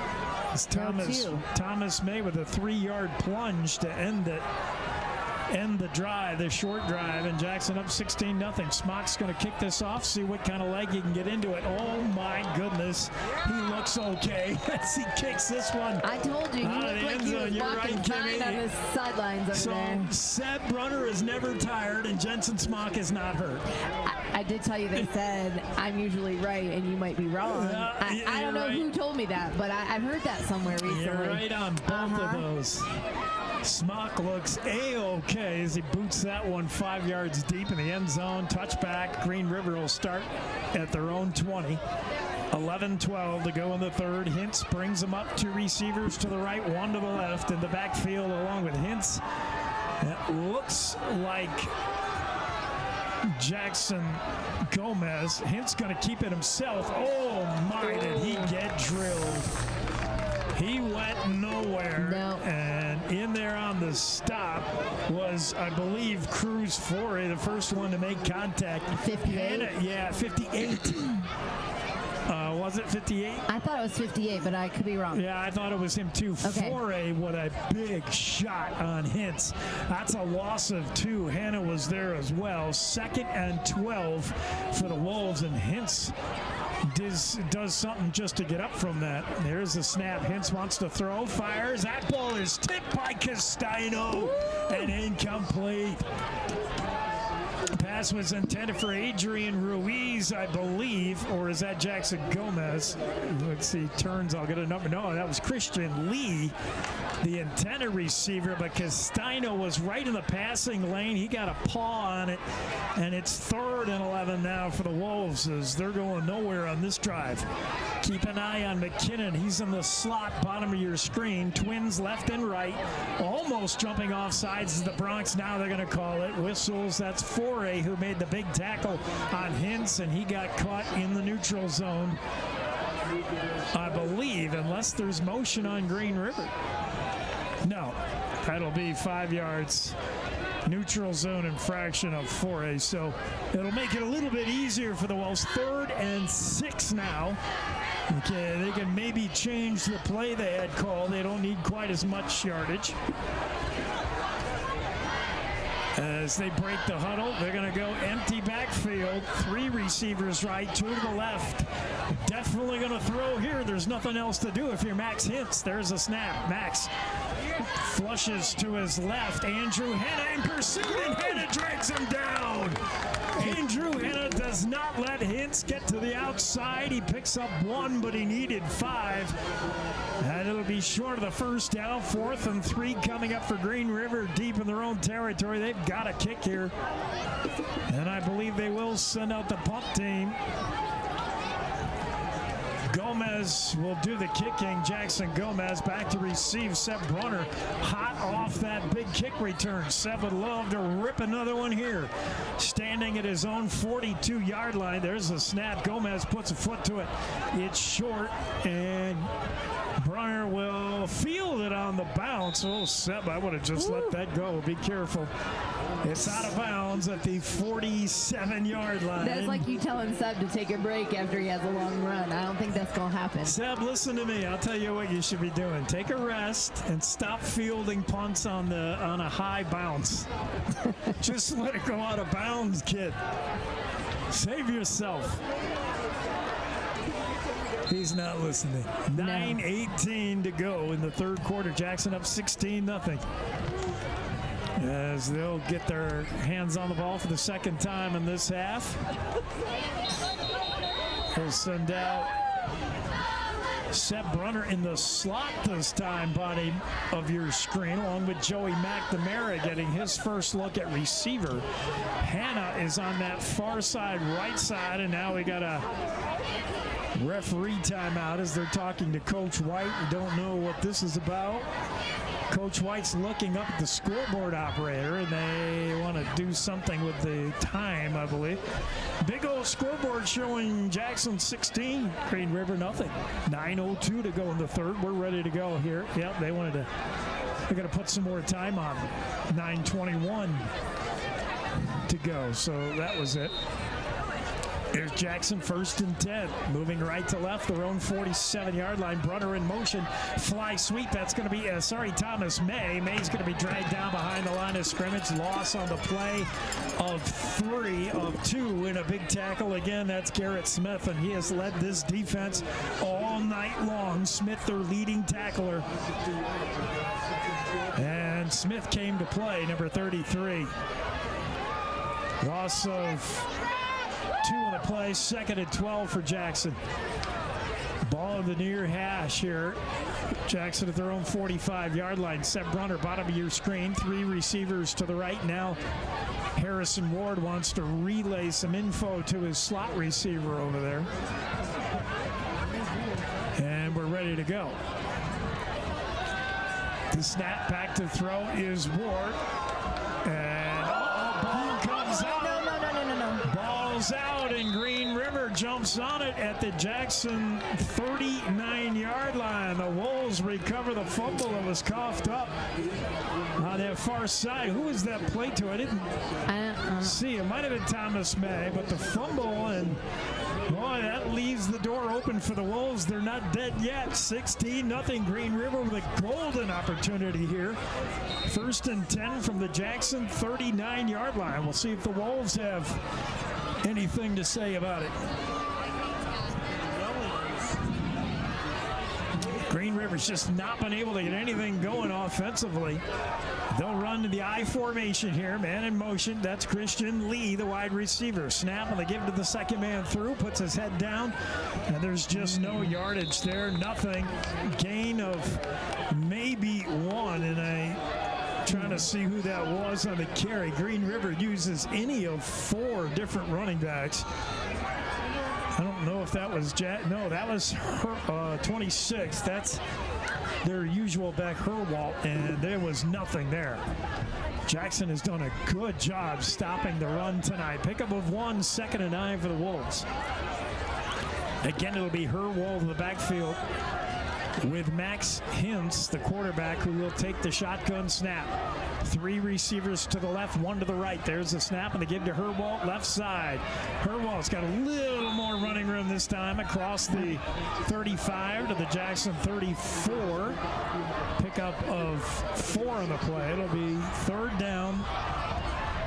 It's Thomas May with a 3-yard plunge to end the drive, the short drive, and Jackson up 16-0. Smock's going to kick this off, see what kind of leg he can get into it. Oh my goodness, he looks okay as he kicks this one. I told you, he looked like he was walking fine on his sidelines over there. Seb Brunner is never tired, and Jensen Smock is not hurt. I did tell you they said I'm usually right and you might be wrong. I don't know who told me that, but I've heard that somewhere recently. You're right on both of those. Smock looks A-okay as he boots that one 5 yards deep in the end zone. Touchback. Green River will start at their own 20. 11-12 to go in the third. Hintz brings them up. 2 receivers to the right, 1 to the left in the backfield along with Hintz. It looks like Jackson Gomez. Hint's going to keep it himself. Oh, my, did he get drilled. He went nowhere. No. And in there on the stop was, I believe, Cruz Foray, the first one to make contact. 58? Yeah, 58. Was it 58? I thought it was 58, but I could be wrong. Yeah, I thought it was him too. Okay. Foray, what a big shot on Hintz. That's a loss of 2. Hannah was there as well. 2nd and 12 for the Wolves, and Hintz does something just to get up from that. There's the snap. Hintz wants to throw, fires. That ball is tipped by Castino and incomplete. Pass was intended for Adrian Ruiz, I believe, or is that Jackson Gomez? Let's see, turns, I'll get a number. No, that was Christian Lee, the intended receiver, but Castino was right in the passing lane. He got a paw on it, and it's 3rd and 11 now for the Wolves as they're going nowhere on this drive. Keep an eye on McKinnon. He's in the slot, bottom of your screen. Twins left and right, almost jumping off sides of the Bronx. Now they're going to call it. Whistles, that's Foray who made the big tackle on Hintz, and he got caught in the neutral zone, I believe, unless there's motion on Green River. No, that'll be 5 yards. Neutral zone infraction of Foray, so it'll make it a little bit easier for the Wolves. 3rd and 6 now. Okay, they can maybe change the play they had called. They don't need quite as much yardage. As they break the huddle, they're going to go empty backfield. 3 receivers right, 2 to the left. Definitely going to throw here. There's nothing else to do if you're Max Hintz. There's a snap. Max flushes to his left. Andrew Hanna in pursuit, and Hanna drags him down. Andrew Hanna does not let Hintz get to the outside. He picks up 1, but he needed 5. And it'll be short of the first down. 4th and 3 coming up for Green River, deep in their own territory. They've got a kick here. And I believe they will send out the punt team. Gomez will do the kicking. Jackson Gomez back to receive. Seb Brunner hot off that big kick return. Seb would love to rip another one here. Standing at his own 42-yard line. There's a snap. Gomez puts a foot to it. It's short, and Brunner will field it on the bounce. Oh, Seb, I would have just let that go. Be careful. It's out of bounds at the 47-yard line. That's like you telling Seb to take a break after he has a long run. I don't think that's going to happen. Seb, listen to me. I'll tell you what you should be doing. Take a rest and stop fielding punts on a high bounce. Just let it go out of bounds, kid. Save yourself. He's not listening. 9:18 to go in the 3rd quarter. Jackson up 16-0. As they'll get their hands on the ball for the 2nd time in this half. They'll send out Seb Brunner in the slot this time, bottom of your screen, along with Joey McNamara getting his first look at receiver. Hannah is on that far side, right side, and now we got a referee timeout as they're talking to Coach White. We don't know what this is about. Coach White's looking up at the scoreboard operator, and they want to do something with the time, I believe. Big old scoreboard showing Jackson 16, Green River nothing. 9:02 to go in the 3rd. We're ready to go here. Yep, they're going to put some more time on. 9:21 to go, so that was it. There's Jackson 1st and 10. Moving right to left, their own 47-yard line. Brunner in motion. Fly sweep. That's going to be, Thomas May. May's going to be dragged down behind the line of scrimmage. Loss on the play of 3 of 2 in a big tackle. Again, that's Garrett Smith, and he has led this defense all night long. Smith, their leading tackler. And Smith came to play, number 33. Loss of 2 on the play, 2nd and 12 for Jackson. Ball in the near hash here. Jackson at their own 45-yard line. Seb Brunner, bottom of your screen. 3 receivers to the right. Now Harrison Ward wants to relay some info to his slot receiver over there. And we're ready to go. The snap back to throw is Ward. And ball comes out. ball's out, and Green River jumps on it at the Jackson 39-yard line. The Wolves recover the fumble that was coughed up on that far side. Who was that played to? I didn't see. It might have been Thomas May, but the fumble, and boy, that leaves the door open for the Wolves. They're not dead yet. 16-0 Green River with a golden opportunity here. 1st and 10 from the Jackson 39-yard line. We'll see if the Wolves have anything to say about it. Green River's just not been able to get anything going offensively. They'll run to the I formation here. Man in motion. That's Christian Lee, the wide receiver. Snap, and they give it to the second man through. Puts his head down. And there's just no yardage there. Nothing. Gain of maybe 1. And trying to see who that was on the carry. Green River uses any of 4 different running backs. I don't know if that was no, that was 26. That's their usual back, Herwalt, and there was nothing there. Jackson has done a good job stopping the run tonight. Pickup of 1, 2nd and 9 for the Wolves. Again, it'll be Herwalt in the backfield with Max Hintz, the quarterback, who will take the shotgun snap. 3 receivers to the left, 1 to the right. There's the snap, and they give to Herwalt, left side. Herwalt's got a little more running room this time across the 35 to the Jackson 34. Pickup of 4 on the play. It'll be 3rd down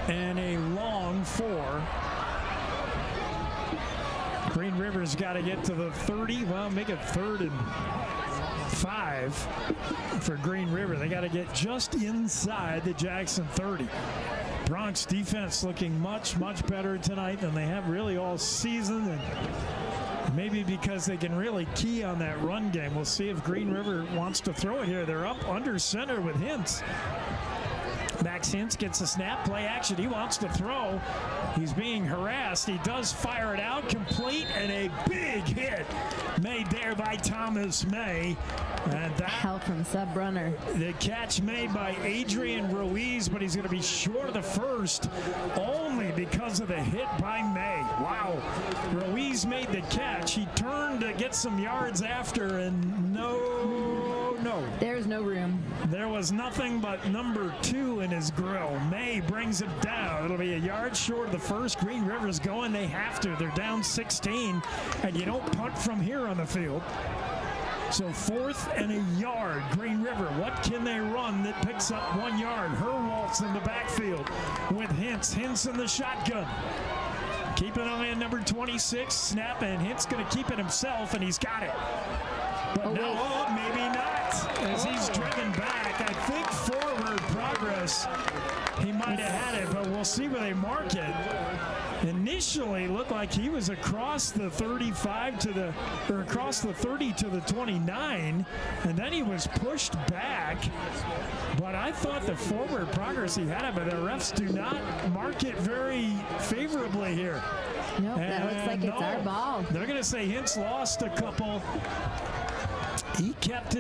and a long 4. Green River's got to get to the 30. Well, make it 3rd and 5 for Green River. They got to get just inside the Jackson 30. Bronx defense looking much, much better tonight than they have really all season, and maybe because they can really key on that run game. We'll see if Green River wants to throw it here. They're up under center with Hintz. Max Hintz gets a snap, play action. He wants to throw. He's being harassed. He does fire it out, complete, and a big hit made there by Thomas May. And that help from sub runner. The catch made by Adrian Ruiz, but he's going to be short of the first only because of the hit by May. Wow. Ruiz made the catch. He turned to get some yards after, and no. There's no room. There was nothing but number 2 in his grill. May brings it down. It'll be a yard short of the first. Green River's going. They have to. They're down 16, and you don't punt from here on the field. So 4th and a yard. Green River, what can they run that picks up 1 yard? Herwalt's in the backfield with Hintz. Hintz in the shotgun. Keep an eye on number 26. Snap, and Hintz going to keep it himself, and he's got it. But maybe not. As he's driven back, I think forward progress, he might have had it, but we'll see where they mark it. Initially looked like he was across the 35 to the, or across the 30 to the 29, and then he was pushed back. But I thought the forward progress he had it, but the refs do not mark it very favorably here. Nope, that looks like it's our ball. They're going to say Hintz lost a couple. He kept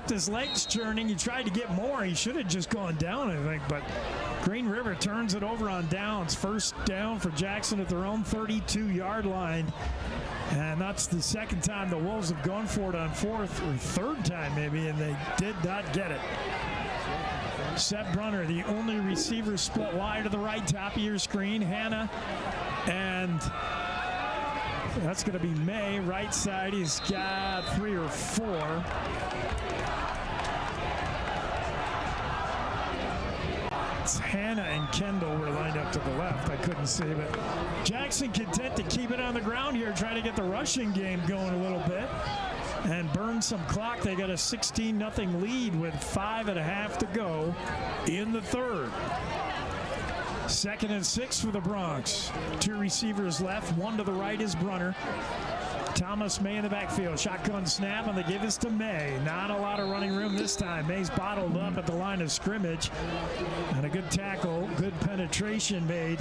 his legs churning. He tried to get more. He should have just gone down, I think. But Green River turns it over on downs. 1st down for Jackson at their own 32-yard line. And that's the 2nd time the Wolves have gone for it on 4th, or 3rd time maybe, and they did not get it. Seth Brunner, the only receiver split wide to the right, top of your screen. Hannah, and that's going to be May, right side. He's got 3 or 4. It's Hannah and Kendall were lined up to the left. I couldn't see, but Jackson content to keep it on the ground here, trying to get the rushing game going a little bit and burn some clock. They got a 16-0 lead with 5.5 to go in the 3rd. 2nd and 6 for the Bronx. 2 receivers left. 1 to the right is Brunner. Thomas May in the backfield. Shotgun snap, and they give this to May. Not a lot of running room this time. May's bottled up at the line of scrimmage. And a good tackle, good penetration made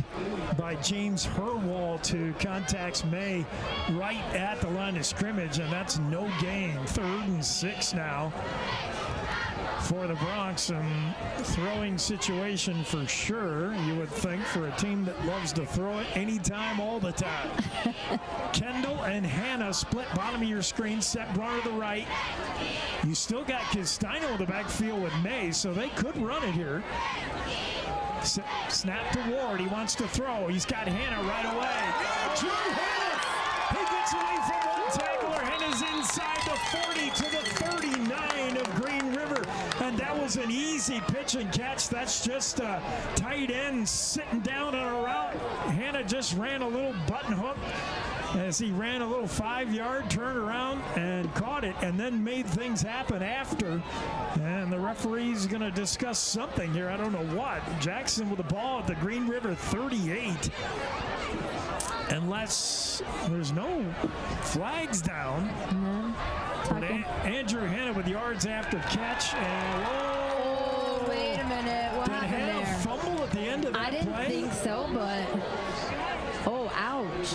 by James Herwalt, who contacts May right at the line of scrimmage, and that's no gain. 3rd and 6 now for the Bronx, and throwing situation for sure, you would think, for a team that loves to throw it anytime, all the time. Kendall and Hannah split bottom of your screen, set Brunner to the right. You still got Castino in the backfield with May, so they could run it here. Snap to Ward. He wants to throw. He's got Hannah right away. Drew Hannah! He gets away from one tackler. Hannah's inside the 40 to the 39 of Green River. And that was an easy pitch and catch. That's just a tight end sitting down on a route. Hannah just ran a little button hook as he ran a little 5-yard turnaround and caught it, and then made things happen after. And the referee's going to discuss something here. I don't know what. Jackson with the ball at the Green River 38. Unless there's no flags down. But Andrew Hannah with yards after catch. And oh, wait a minute. What happened there? Did Hannah fumble at the end of that play? I didn't think so, but oh, ouch.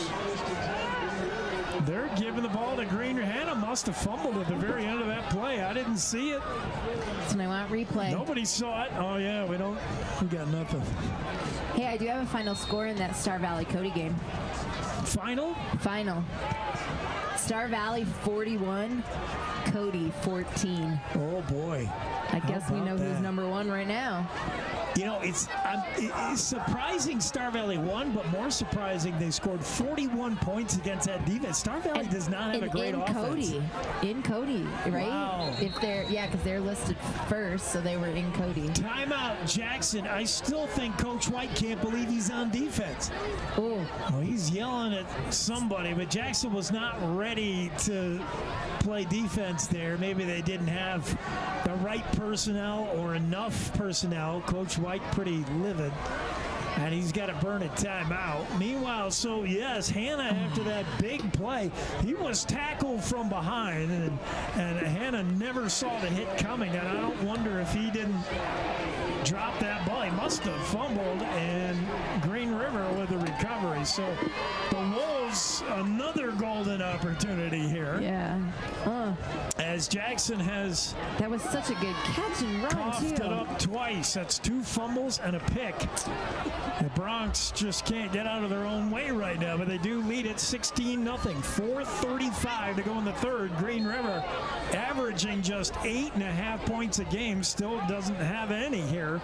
They're giving the ball to Green. Hannah must have fumbled at the very end of that play. I didn't see it. So I want replay. Nobody saw it. Oh, yeah, we got nothing. Hey, I do have a final score in that Star Valley Cody game. Final? Final. Star Valley 41, Cody 14. Oh, boy. I guess we know who's number one right now. You know, it's surprising Star Valley won, but more surprising they scored 41 points against that defense. Star Valley does not have a great offense. In Cody, right? Wow. Because they're listed first, so they were in Cody. Timeout, Jackson. I still think Coach White can't believe he's on defense. Oh, he's yelling at somebody, but Jackson was not ready to play defense there. Maybe they didn't have the right personnel or enough personnel. Coach White pretty livid, and he's got to burn a timeout. Meanwhile, yes, Hannah, after that big play, he was tackled from behind, and Hannah never saw the hit coming, and I don't wonder if he didn't drop that ball. He must have fumbled, and Green River with the recovery. So the Wolves, another golden opportunity here. Yeah. As Jackson has that was such a good catch and run, coughed it up twice. That's 2 fumbles and a pick. The Bronx just can't get out of their own way right now, but they do lead at 16-0. 4:35 to go in the third. Green River averaging just 8.5 points a game. Still doesn't have any here,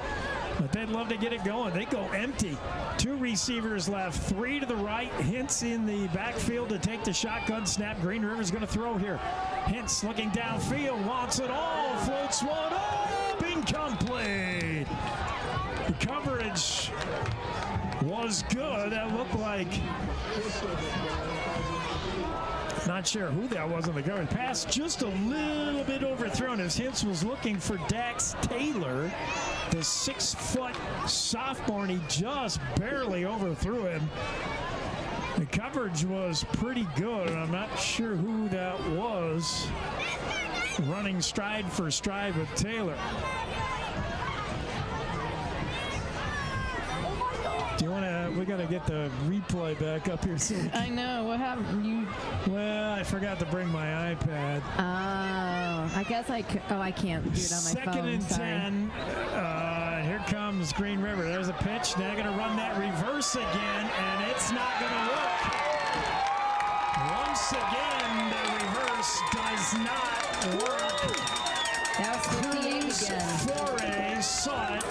but they'd love to get it going. They go empty. 2 receivers left, 3 to the right. Hintz in the backfield to take the shotgun snap. Green River's going to throw here. Hintz looking downfield, wants it all, floats one up, incomplete. The coverage was good. That looked like, not sure who that was on the coverage. Pass just a little bit overthrown as Hintz was looking for Dax Taylor, the 6-foot sophomore, and he just barely overthrew him. The coverage was pretty good, and I'm not sure who that was running stride for stride with Taylor. Do you want to? We got to get the replay back up here soon. I know. What happened? Well, I forgot to bring my iPad. Oh, I guess I can't do it on my phone. Second and 10. Here comes Green River. There's a pitch. They're going to run that reverse again, and it's not going to work. Once again, the reverse does not work. That was 58 again. Foray saw it.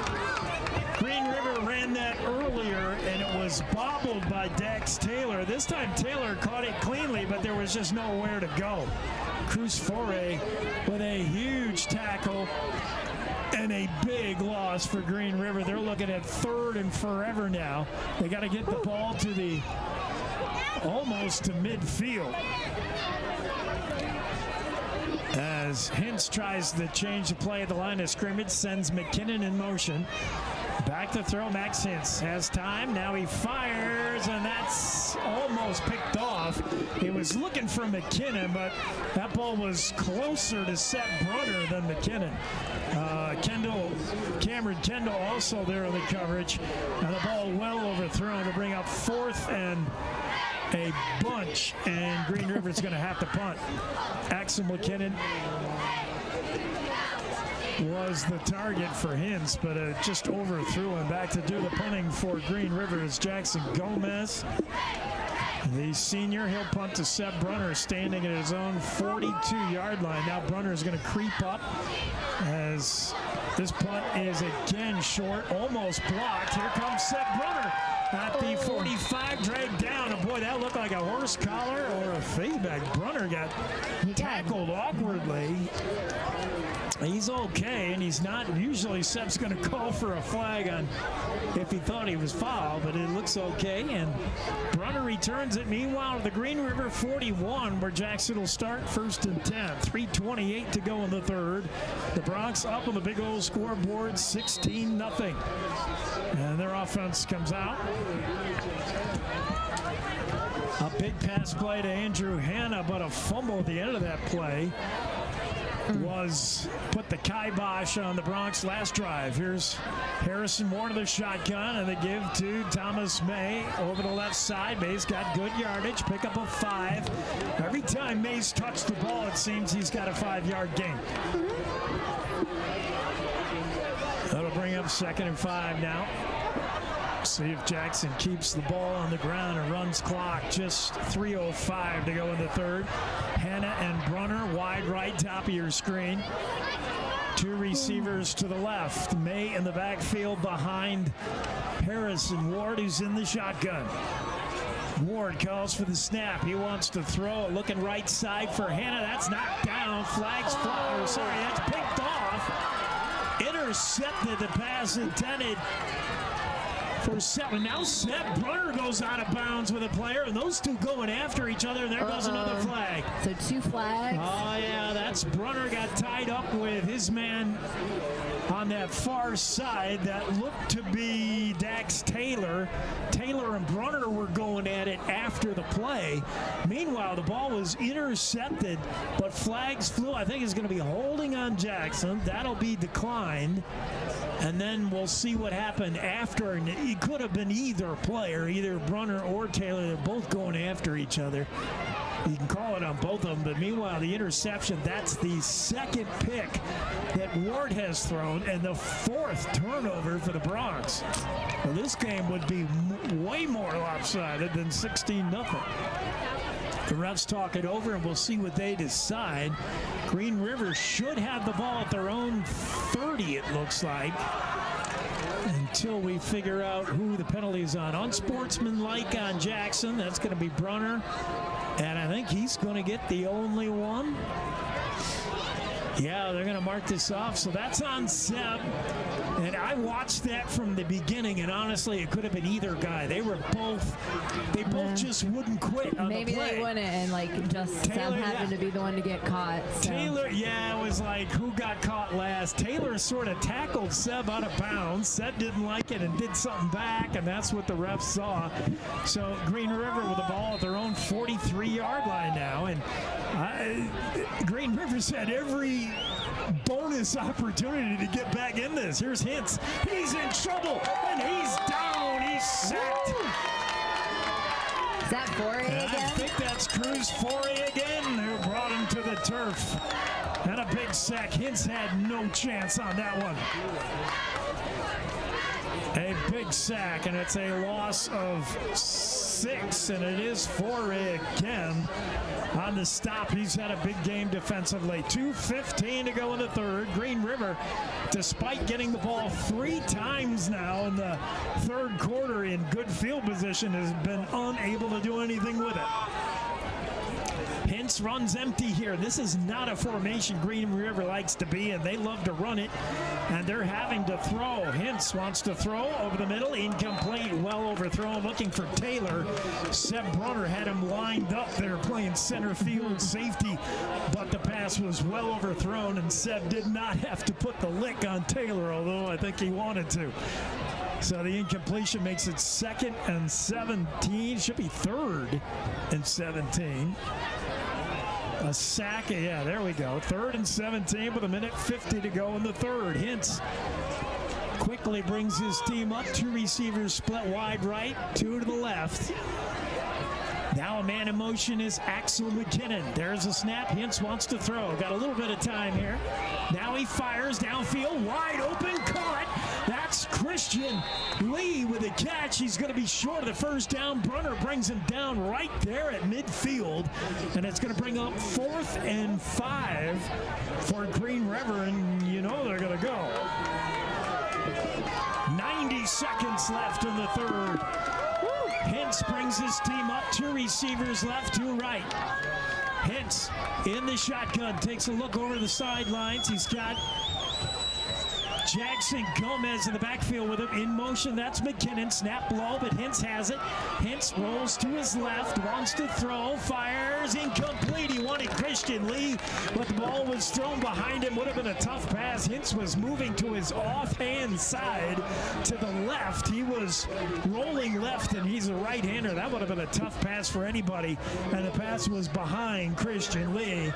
Green River ran that earlier, and it was bobbled by Dax Taylor. This time Taylor caught it cleanly, but there was just nowhere to go. Cruz Foray with a huge tackle and a big loss for Green River. They're looking at 3rd and forever now. They got to get the ball to the almost to midfield. As Hintz tries to change the play at the line of scrimmage, sends McKinnon in motion. Back to throw. Max Hintz has time. Now he fires, and that's almost picked off. He was looking for McKinnon, but that ball was closer to Seth Brunner than McKinnon. Cameron Kendall also there in the coverage. And the ball well overthrown to bring up 4th and a bunch, and Green River's going to have to punt. Axel McKinnon was the target for Hintz, but just overthrew him. Back to do the punting for Green River is Jackson Gomez. The senior, he'll punt to Seb Brunner, standing at his own 42-yard line. Now Brunner is going to creep up as this punt is again short, almost blocked. Here comes Seb Brunner at the 45, dragged down. And boy, that looked like a horse collar or a face bag. Brunner got tackled awkwardly. He's okay, and he's not. Usually Seb's going to call for a flag on if he thought he was fouled, but it looks okay, and Brunner returns it. Meanwhile, the Green River 41, where Jackson will start 1st and 10. 3:28 to go in the third. The Bronx up on the big old scoreboard, 16-0. And their offense comes out. A big pass play to Andrew Hanna, but a fumble at the end of that play was put the kibosh on the Bronx last drive. Here's Harrison Moore to the shotgun, and they give to Thomas May over the left side. May's got good yardage, pick up a 5. Every time May's touched the ball, it seems he's got a 5-yard gain. That'll bring up 2nd and 5 now. See if Jackson keeps the ball on the ground and runs clock. Just 3:05 to go in the third. Hanna and Brunner wide right, top of your screen. 2 receivers to the left. May in the backfield behind Harrison. Ward, who's in the shotgun. Ward calls for the snap. He wants to throw it. Looking right side for Hanna. That's knocked down. Flags fly. Sorry, that's picked off. Intercepted the pass intended for 7. Now Seb Brunner goes out of bounds with a player, and those two going after each other, and there goes another flag. So 2 flags. Oh, yeah, that's Brunner got tied up with his man on that far side. That looked to be Dax Taylor. Taylor and Brunner were going at it after the play. Meanwhile, the ball was intercepted, but flags flew. I think it's going to be holding on Jackson. That'll be declined. And then we'll see what happened after. And it could have been either player, either Brunner or Taylor. They're both going after each other. You can call it on both of them. But meanwhile, the interception, that's the 2nd pick that Ward has thrown and the 4th turnover for the Bronx. Well, this game would be way more lopsided than 16-0. The refs talk it over, and we'll see what they decide. Green River should have the ball at their own 30, it looks like, until we figure out who the penalty is on. Unsportsmanlike on Jackson. That's going to be Brunner, and I think he's going to get the only one. Yeah, they're going to mark this off. So that's on Seb. And I watched that from the beginning, and honestly, it could have been either guy. They both just wouldn't quit on Maybe the play. they wouldn't, and just Taylor, Seb happened to be the one to get caught. So. Taylor, it was like who got caught last. Taylor sort of tackled Seb out of bounds. Seb didn't like it and did something back, and that's what the refs saw. So Green River with the ball at their own 43-yard line now, and Green River's had every bonus opportunity to get back in this. Here's Hintz. He's in trouble, and he's down. He's sacked. Is that Foray again? I think that's Cruz Foray again, who brought him to the turf. And a big sack. Hintz had no chance on that one. A big sack, and it's a loss of 6, and it is Foray again on the stop. He's had a big game defensively. 2:15 to go in the third. Green River, despite getting the ball 3 times now in the third quarter in good field position, has been unable to do anything with it. Hintz runs empty here. This is not a formation Green River likes to be in. They love to run it, and they're having to throw. Hintz wants to throw over the middle. Incomplete. Well overthrown. Looking for Taylor. Seb Brunner had him lined up there playing center field safety, but the pass was well overthrown, and Seb did not have to put the lick on Taylor, although I think he wanted to. So the incompletion makes it 2nd and 17. Should be 3rd and 17. A sack, yeah, there we go. 3rd and 17 with 1:50 to go in the third. Hintz quickly brings his team up. 2 receivers split wide right, 2 to the left. Now now. Man in motion is Axel McKinnon. There's a snap. Hintz wants to throw. Got a little bit of time here. Now he fires downfield. Wide open. Caught. That's Christian Lee with a catch. He's going to be short of the first down. Brunner brings him down right there at midfield. And it's going to bring up 4th and 5 for Green River. And you know they're going to go. 90 seconds left in the third. Hintz brings his team up. 2 receivers left, 2 right. Hintz in the shotgun, takes a look over the sidelines. He's got Jackson Gomez in the backfield with him in motion. That's McKinnon. Snap low, but Hintz has it. Hintz rolls to his left, wants to throw, fires, incomplete. He wanted Christian Lee, but the ball was thrown behind him. Would have been a tough pass. Hintz was moving to his offhand side to the left. He was rolling left, and he's a right-hander. That would have been a tough pass for anybody, and the pass was behind Christian Lee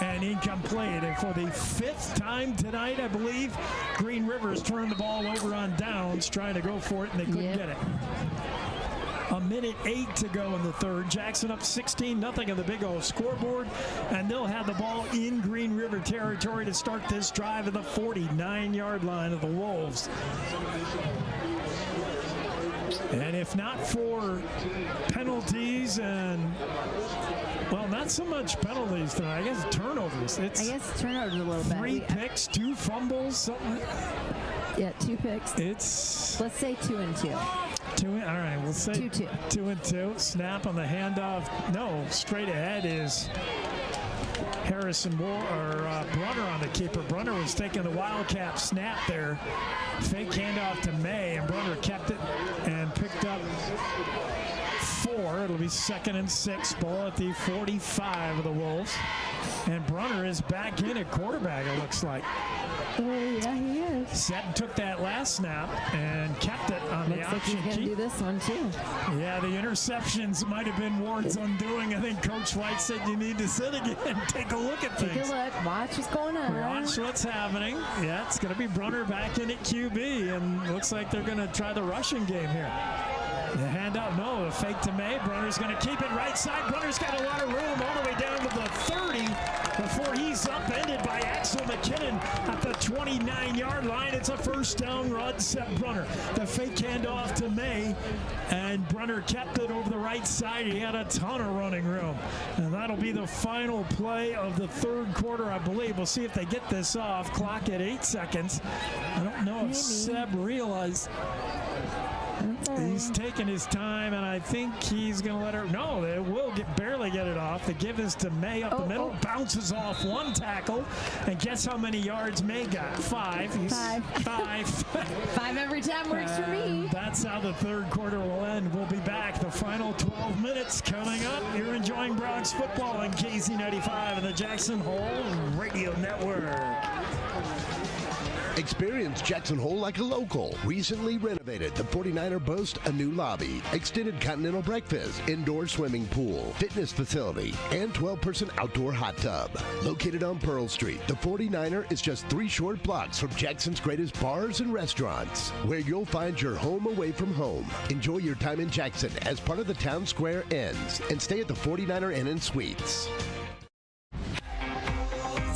and incomplete. And for the 5th time tonight, I believe, Green Rivers turned the ball over on downs, trying to go for it, and they couldn't get it. 1:08 to go in the third. Jackson up 16-0 on the big old scoreboard, and they'll have the ball in Green River territory to start this drive at the 49-yard line of the Wolves. And if not for penalties and, well, not so much penalties tonight. I guess turnovers. I guess turnovers a little bit. 3 picks, 2 fumbles, something. Yeah, 2 picks. Let's say 2 and 2. 2. All right, we'll say 2-2. 2 and 2. Snap on the handoff. No, straight ahead is Brunner on the keeper. Brunner was taking the Wildcat snap there. Fake handoff to May, and Brunner kept it and picked up 4. It'll be 2nd and 6. Ball at the 45 of the Wolves. And Brunner is back in at quarterback, it looks like. Oh, yeah, he is. Sutton took that last snap and kept it on the option. Looks like he's going to do this one, too. Yeah, the interceptions might have been Ward's undoing. I think Coach White said you need to sit again and take a look at things. Take a look. Watch what's going on. Watch what's happening. Yeah, it's going to be Brunner back in at QB, and looks like they're going to try the rushing game here. The handout, no, the fake to May. Brunner's going to keep it right side. Brunner's got a lot of room all the way down to the 30 before he's upended by Axel McKinnon at the 29-yard line. It's a first down run, Seth Brunner. The fake handoff to May, and Brunner kept it over the right side. He had a ton of running room, and that'll be the final play of the third quarter, I believe. We'll see if they get this off. Clock at 8 seconds. I don't know if Seb realized. He's taking his time, and I think he's going to let her. No, they will barely get it off. The give is to May up the middle. Bounces off 1 tackle. And guess how many yards May got? 5. 5. 5 every time works for me. That's how the third quarter will end. We'll be back. The final 12 minutes coming up. You're enjoying Bronx football on KZ95 and the Jackson Hole Radio Network. Experience Jackson Hole like a local. Recently renovated, the 49er boasts a new lobby, extended continental breakfast, indoor swimming pool, fitness facility, and 12-person outdoor hot tub. Located on Pearl Street, the 49er is just 3 short blocks from Jackson's greatest bars and restaurants, where you'll find your home away from home. Enjoy your time in Jackson as part of the Town Square Inns, and stay at the 49er Inn and Suites.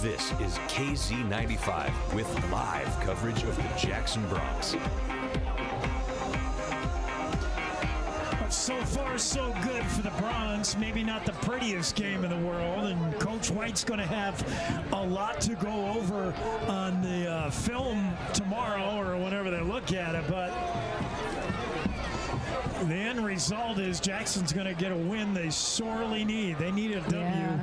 This is KZ95 with live coverage of the Jackson Bronx. So far, so good for the Bronx. Maybe not the prettiest game in the world, and Coach White's going to have a lot to go over on the film tomorrow or whenever they look at it, but the end result is Jackson's going to get a win they sorely need. They need a W,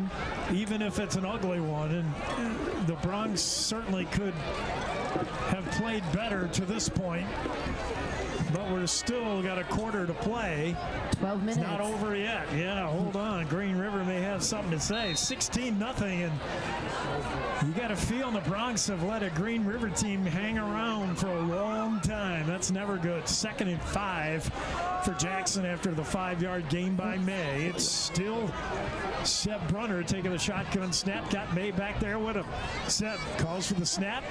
even if it's an ugly one. And the Bronx certainly could have played better to this point. But we're still got a quarter to play. 12 minutes. It's not over yet. Yeah, hold on. Green River may have something to say. 16-0, and you got a feel the Bronx have let a Green River team hang around for a long time. That's never good. 2nd and 5 for Jackson after the 5-yard gain by May. It's still Seb Brunner taking the shotgun snap. Got May back there with him. Seb calls for the snap.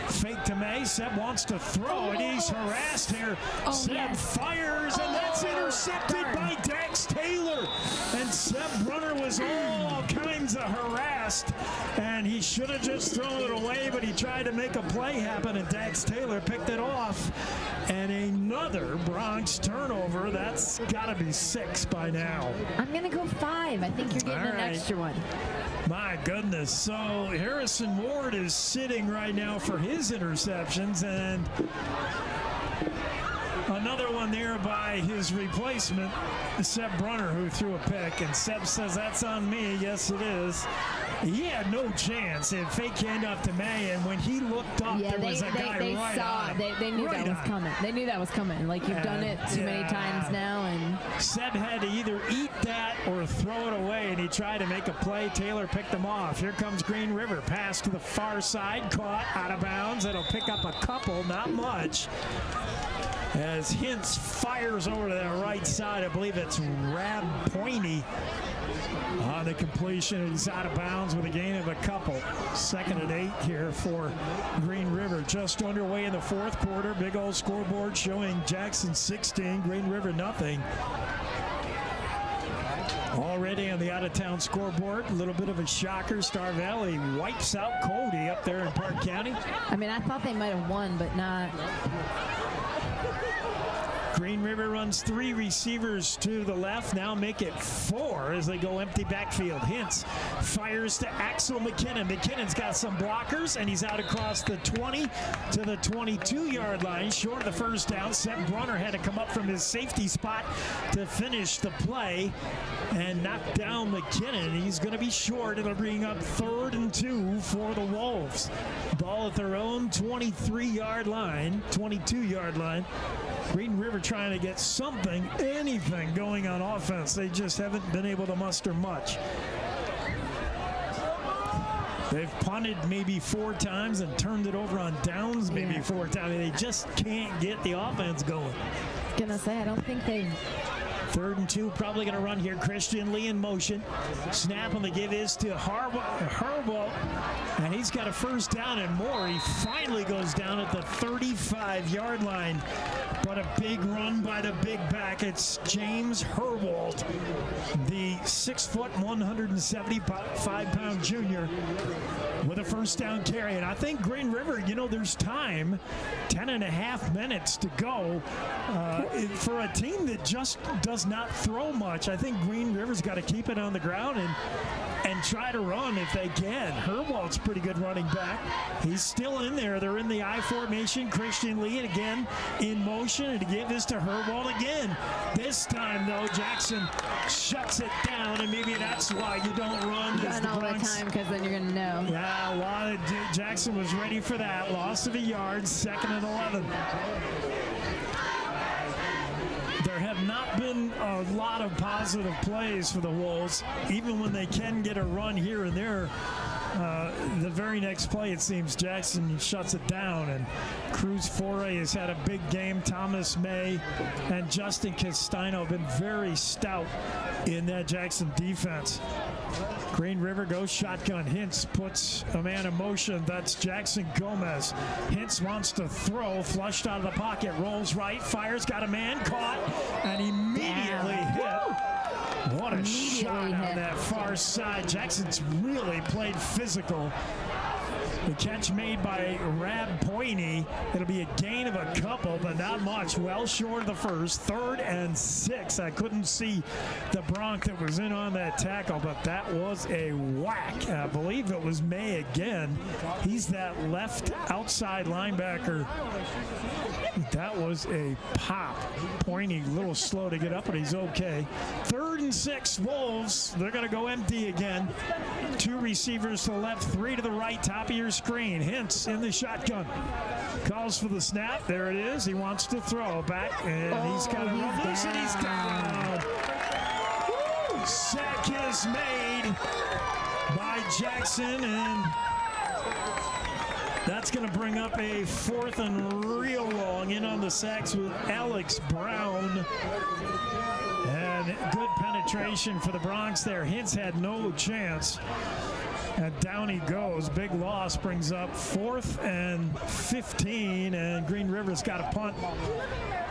Fake to May. Seb wants to throw, and he's harassed here. Seb fires, and that's intercepted by Dax Taylor. And And Seb Brunner was all kinds of harassed, and he should have just thrown it away, but he tried to make a play happen, and Dax Taylor picked it off. And another Bronx turnover. That's got to be 6 by now. I'm going to go 5. I think you're getting an extra one. My goodness. So Harrison Ward is sitting right now for his interceptions, and another one there by his replacement, Seb Brunner, who threw a pick. And Seb says, that's on me. Yes, it is. He had no chance. A fake handoff to May, and when he looked up, there was a guy right on him. They knew Right that was on. coming. They knew that was coming. Like, you've done it too many times now. And Seb had to either eat that or throw it away, and he tried to make a play. Taylor picked him off. Here comes Green River. Pass to the far side. Caught out of bounds. It'll pick up a couple, not much. As Hintz fires over to the right side. I believe it's Rab Pointy on the completion. He's out of bounds with a gain of a couple. 2nd and 8 here for Green River. Just underway in the 4th quarter. Big old scoreboard showing Jackson 16, Green River nothing. Already on the out-of-town scoreboard, a little bit of a shocker. Star Valley wipes out Cody up there in Park County. I mean, I thought they might have won, but not. Green River runs 3 receivers to the left. Now make it 4 as they go empty backfield. Hintz fires to Axel McKinnon. McKinnon's got some blockers, and he's out across the 20 to the 22-yard line. Short of the first down. Seb Brunner had to come up from his safety spot to finish the play and knock down McKinnon. He's going to be short. It'll bring up 3rd and 2 for the Wolves. Ball at their own 23-yard line, 22-yard line. Green River trying to get something, anything going on offense. They just haven't been able to muster much. They've punted maybe 4 times and turned it over on downs maybe 4 times. They just can't get the offense going. Gonna say, I don't think they've. 3rd and 2, probably going to run here. Christian Lee in motion. Snap on the give is to Harbaugh, and he's got a first down and more. He finally goes down at the 35-yard line, but a big run by the big back. It's James Herwold, the 6', 175-pound junior, with a first down carry. And I think Green River, there's time, 10.5 minutes to go for a team that just does not throw much. I think Green River's got to keep it on the ground and try to run if they can. Herwold's pretty good running back. He's still in there. They're in the I formation. Christian Lee again in motion, and to give this to Herwold again. This time, though, Jackson shuts it down, and maybe that's why you don't run. Run all the time, because then you're going to know. Yeah, Jackson was ready for that. Loss of a yard, 2nd and 11. There have not been a lot of positive plays for the Wolves, even when they can get a run here and there. The very next play, it seems Jackson shuts it down, and Cruz Foray has had a big game. Thomas May and Justin Castino have been very stout in that Jackson defense. Green River goes shotgun. Hintz puts a man in motion. That's Jackson Gomez. Hintz wants to throw, flushed out of the pocket, rolls right, fires, got a man, caught, and immediately hit. What a shot on that far side. Jackson's really played physical. The catch made by Rab Pointy. It'll be a gain of a couple, but not much. Well short of the first. 3rd and 6. I couldn't see the Bronc that was in on that tackle, but that was a whack. I believe it was May again. He's that left outside linebacker. That was a pop. Pointy, a little slow to get up, but he's okay. 3rd and 6, Wolves. They're going to go empty again. 2 receivers to the left, 3 to the right, top of your screen. Hintz in the shotgun. Calls for the snap. There it is. He wants to throw back, and he's got to run loose, and he's down. Sack is made by Jackson, and that's going to bring up a 4th and real long. In on the sacks with Alex Brown. And good penetration for the Bronx there. Hintz had no chance. And down he goes. Big loss brings up 4th and 15, and Green River's got a punt.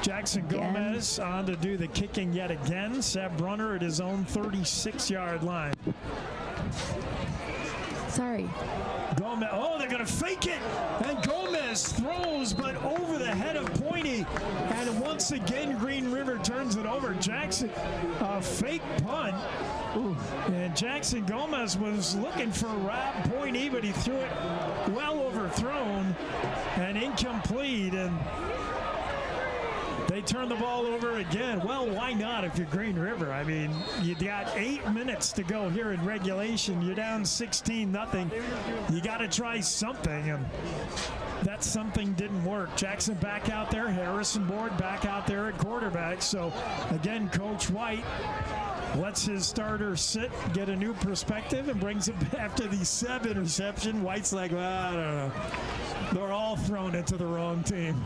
Jackson Gomez on to do the kicking yet again. Seb Brunner at his own 36-yard line. Sorry. Gomez, oh, they're going to fake it. And Gomez throws, but over the head of Pointy. And once again, Green River turns it over. Jackson, fake punt. Ooh. And Jackson Gomez was looking for Rob Pointy, but he threw it well overthrown and incomplete. And they turn the ball over again. Well, why not if you're Green River? I mean, you got 8 minutes to go here in regulation. You're down 16-0. You got to try something, and that something didn't work. Jackson back out there. Harrison Ward back out there at quarterback. So, again, Coach White lets his starter sit, get a new perspective, and brings it after the Seb interception. White's like, well, I don't know. They're all thrown into the wrong team.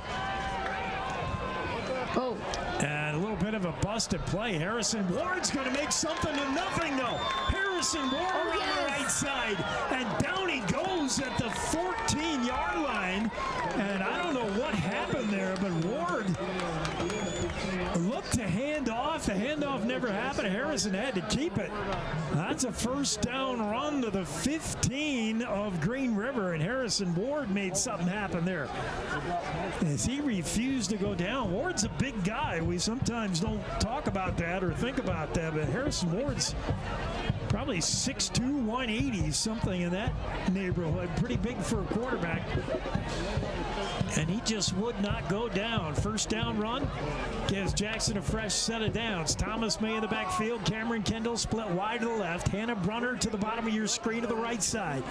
Oh. And a little bit of a busted play. Harrison Ward's going to make something of nothing, though. Harrison Ward on the right side. And down he goes at the 14-yard line. And I don't know what happened there, but Ward looked to hand off. The handoff never happened. Harrison had to keep it. That's a first down run to the 15 of Green River, and Harrison Ward made something happen there as he refused to go down. Ward's a big guy. We sometimes don't talk about that or think about that, but Harrison Ward's probably 6'2", 180, something in that neighborhood. Pretty big for a quarterback. And he just would not go down. First down run gives Jackson a fresh set of downs. Thomas May in the backfield. Cameron Kendall split wide to the left. Hannah Brunner to the bottom of your screen to the right side.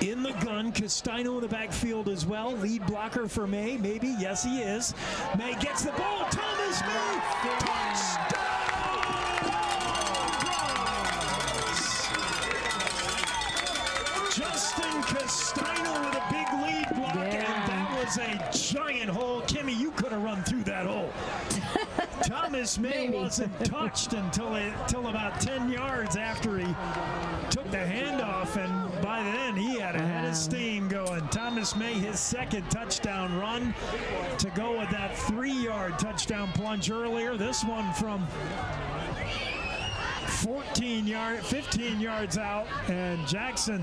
In the gun, Castino in the backfield as well. Lead blocker for May. Maybe. Yes, he is. May gets the ball. Thomas May. Touchdown! Justin Castino with a big lead block, and that was a giant hole. Kimmy, you could have run through that hole. Thomas May wasn't touched until about 10 yards after he took the handoff, and by then he had a head of steam going. Thomas May, his second touchdown run to go with that 3-yard touchdown plunge earlier. This one from 15 yards out, and Jackson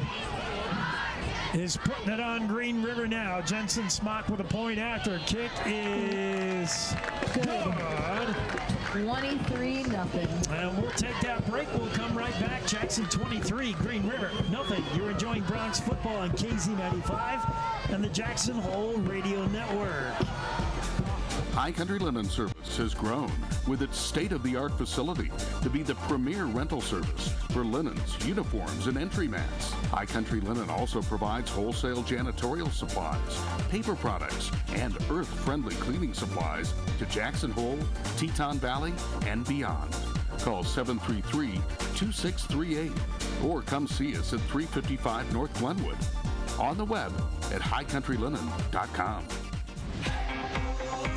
is putting it on Green River now. Jensen Smock with a point after. Kick is good. 23-0. And we'll take that break. We'll come right back. Jackson 23, Green River 0. You're enjoying Bronx football on KZ95 and the Jackson Hole Radio Network. High Country Linen Service has grown with its state-of-the-art facility to be the premier rental service for linens, uniforms, and entry mats. High Country Linen also provides wholesale janitorial supplies, paper products, and earth-friendly cleaning supplies to Jackson Hole, Teton Valley, and beyond. Call 733-2638 or come see us at 355 North Glenwood. On the web at highcountrylinen.com.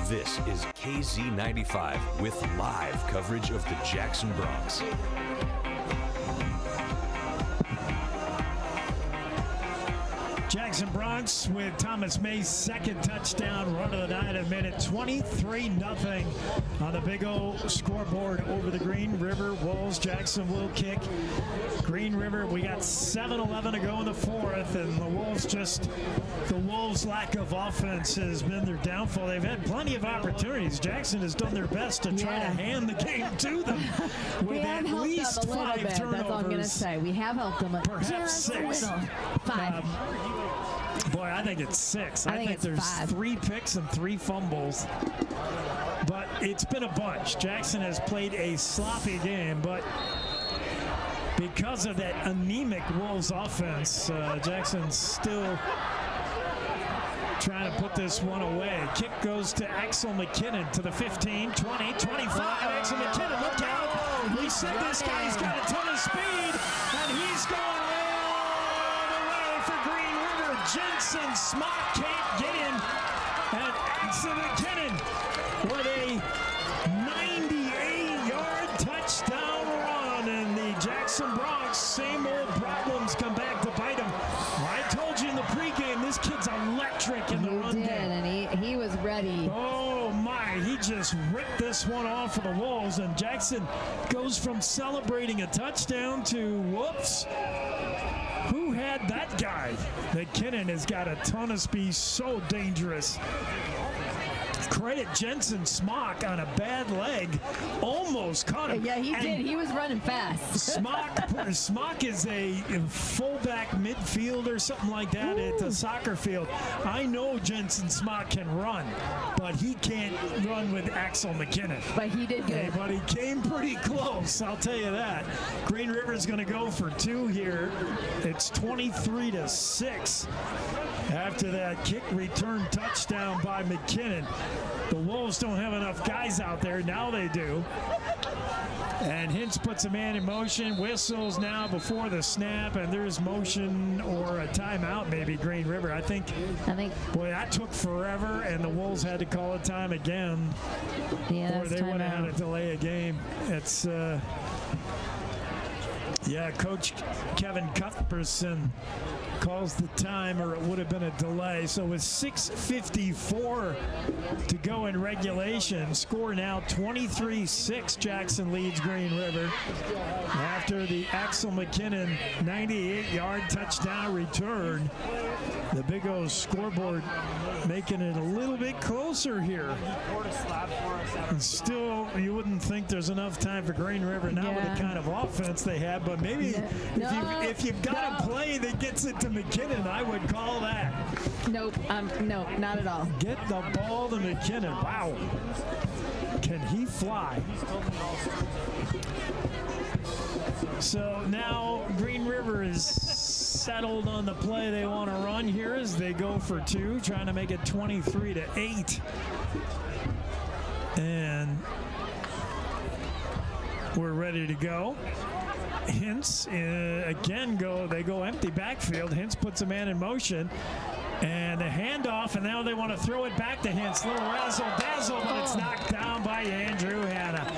This is KZ95 with live coverage of the Jackson Bronx. Jackson Bronx with Thomas May's second touchdown run of the night at minute 23-0 on the Big O scoreboard over the Green River Wolves. Jackson will kick. Green River, we got 7:11 to go in the fourth, and the Wolves' lack of offense has been their downfall. They've had plenty of opportunities. Jackson has done their best to try to hand the game to them with at least 5 turnovers. That's all I'm going to say. We have helped them. Perhaps 6. 5. Boy, I think it's 6. I think there's 5. 3 picks and 3 fumbles. But it's been a bunch. Jackson has played a sloppy game, but because of that anemic Wolves offense, Jackson's still trying to put this one away. Kick goes to Axel McKinnon to the 15, 20, 25. Axel McKinnon, look out. We said this guy's got a ton of speed, and he's going all the way for Green River. Jensen Smock can't get him. And Axel McKinnon with a 98-yard touchdown run. And the Jackson Bronx, same old problems come back to bite them just ripped this one off for the Wolves, and Jackson goes from celebrating a touchdown to whoops. Who had that guy? McKinnon has got a ton of speed, so dangerous. Credit Jensen Smock on a bad leg. Almost caught him. Yeah, he And did. He was running fast. Smock is a fullback midfielder, something like that at the soccer field. I know Jensen Smock can run, but he can't run with Axel McKinnon. But he did good. But he came pretty close, I'll tell you that. Green River's going to go for 2 here. It's 23-6 after that kick return touchdown by McKinnon. The Wolves don't have enough guys out there. Now they do. And Hintz puts a man in motion, whistles now before the snap, and there's motion or a timeout maybe, Green River. I think, boy, that took forever, and the Wolves had to call a time again. Yeah, or they would have had to delay a game. It's, yeah, Coach Kevin Cuthbertson calls the time, or it would have been a delay. So with 6:54 to go in regulation, score now 23-6. Jackson leads Green River after the Axel McKinnon 98-yard touchdown return. The Big O's scoreboard making it a little bit closer here. And still, you wouldn't think there's enough time for Green River now with the kind of offense they have, but maybe if you've got a play that gets it to McKinnon, I would call that. Nope. No, not at all. Get the ball to McKinnon. Wow. Can he fly? So now Green River is settled on the play they want to run here as they go for 2, trying to make it 23-8. And we're ready to go. Hintz again they go empty backfield. Hintz puts a man in motion, and a handoff, and now they want to throw it back to Hintz. Little razzle-dazzle, but it's knocked down by Andrew Hanna.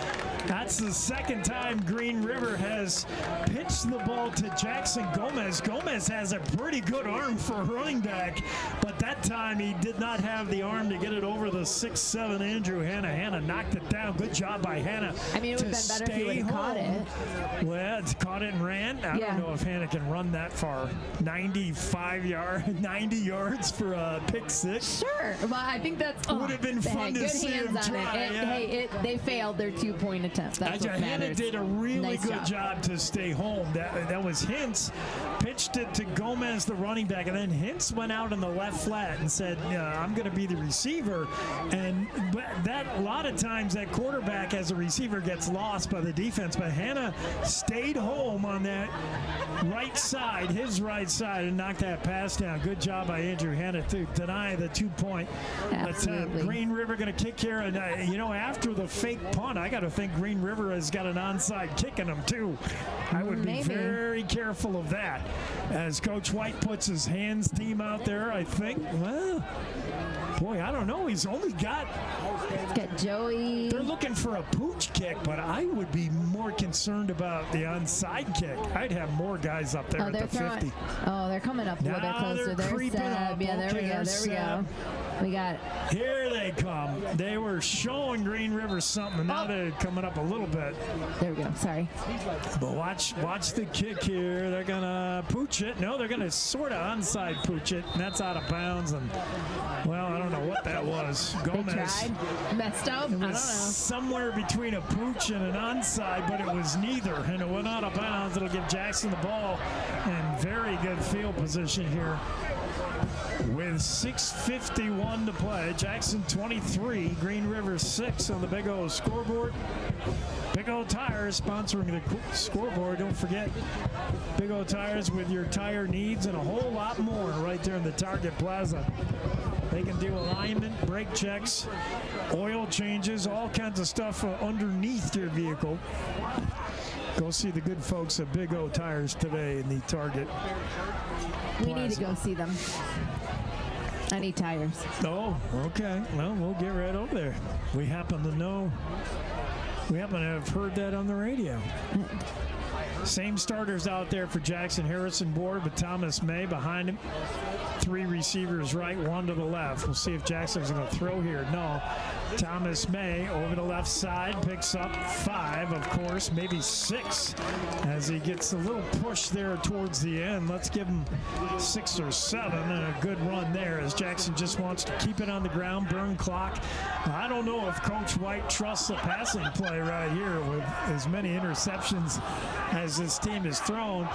That's the second time Green River has pitched the ball to Jackson Gomez. Gomez has a pretty good arm for a running back, but that time he did not have the arm to get it over the 6'7" Andrew Hanna. Hanna knocked it down. Good job by Hanna. I mean, it would have been better if he would have caught it. Well, it's caught it and ran. I don't know if Hanna can run that far. 90 yards for a pick 6. Sure. Well, I think that's would have been fun to see him try. They failed their 2-point attempt. That's what Hanna matters. did a really good job to stay home. That was Hintz. Pitched it to Gomez, the running back, and then Hintz went out in the left flat and said, I'm going to be the receiver. And that a lot of times that quarterback as a receiver gets lost by the defense, but Hanna stayed home on that right side, his right side, and knocked that pass down. Good job by Andrew Hanna to deny the 2-point attempt. Green River going to kick here, and after the fake punt, I got to think Green River has got an onside kick in them too. I would be very careful of that as Coach White puts his hands team out there. I think, well, boy, I don't know. He's only got Joey. They're looking for a pooch kick, but I would be more concerned about the onside kick. I'd have more guys up there at the 50. Oh, they're coming up a little bit closer. There's Seb. Yeah, there we go. There we go. We got it. Here they come. They were showing Green River something, and now they're coming up a little bit. There we go. Sorry. But watch the kick here. They're going to pooch it. No, they're going to sort of onside pooch it, and that's out of bounds. And, well, I don't know what that was. Gomez. They tried. Messed up. I don't know. Somewhere between a pooch and an onside, but it was neither, and it went out of bounds. It'll give Jackson the ball, and very good field position here. With 6:51 to play, Jackson 23, Green River 6 on the Big O scoreboard. Big O Tires sponsoring the scoreboard. Don't forget, Big O Tires with your tire needs and a whole lot more right there in the Target Plaza. They can do alignment, brake checks, oil changes, all kinds of stuff underneath your vehicle. Go see the good folks at Big O Tires today in the Target Plaza. We need to go see them. I need tires. Oh, okay. Well, we'll get right over there. We happen to have heard that on the radio. Same starters out there for Jackson. Harrison Ward, but Thomas May behind him. 3 receivers right, 1 to the left. We'll see if Jackson's going to throw here. No. Thomas May over the left side picks up 5, of course, maybe 6 as he gets a little push there towards the end. Let's give him 6 or 7 and a good run there as Jackson just wants to keep it on the ground, burn clock. I don't know if Coach White trusts the passing play right here with as many interceptions as this team has thrown,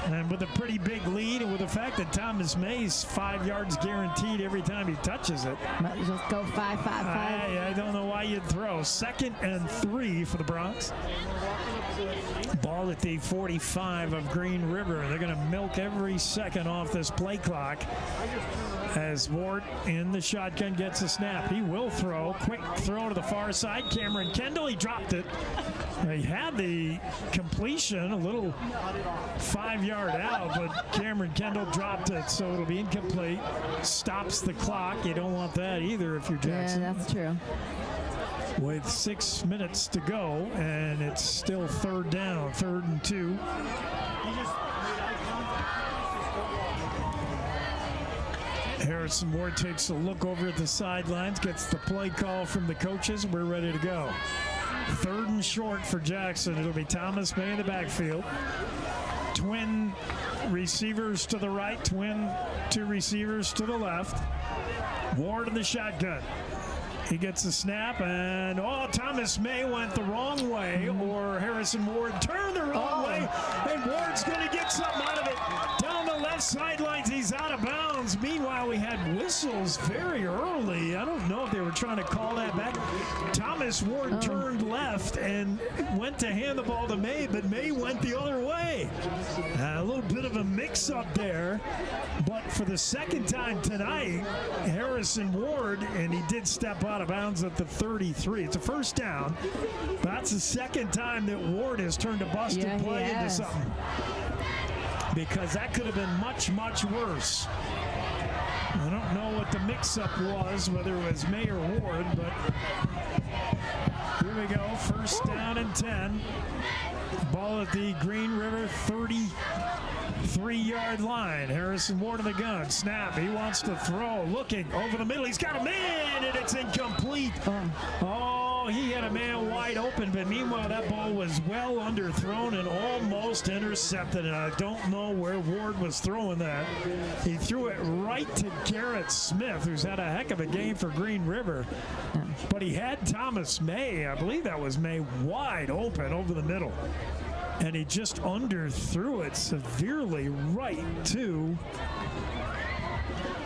and with a pretty big lead, and with the fact that Thomas May's 5 yards guaranteed every time he touches it. Might just go 5, 5, 5. I don't know why you'd throw. 2nd and 3 for the Bronx. Ball at the 45 of Green River. They're going to milk every second off this play clock as Ward in the shotgun gets a snap. He will throw. Quick throw to the far side. Cameron Kendall, he dropped it. He had the completion, a little 5-yard out, but Cameron Kendall dropped it, so it'll be incomplete. Stops the clock. You don't want that either if you're Jackson. Yeah, that's true. With 6 minutes to go, and it's still 3rd down, 3rd and 2. Harrison Ward takes a look over at the sidelines, gets the play call from the coaches. We're ready to go. 3rd and short for Jackson. It'll be Thomas May in the backfield. Twin receivers to the right, 2 receivers to the left. Ward in the shotgun. He gets a snap, and Thomas May went the wrong way, or Harrison Ward turned the wrong way, and Ward's going to get something out of it. Down the left sidelines, he's out of bounds. Meanwhile, we had whistles very early. I don't know if they were trying to call that back. Thomas Ward turned left and went to hand the ball to May, but May went the other way. A little bit of a mix-up there, but for the 2nd time tonight, Harrison Ward, and he did step out of bounds at the 33. It's a 1st down. That's the 2nd time that Ward has turned a busted play into something. Because that could have been much, much worse. I don't know what the mix-up was, whether it was May or Ward, but here we go. 1st down and 10. Ball at the Green River 33-yard line. Harrison Ward in the gun. Snap. He wants to throw. Looking over the middle. He's got a man, and it's incomplete. He had a man wide open, but meanwhile that ball was well underthrown and almost intercepted, and I don't know where Ward was throwing that. He threw it right to Garrett Smith, who's had a heck of a game for Green River, but he had Thomas May, I believe that was May, wide open over the middle, and he just underthrew it severely right to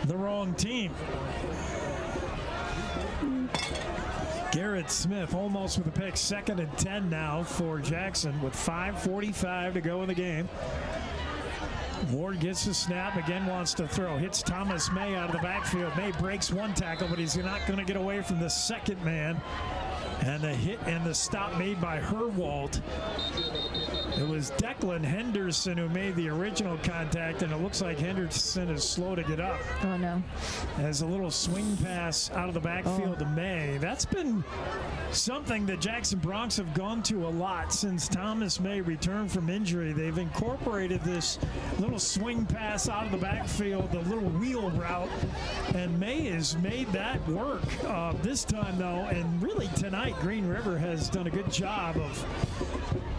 the wrong team. Garrett Smith almost with a pick. 2nd and 10 now for Jackson with 5:45 to go in the game. Ward gets the snap, again wants to throw. Hits Thomas May out of the backfield. May breaks 1 tackle, but he's not going to get away from the 2nd man. And the hit and the stop made by Herwalt. It was Declan Henderson who made the original contact, and it looks like Henderson is slow to get up. Oh, no. As a little swing pass out of the backfield to May. That's been something that Jackson Bronx have gone to a lot since Thomas May returned from injury. They've incorporated this little swing pass out of the backfield, the little wheel route, and May has made that work this time, though, and really tonight Green River has done a good job of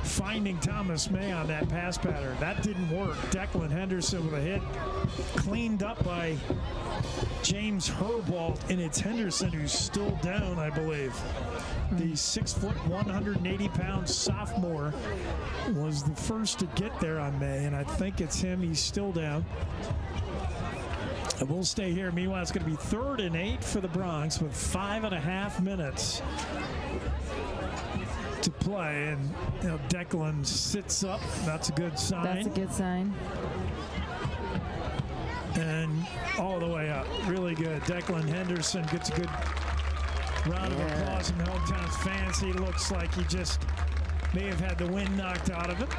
finding Thomas May on that pass pattern. That didn't work. Declan Henderson with a hit cleaned up by James Herwalt, and it's Henderson who's still down, I believe. The 6', 180-pound sophomore was the first to get there on May, and I think it's him. He's still down. And we'll stay here. Meanwhile, it's going to be 3rd and 8 for the Bronx with 5.5 minutes to play, and Declan sits up. That's a good sign. That's a good sign. And all the way up, really good. Declan Henderson gets a good round of applause from the hometown fans. He looks like he just may have had the wind knocked out of him.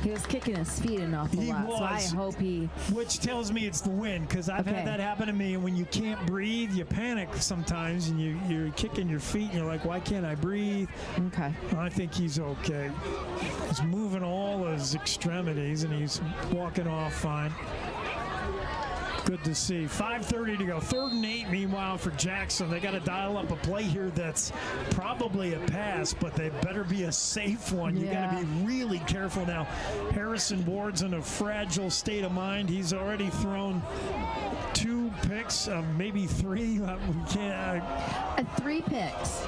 He was kicking his feet an awful lot, so I hope he... Which tells me it's the wind, because I've had that happen to me, and when you can't breathe, you panic sometimes, and you're kicking your feet, and you're like, why can't I breathe? Okay. I think he's okay. He's moving all his extremities, and he's walking off fine. Good to see. 5:30 to go. 3rd and 8, meanwhile, for Jackson. They got to dial up a play here that's probably a pass, but they better be a safe one. You got to be really careful now. Harrison Ward's in a fragile state of mind. He's already thrown 2 picks, maybe 3. We can't. 3 picks.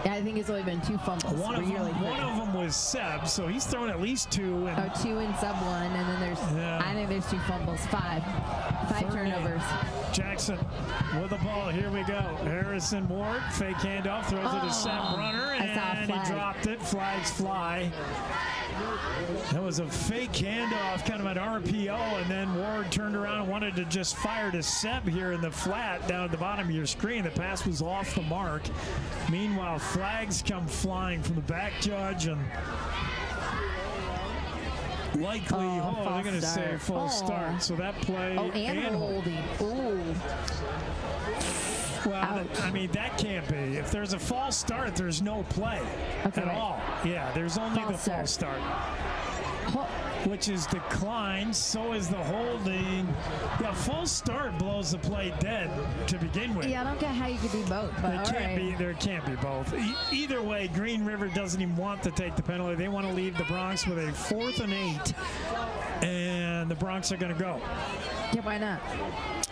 Yeah, I think it's only been 2 fumbles. One of them was Seb, so he's thrown at least 2. And 2 and Seb 1, and then there's, I think there's 2 fumbles. 5 turnovers. Jackson with the ball. Here we go. Harrison Ward, fake handoff, throws it to Seb Runner, and he dropped it. Flags fly. That was a fake handoff, kind of an RPO, and then Ward turned around and wanted to just fire to Seb here in the flat down at the bottom of your screen. The pass was off the mark. Meanwhile, flags come flying from the back judge, and likely, they're going to say full start. So that play and holding. Ooh. Well, I mean, that can't be. If there's a false start, there's no play at all. Yeah, there's only the false start, which is declined. So is the holding. Yeah, full start blows the play dead to begin with. Yeah, I don't get how you could do both. But there can't be both. Either way, Green River doesn't even want to take the penalty. They want to leave the Bronx with a 4th and 8, and the Bronx are going to go. Yeah, why not?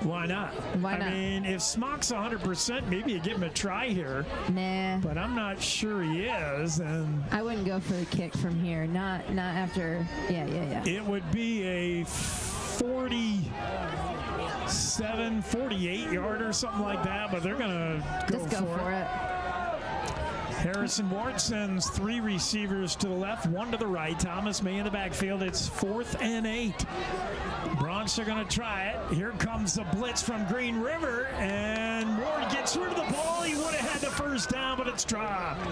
Why not? I mean, if Smock's 100%, maybe you give him a try here. Nah. But I'm not sure he is. And I wouldn't go for a kick from here. Not after. Yeah. It would be a 47, 48 yard or something like that. But they're going to go for it. Harrison Ward sends 3 receivers to the left, 1 to the right. Thomas May in the backfield. It's 4th and 8. Bronx are going to try it. Here comes the blitz from Green River, and Ward gets rid of the ball. He would have had the first down, but it's dropped.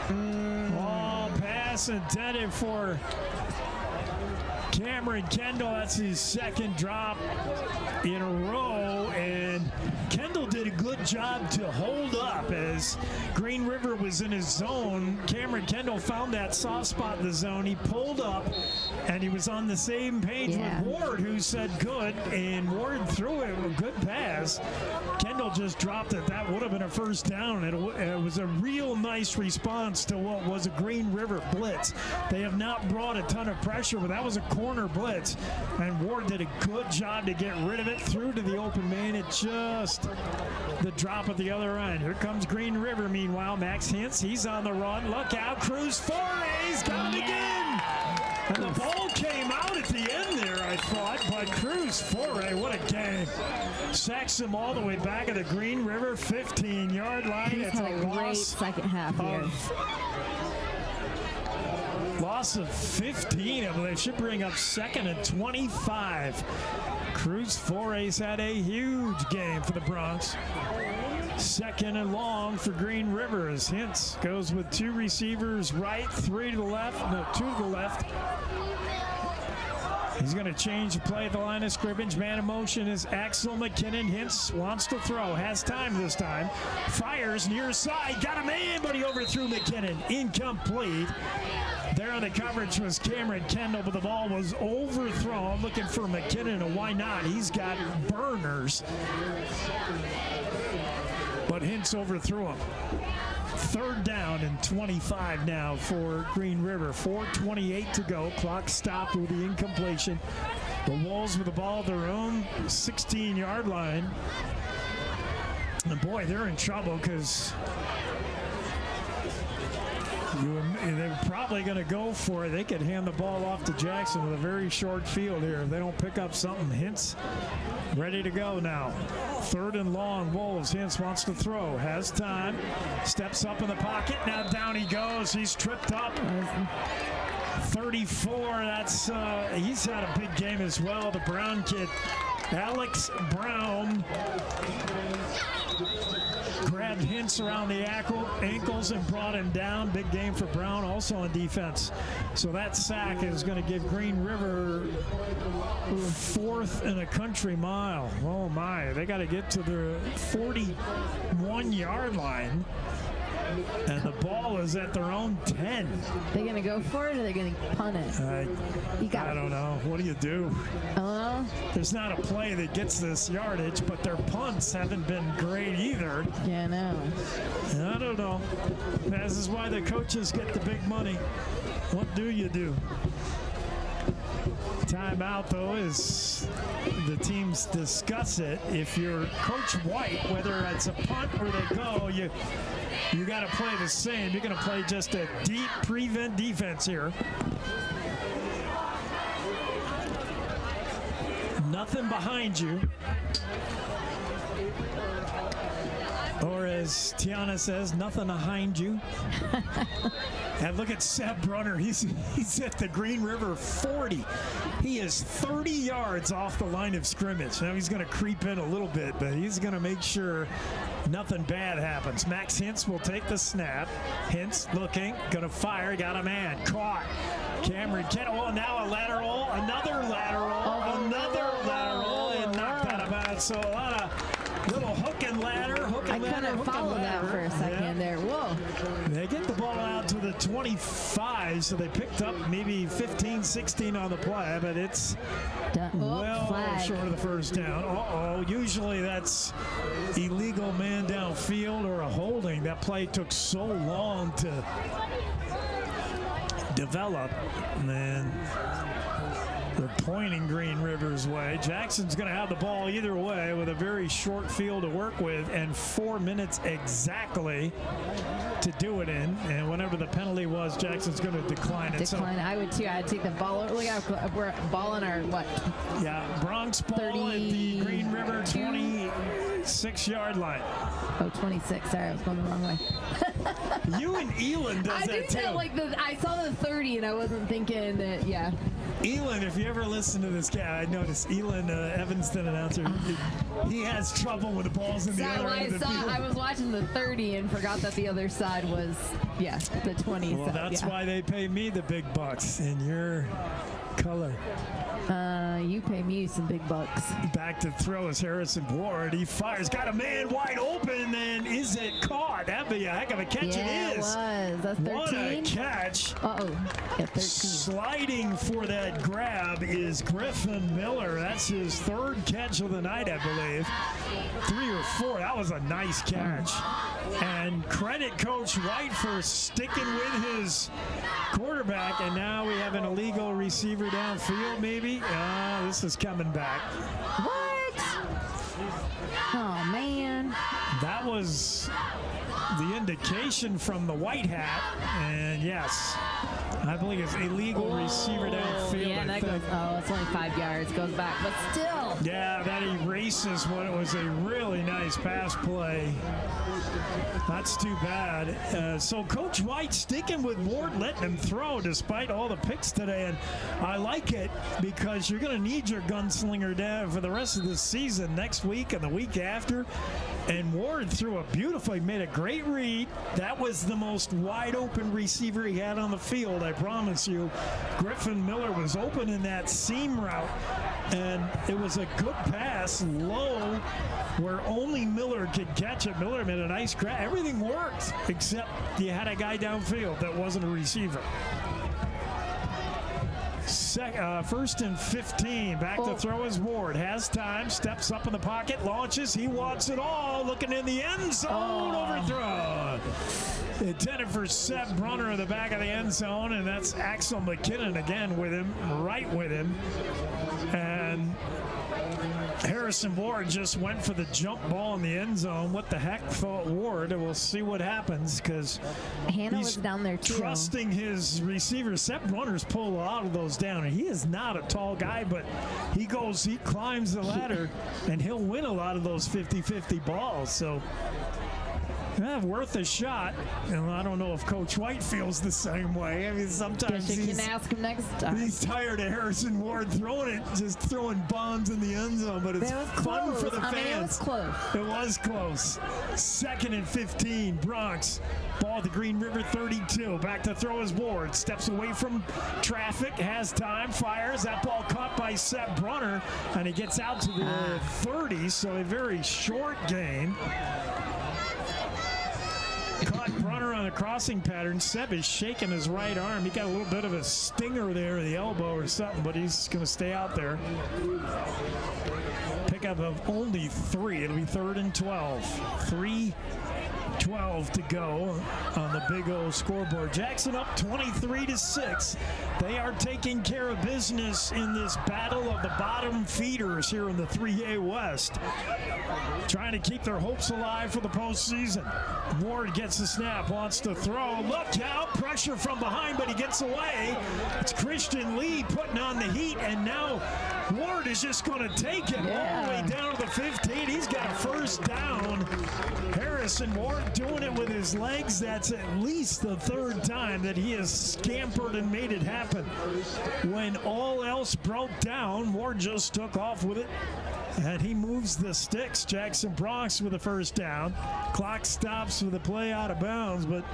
Ball pass intended for Cameron Kendall. That's his 2nd drop in a row, and Kendall did a good job to hold up as Green River was in his zone. Cameron Kendall found that soft spot in the zone. He pulled up, and he was on the same page with Ward, who said good, and Ward threw it a good pass. Kendall just dropped it. That would have been a first down. It was a real nice response to what was a Green River blitz. They have not brought a ton of pressure, but that was a corner blitz, and Ward did a good job to get rid of it, through to the open man. It just the drop at the other end. Here comes Green River. Meanwhile, Max Hintz, he's on the run. Look out, Cruz Forays got it again. And the ball came out at the end there, I thought, but Cruz Foray, what a game. Sacks him all the way back at the Green River 15-yard line. He's had a great second half here. Loss of 15 of them. They should bring up 2nd and 25. Cruz Forays had a huge game for the Bronx. 2nd and long for Green River as Hintz goes with 2 receivers right, 3 to the left, no, 2 to the left. He's going to change the play at the line of scrimmage. Man in motion is Axel McKinnon. Hintz wants to throw, has time this time. Fires near side, got a man, but he overthrew McKinnon. Incomplete. There on the coverage was Cameron Kendall, but the ball was overthrown. Looking for McKinnon, and why not? He's got burners. But Hintz overthrew him. 3rd down and 25 now for Green River. 4:28 to go. Clock stopped with the incompletion. The Wolves with the ball at their own 16-yard line. And boy, they're in trouble because they're probably going to go for it. They could hand the ball off to Jackson with a very short field here. If they don't pick up something, Hintz ready to go now. 3rd and long, Wolves. Hintz wants to throw, has time, steps up in the pocket. Now down he goes. He's tripped up. 34. That's he's had a big game as well. The Brown kid, Alex Brown, grabbed Hintz around the ankles and brought him down. Big game for Brown, also on defense. So that sack is going to give Green River 4th and a country mile. Oh my, they got to get to the 41-yard line. And the ball is at their own 10. They're going to go for it or they're going to punt it? I don't know. What do you do? There's not a play that gets this yardage, but their punts haven't been great either. Yeah, I know. I don't know. This is why the coaches get the big money. What do you do? Timeout, though, is the teams discuss it. If you're Coach White, whether it's a punt or they go, you got to play the same. You're going to play just a deep prevent defense here. Nothing behind you. Or as Tiana says, nothing behind you. And look at Seb Brunner. He's at the Green River 40. He is 30 yards off the line of scrimmage. Now he's going to creep in a little bit, but he's going to make sure nothing bad happens. Max Hintz will take the snap. Hintz looking, going to fire, got a man. Caught. Cameron Kettle, now a lateral, another lateral, and knocked out of bounds. So a lot of little hook and ladder, I couldn't follow that for a second there. Whoa. They get the ball out to the 25, so they picked up maybe 15, 16 on the play, but it's short of the first down. Usually that's illegal man downfield or a holding. That play took so long to develop, and they're pointing Green River's way. Jackson's going to have the ball either way with a very short field to work with and 4 minutes exactly to do it in. And whatever the penalty was, Jackson's going to decline it. I would too. I'd take the ball. Look out, we're balling our what? Yeah, Bronx ball 30, at the Green River 26-yard line. Oh, 26. Sorry, I was going the wrong way. You and Elon does that too. I saw the 30 and I wasn't thinking that. Yeah. Elon, if you ever listen to this guy, I noticed Elon Evanston announcer, he has trouble with the balls in the other end of the field. I was watching the 30 and forgot that the other side was, the 20. Well, that's why they pay me the big bucks in your color. You pay me some big bucks. Back to throw is Harrison Ward. He fires, got a man wide open, and is it caught? That'd be a heck of a catch. Yeah, it is. It was. That's 13. What a catch. Yeah, 13. Sliding for that grab is Griffin Miller. That's his third catch of the night, I believe. 3 or 4. That was a nice catch. And credit Coach White for sticking with his quarterback. And now we have an illegal receiver downfield, maybe. This is coming back. What? Oh, man. That was the indication from the white hat. And yes, I believe it's illegal receiver downfield. Yeah, that goes. It's only 5 yards. Goes back, but still. Yeah, that erases what it was a really nice pass play. That's too bad. So Coach White sticking with Ward, letting him throw despite all the picks today. And I like it because you're going to need your gunslinger down for the rest of the season, next week and the week after. And Ward threw a beautifully, made a great read. That was the most wide open receiver he had on the field, I promise you. Griffin Miller was open in that seam route, and it was a good pass, low, where only Miller could catch it. Miller made a nice grab. Everything worked, except you had a guy downfield that wasn't a receiver. First and 15. Back to throw is Ward. Has time. Steps up in the pocket. Launches. He wants it all. Looking in the end zone. Overthrown. Intended for Seb Brunner in the back of the end zone. And that's Axel McKinnon again with him. Right with him. And Harrison Ward just went for the jump ball in the end zone. What the heck, thought Ward? And we'll see what happens because Hannah was down there too. Trusting his receivers. Seth Runners pull a lot of those down. And he is not a tall guy, but he climbs the ladder, and he'll win a lot of those 50-50 balls. So worth a shot. And I don't know if Coach White feels the same way. I mean, sometimes you can ask him next time. He's tired of Harrison Ward just throwing bombs in the end zone, but it's fun for the fans. It was close. It was close. 2nd and 15, Bronx. Ball at the Green River 32. Back to throw his Ward. Steps away from traffic. Has time. Fires. That ball caught by Seth Brunner. And he gets out to the 30. So a very short game. Caught Brunner on the crossing pattern. Seb is shaking his right arm. He got a little bit of a stinger there at the elbow or something, but he's going to stay out there. Pickup of only 3. It'll be 3rd and 12. 3:12 to go on the Big O scoreboard. Jackson up 23-6. They are taking care of business in this battle of the bottom feeders here in the 3A West. Trying to keep their hopes alive for the postseason. Ward gets the snap, wants to throw. Look out, pressure from behind, but he gets away. It's Christian Lee putting on the heat, and now Ward is just going to take it all the way down to the 15. He's got a first down. Harrison Ward doing it with his legs. That's at least the 3rd time that he has scampered and made it happen. When all else broke down, Ward just took off with it. And he moves the sticks. Jackson Bronx with a first down. Clock stops with a play out of bounds, but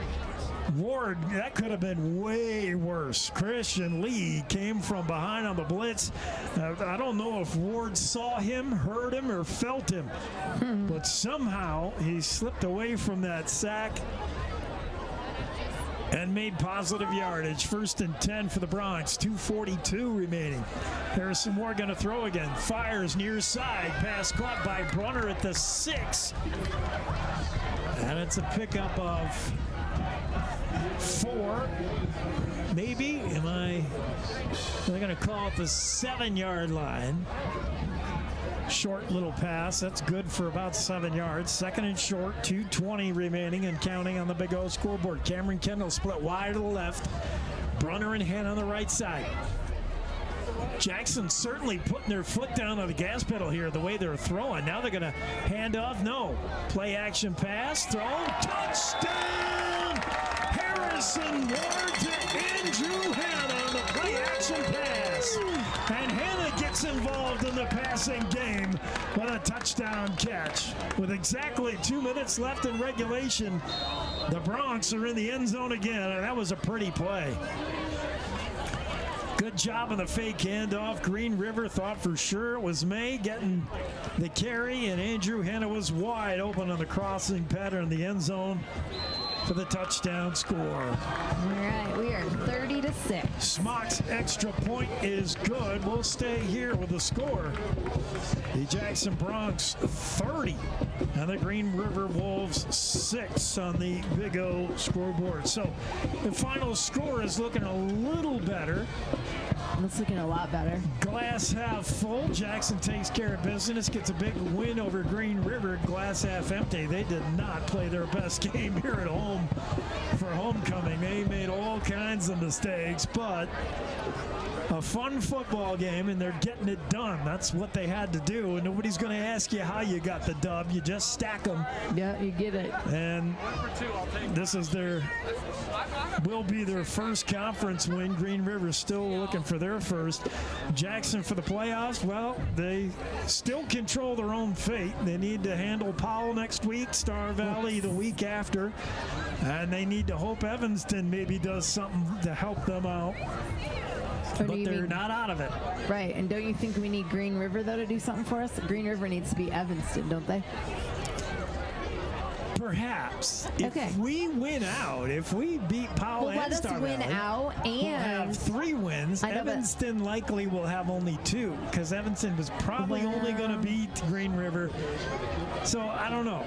Ward, that could have been way worse. Christian Lee came from behind on the blitz. I don't know if Ward saw him, heard him, or felt him, but somehow he slipped away from that sack and made positive yardage. 1st and 10 for the Bronx. 2:42 remaining. Harrison Ward going to throw again. Fires near side. Pass caught by Brunner at the 6. And it's a pickup of 4. Maybe. They're going to call it the 7-yard line. Short little pass. That's good for about 7 yards. 2nd and short. 2:20 remaining and counting on the Big O scoreboard. Cameron Kendall split wide to the left. Brunner and Hen on the right side. Jackson certainly putting their foot down on the gas pedal here the way they're throwing. Now they're going to hand off. No. Play action pass. Throw. Touchdown! Harrison Ward to Andrew Hanna on the play action pass. And Hanna gets involved in the passing game with a touchdown catch. With exactly 2 minutes left in regulation, the Bronx are in the end zone again, and that was a pretty play. Good job on the fake handoff. Green River thought for sure it was May getting the carry, and Andrew Hanna was wide open on the crossing pattern in the end zone for the touchdown score. All right, we are 30-6. Smock's extra point is good. We'll stay here with the score. The Jackson Bronx 30 and the Green River Wolves 6 on the Big O scoreboard. So the final score is looking a little better. It's looking a lot better. Glass half full. Jackson takes care of business, gets a big win over Green River. Glass half empty. They did not play their best game here at home for homecoming. They made all kinds of mistakes, but a fun football game, and they're getting it done. That's what they had to do, and nobody's going to ask you how you got the dub. You just stack them. Yeah, you get it. And this is will be their first conference win. Green River's still looking for their first. Jackson for the playoffs, well, they still control their own fate. They need to handle Powell next week, Star Valley the week after, and they need to hope Evanston maybe does something to help them out. But they're not out of it. Right, and don't you think we need Green River, though, to do something for us? Green River needs to be Evanston, don't they? Perhaps. If we win out, if we beat Powell and Star Valley, let us win out, and we'll have 3 wins. Evanston likely will have only 2, because Evanston was probably only going to beat Green River. So I don't know.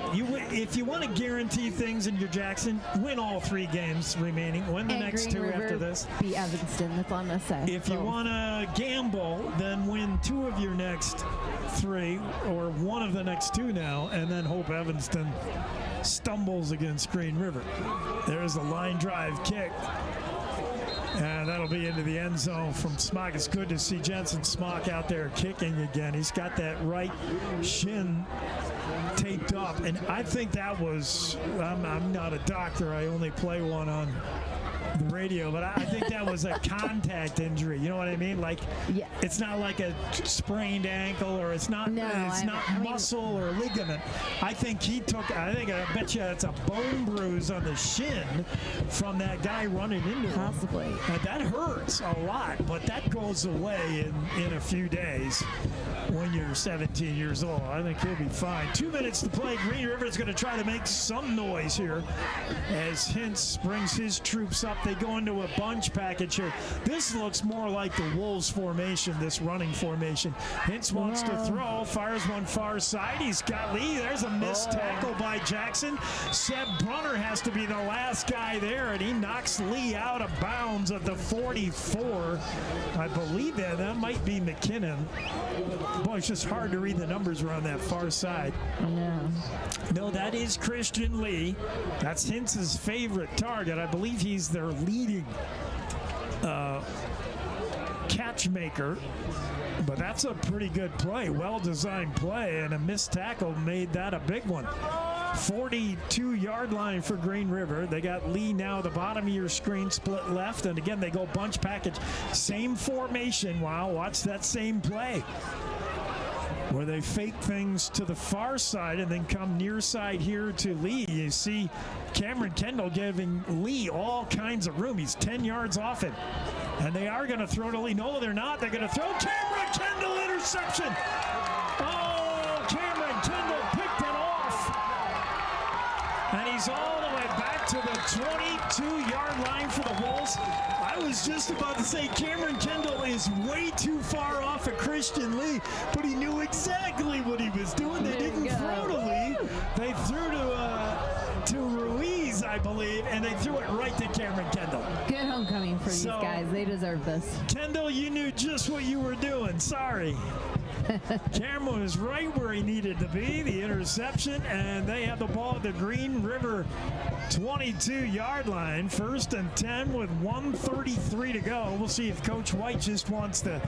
If you want to guarantee things in your Jackson, win all 3 games remaining. Win the next Green 2 River after this. Be Evanston. That's all I'm going to say. If you want to gamble, then win 2 of your next 3, or 1 of the next 2 now, and then hope Evanston stumbles against Green River. There's a line drive kick, and that'll be into the end zone from Smock. It's good to see Jensen Smock out there kicking again. He's got that right shin taped up, and I think that was, I'm not a doctor, I only play one on the radio, but I think that was a contact injury. You know what I mean? Like, it's not like a sprained ankle, or it's not muscle or ligament. I think I bet you it's a bone bruise on the shin from that guy running into him. Possibly. That hurts a lot, but that goes away in a few days when you're 17 years old. I think he'll be fine. 2 minutes to play. Green River is going to try to make some noise here as Hintz brings his troops up. They go into a bunch package here. This looks more like the Wolves formation, this running formation. Hintz wants to throw, fires one far side. He's got Lee. There's a missed tackle by Jackson. Seb Brunner has to be the last guy there, and he knocks Lee out of bounds at the 44. I believe that might be McKinnon. Boy, it's just hard to read the numbers around that far side. No, that is Christian Lee. That's Hintz's favorite target. I believe he's their leading catch maker. But that's a pretty good play, well-designed play, and a missed tackle made that a big one. 42-yard line for Green River. They got Lee now, the bottom of your screen, split left, and again, they go bunch package. Same formation. Wow, watch that same play, where they fake things to the far side and then come near side here to Lee. You see Cameron Kendall giving Lee all kinds of room. He's 10 yards off it. And they are going to throw to Lee. No, they're not. They're going to throw. Cameron Kendall, interception. Oh, Cameron Kendall picked it off. And he's all the way back to the 22-yard line for the Wolves. I was just about to say Cameron Kendall is way too far off of Christian Lee, but he knew exactly what he was doing. They didn't throw to Lee. They threw to Ruiz, I believe, and they threw it right to Cameron Kendall. Good homecoming for these guys. They deserve this. Kendall, you knew just what you were doing. Sorry. Cameron was right where he needed to be. The interception, and they have the ball at the Green River 22-yard line. 1st and 10 with 1:33 to go. We'll see if Coach White just wants to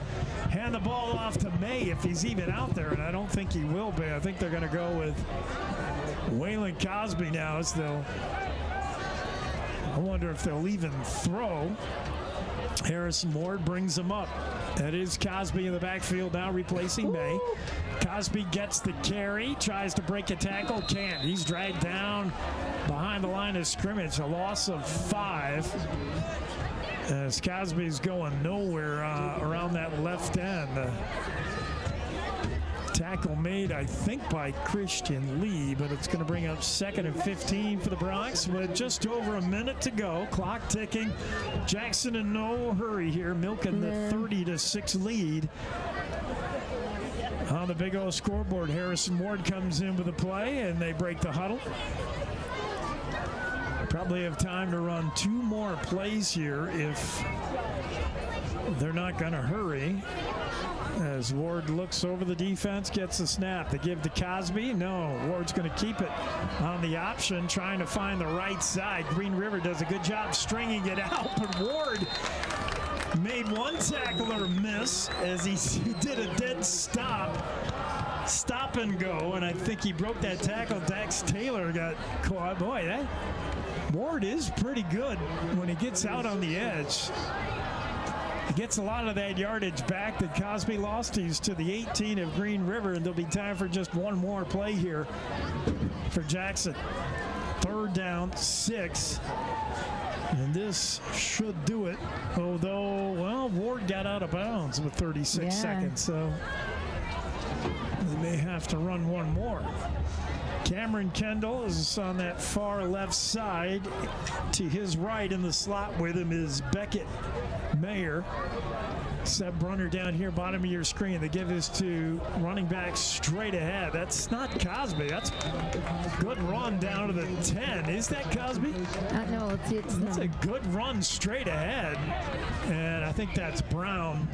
hand the ball off to May if he's even out there, and I don't think he will be. I think they're going to go with Waylon Cosby now. I wonder if they'll even throw. Harrison Ward brings him up. That is Cosby in the backfield now, replacing May. Cosby gets the carry, tries to break a tackle, can't. He's dragged down behind the line of scrimmage, a loss of 5. As Cosby's going nowhere around that left end. Tackle made, I think, by Christian Lee, but it's going to bring up 2nd and 15 for the Bronx with just over a minute to go. Clock ticking. Jackson in no hurry here, milking the 30-6 lead. On the big old scoreboard, Harrison Ward comes in with a play, and they break the huddle. Probably have time to run 2 more plays here if they're not going to hurry. As Ward looks over the defense, gets the snap. They give to Cosby. No, Ward's going to keep it on the option, trying to find the right side. Green River does a good job stringing it out, but Ward made one tackler miss as he did a dead stop and go, and I think he broke that tackle. Dax Taylor got caught. Boy, that Ward is pretty good when he gets out on the edge. He gets a lot of that yardage back that Cosby lost. He's to the 18 of Green River, and there'll be time for just one more play here for Jackson. 3rd down, 6. And this should do it. Although, well, Ward got out of bounds with 36 seconds, so they may have to run one more. Cameron Kendall is on that far left side. To his right in the slot with him is Beckett Mayer. Seb Brunner down here, bottom of your screen. They give this to running back straight ahead. That's not Cosby. That's a good run down to the 10. Is that Cosby? No, it's a good run straight ahead. And I think that's Brown.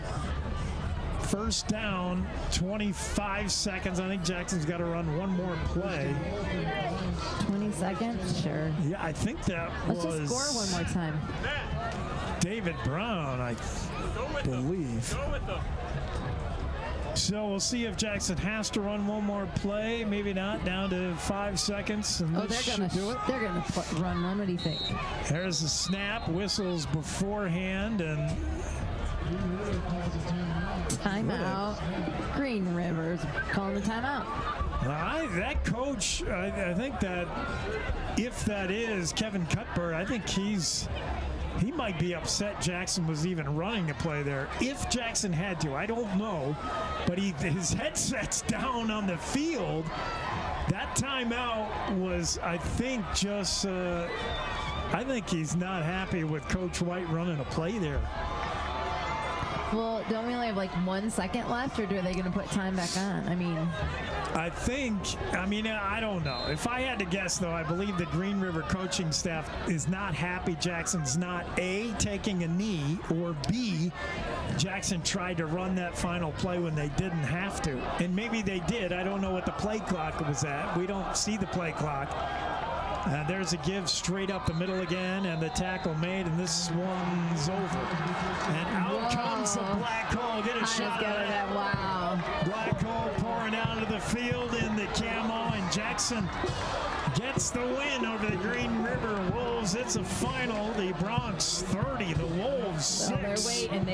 1st down, 25 seconds. I think Jackson's got to run one more play. 20 seconds? Sure. Yeah, I think that Let's just score one more time. David Brown, I believe. So we'll see if Jackson has to run one more play. Maybe not. Down to 5 seconds. And they're gonna do it. They're gonna run one. What do you think? There's the snap. Whistles beforehand and timeout. Green River's calling the timeout. That coach, I think that if that is Kevin Cuthbert, I think he might be upset Jackson was even running a play there. If Jackson had to, I don't know. But his headset's down on the field. That timeout was, I think, just, I think he's not happy with Coach White running a play there. Well, don't we only have like 1 second left, or are they going to put time back on? I don't know. If I had to guess, though, I believe the Green River coaching staff is not happy Jackson's not A, taking a knee, or B, Jackson tried to run that final play when they didn't have to. And maybe they did. I don't know what the play clock was at. We don't see the play clock. There's a give straight up the middle again, and the tackle made, and this one's over. And out comes the black hole. Get a shot at that. Wow. Black hole pouring out of the field in the camo, and Jackson gets the win over the Green River Wolves. It's a final. The Bronx 30, the Wolves 6. Well, they're waiting.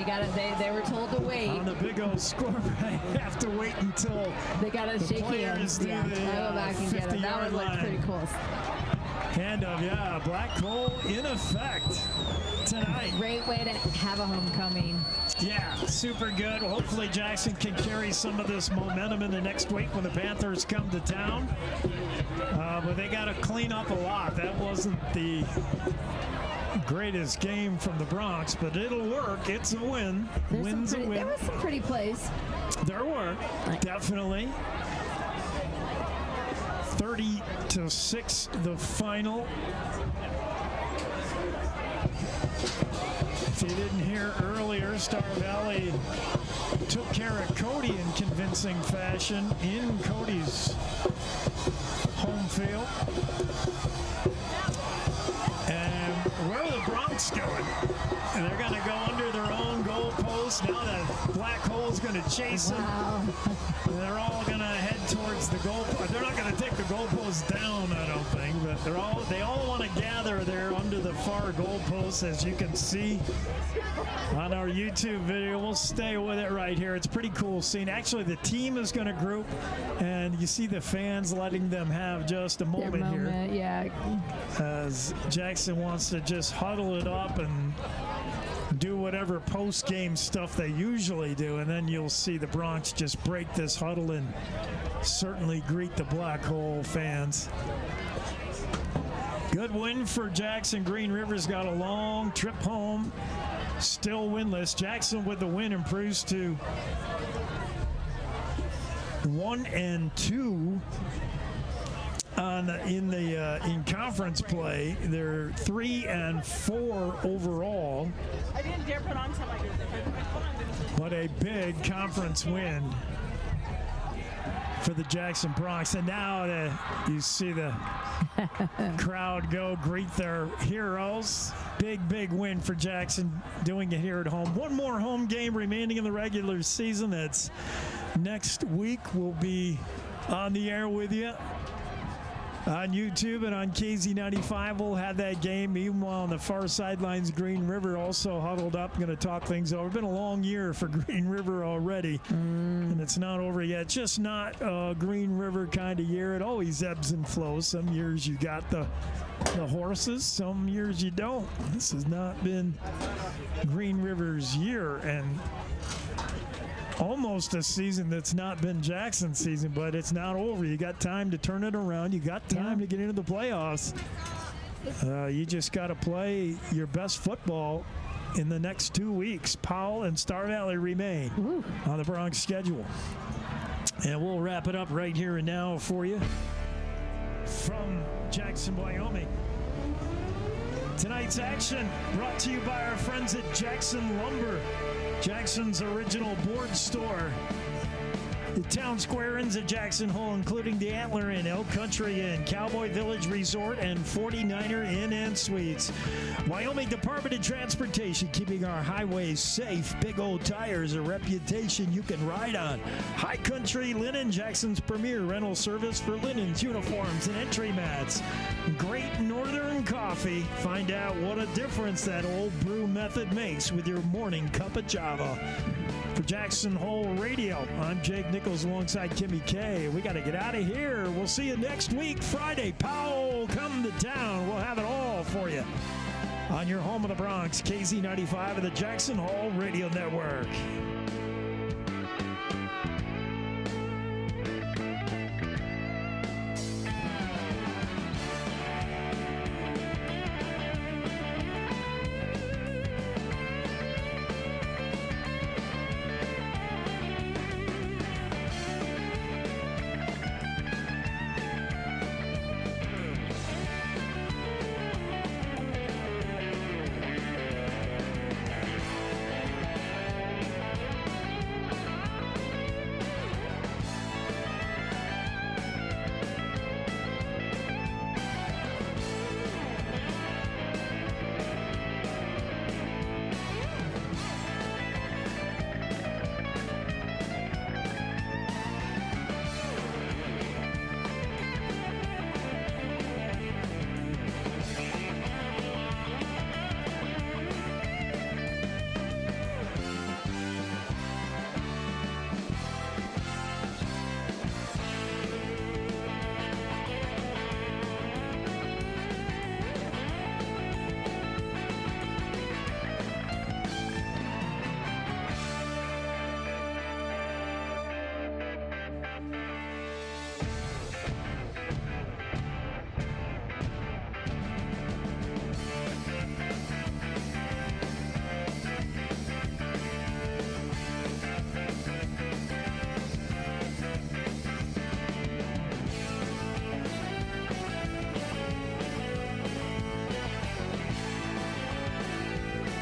They were told to wait. On the big old score, I have to wait until they got to shake hands. Yeah, I'll go back and get it. That one looked pretty cool. Black hole in effect tonight. Great way to have a homecoming. Yeah, super good. Well, hopefully Jackson can carry some of this momentum in the next week when the Panthers come to town. But they got to clean up a lot. That wasn't the greatest game from the Bronx, but it'll work. It's a win. Win's a win. There were some pretty plays. There were, definitely. 30-6, the final. If you didn't hear earlier, Star Valley took care of Cody in convincing fashion in Cody's home field. And where are the Bronx going? And they're going to go under their own goalpost. Now the black hole's going to chase them. They're all going to head towards the goalpost. They're not going to take the goalpost down, I don't think, but they all want to gather there under the far goalpost, as you can see on our YouTube video. We'll stay with it right here. It's a pretty cool scene. Actually, the team is going to group, and you see the fans letting them have just a moment here. Yeah. As Jackson wants to just huddle it up and do whatever post-game stuff they usually do, and then you'll see the Bronx just break this huddle and certainly greet the Black Hole fans. Good win for Jackson. Green River's got a long trip home, still winless. Jackson with the win improves to 1-2 in conference play. They're 3-4 overall. I didn't dare put on something. But a big conference win for the Jackson Bronx. And now you see the crowd go greet their heroes. Big win for Jackson, doing it here at home. One more home game remaining in the regular season. That's next week. We'll be on the air with you on YouTube and on KZ95. We'll have that game. Meanwhile, on the far sidelines, Green River also huddled up, going to talk things over. It's been a long year for Green River already, and it's not over yet. Just not a Green River kind of year. It always ebbs and flows. Some years you got the horses, some years you don't. This has not been Green River's year, and almost a season that's not been Jackson's season, but it's not over. You got time to turn it around. You got time to get into the playoffs. You just got to play your best football in the next 2 weeks. Powell and Star Valley remain on the Bronx schedule. And we'll wrap it up right here and now for you from Jackson, Wyoming. Tonight's action brought to you by our friends at Jackson Lumber, Jackson's original board store. The Town Square Inns at Jackson Hole, including the Antler Inn, Elk Country Inn, Cowboy Village Resort, and 49er Inn and Suites. Wyoming Department of Transportation, keeping our highways safe. Big Old Tires, a reputation you can ride on. High Country Linen, Jackson's premier rental service for linens, uniforms, and entry mats. Great Northern Coffee. Find out what a difference that old brew method makes with your morning cup of Java. For Jackson Hole Radio, I'm Jake Nichols alongside Kimmy K. We got to get out of here. We'll see you next week, Friday. Powell, come to town. We'll have it all for you on your home of the Bronx, KZ95 of the Jackson Hole Radio Network.